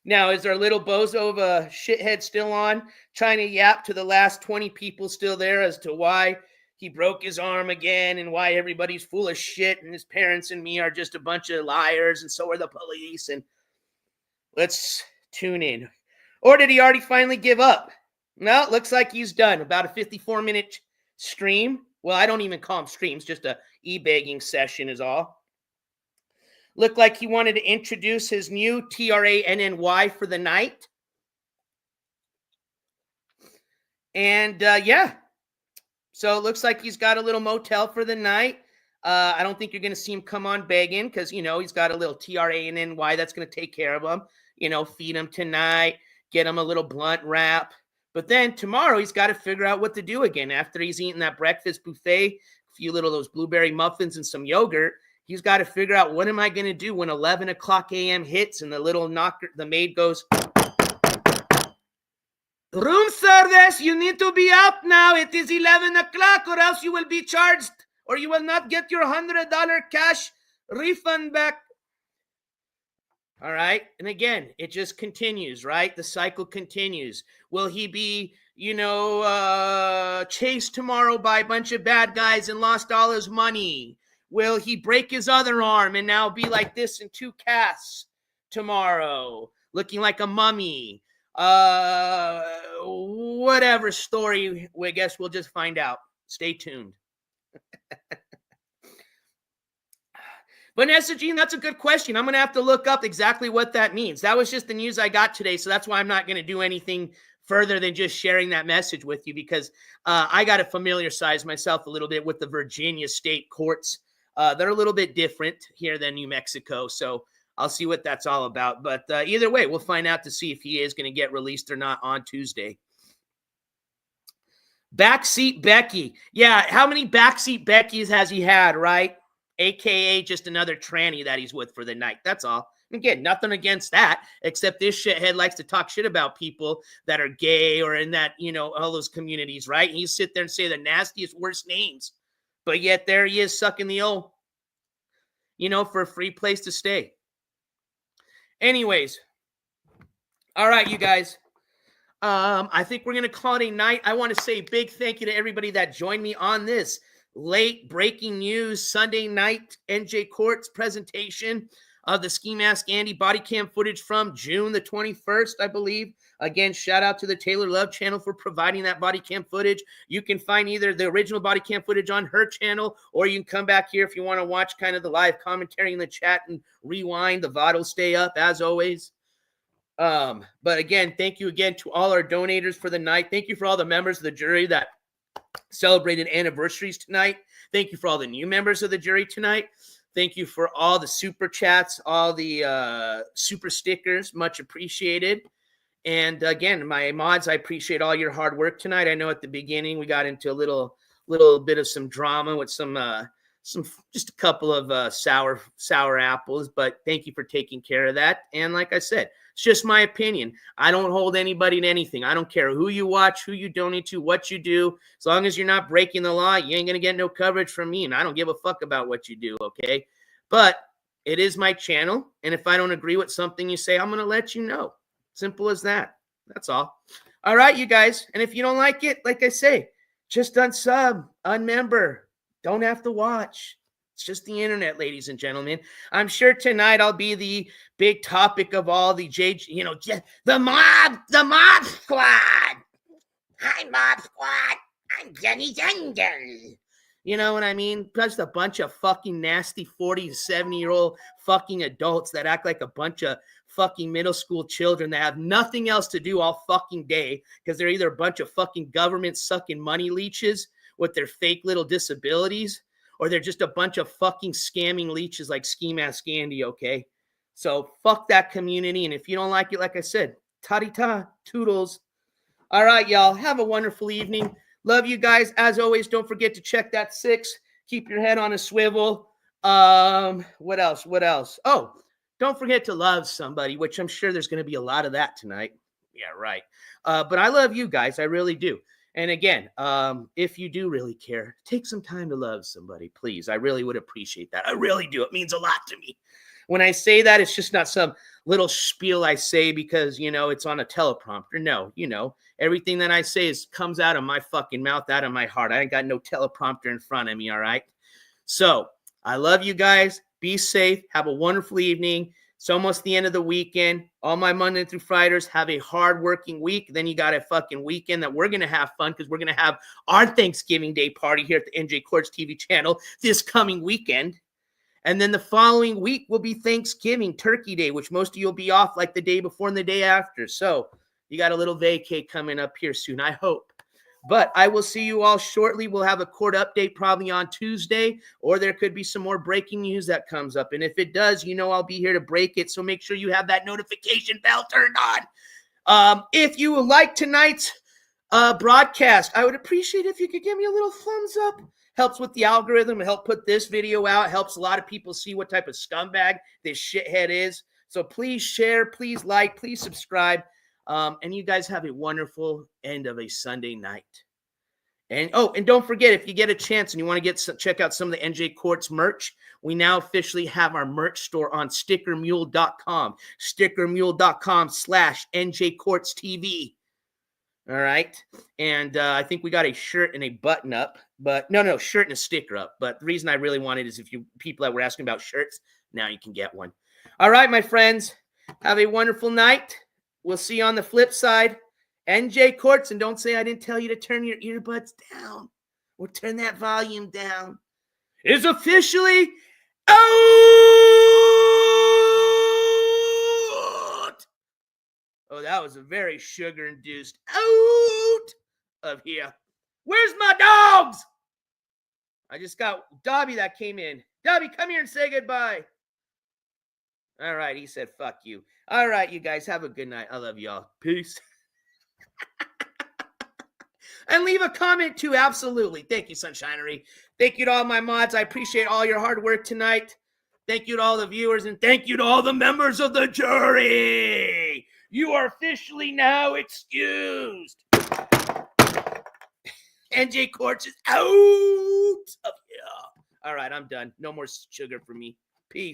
Now, is our little bozo of a shithead still on, trying to yap to the last 20 people still there as to why he broke his arm again and why everybody's full of shit and his parents and me are just a bunch of liars and so are the police? And let's tune in. Or did he already finally give up? No, it looks like he's done. About a 54-minute stream. Well, I don't even call them streams, just a e-begging session is all. Looked like he wanted to introduce his new TRANNY for the night. And yeah, so it looks like he's got a little motel for the night. I don't think you're going to see him come on begging because, you know, he's got a little TRANNY that's going to take care of him. You know, feed him tonight, get him a little blunt wrap. But then tomorrow he's got to figure out what to do again after he's eaten that breakfast buffet, a few little those blueberry muffins and some yogurt. He's got to figure out, what am I going to do when 11 o'clock a.m. hits and the little knocker, the maid goes, room service, you need to be up now. It is 11 o'clock or else you will be charged or you will not get your $100 cash refund back. All right. And again, it just continues, right? The cycle continues. Will he be, you know, chased tomorrow by a bunch of bad guys and lost all his money? Will he break his other arm and now be like this in 2 casts tomorrow, looking like a mummy? Whatever story, I guess we'll just find out. Stay tuned. Vanessa Jean, that's a good question. I'm going to have to look up exactly what that means. That was just the news I got today, so that's why I'm not going to do anything further than just sharing that message with you, because I got to familiarize myself a little bit with the Virginia state courts. They're a little bit different here than New Mexico, so I'll see what that's all about. But either way, we'll find out to see if he is going to get released or not on Tuesday. Backseat Becky. Yeah, how many Backseat Beckys has he had, right? AKA just another tranny that he's with for the night. That's all. Again, nothing against that, except this shithead likes to talk shit about people that are gay or in that, all those communities, right? And you sit there and say the nastiest, worst names. But yet there he is sucking the O, for a free place to stay. Anyways. All right, you guys. I think we're going to call it a night. I want to say a big thank you to everybody that joined me on this late breaking news Sunday night NJ Courts presentation of the Skimask Andy body cam footage from June the 21st, I believe. Again, shout out to the Taylor Love channel for providing that body cam footage. You can find either the original body cam footage on her channel, or you can come back here if you want to watch kind of the live commentary in the chat and rewind. The VOD will stay up as always. But again, thank you again to all our donators for the night. Thank you for all the members of the jury that celebrated anniversaries tonight. Thank you for all the new members of the jury tonight. Thank you for all the super chats, all the super stickers, much appreciated. And again, my mods, I appreciate all your hard work tonight. I know at the beginning we got into a little bit of some drama with some just a couple of sour apples, but thank you for taking care of that. And like I said, it's just my opinion. I don't hold anybody to anything. I don't care who you watch, who you donate to, what you do. As long as you're not breaking the law, you ain't going to get no coverage from me, and I don't give a fuck about what you do, okay? But it is my channel, and if I don't agree with something you say, I'm going to let you know. Simple as that. That's all. All right, you guys. And if you don't like it, like I say, just unsub, unmember. Don't have to watch. It's just the internet, ladies and gentlemen. I'm sure tonight I'll be the big topic of all the the mob squad. Hi, mob squad. I'm Jenny Zender. You know what I mean? Just a bunch of fucking nasty 40 to 70-year-old fucking adults that act like a bunch of fucking middle school children that have nothing else to do all fucking day because they're either a bunch of fucking government sucking money leeches with their fake little disabilities, or they're just a bunch of fucking scamming leeches like Skimask Andy, okay? So fuck that community, and if you don't like it, like I said, ta-di-ta, toodles. All right, y'all, have a wonderful evening. Love you guys. As always, don't forget to check that 6. Keep your head on a swivel. What else? Oh, don't forget to love somebody, which I'm sure there's going to be a lot of that tonight. Yeah, right. But I love you guys. I really do. And again, if you do really care, take some time to love somebody, please. I really would appreciate that. I really do. It means a lot to me. When I say that, it's just not some little spiel I say because, it's on a teleprompter. No, everything that I say comes out of my fucking mouth, out of my heart. I ain't got no teleprompter in front of me, all right? So I love you guys. Be safe. Have a wonderful evening. It's almost the end of the weekend. All my Monday through Fridays have a hard-working week. Then you got a fucking weekend that we're going to have fun because we're going to have our Thanksgiving Day party here at the NJ Courts TV channel this coming weekend. And then the following week will be Thanksgiving, Turkey Day, which most of you will be off like the day before and the day after. So you got a little vacay coming up here soon, I hope. But I will see you all shortly. We'll have a court update probably on Tuesday, or there could be some more breaking news that comes up. And if it does, I'll be here to break it. So make sure you have that notification bell turned on. If you like tonight's broadcast, I would appreciate if you could give me a little thumbs up. Helps with the algorithm. It helps put this video out. Helps a lot of people see what type of scumbag this shithead is. So please share, please like, please subscribe. And you guys have a wonderful end of a Sunday night. And don't forget, if you get a chance and you want to check out some of the NJ Courts merch, we now officially have our merch store on stickermule.com. Stickermule.com/NJCourtsTV. All right. And I think we got a shirt and a button up, but no, shirt and a sticker up. But the reason I really wanted is if you people that were asking about shirts, now you can get one. All right, my friends, have a wonderful night. We'll see you on the flip side. NJ Courts, and don't say I didn't tell you to turn your earbuds down or turn that volume down, is officially Out! Oh, that was a very sugar-induced out of here. Where's my dogs? I just got Dobby that came in. Dobby, come here and say goodbye. All right, he said, fuck you. All right, you guys, have a good night. I love y'all. Peace. And leave a comment too, absolutely. Thank you, Sunshinery. Thank you to all my mods. I appreciate all your hard work tonight. Thank you to all the viewers, and thank you to all the members of the jury. You are officially now excused. NJ Courts is out of here. All right, I'm done. No more sugar for me.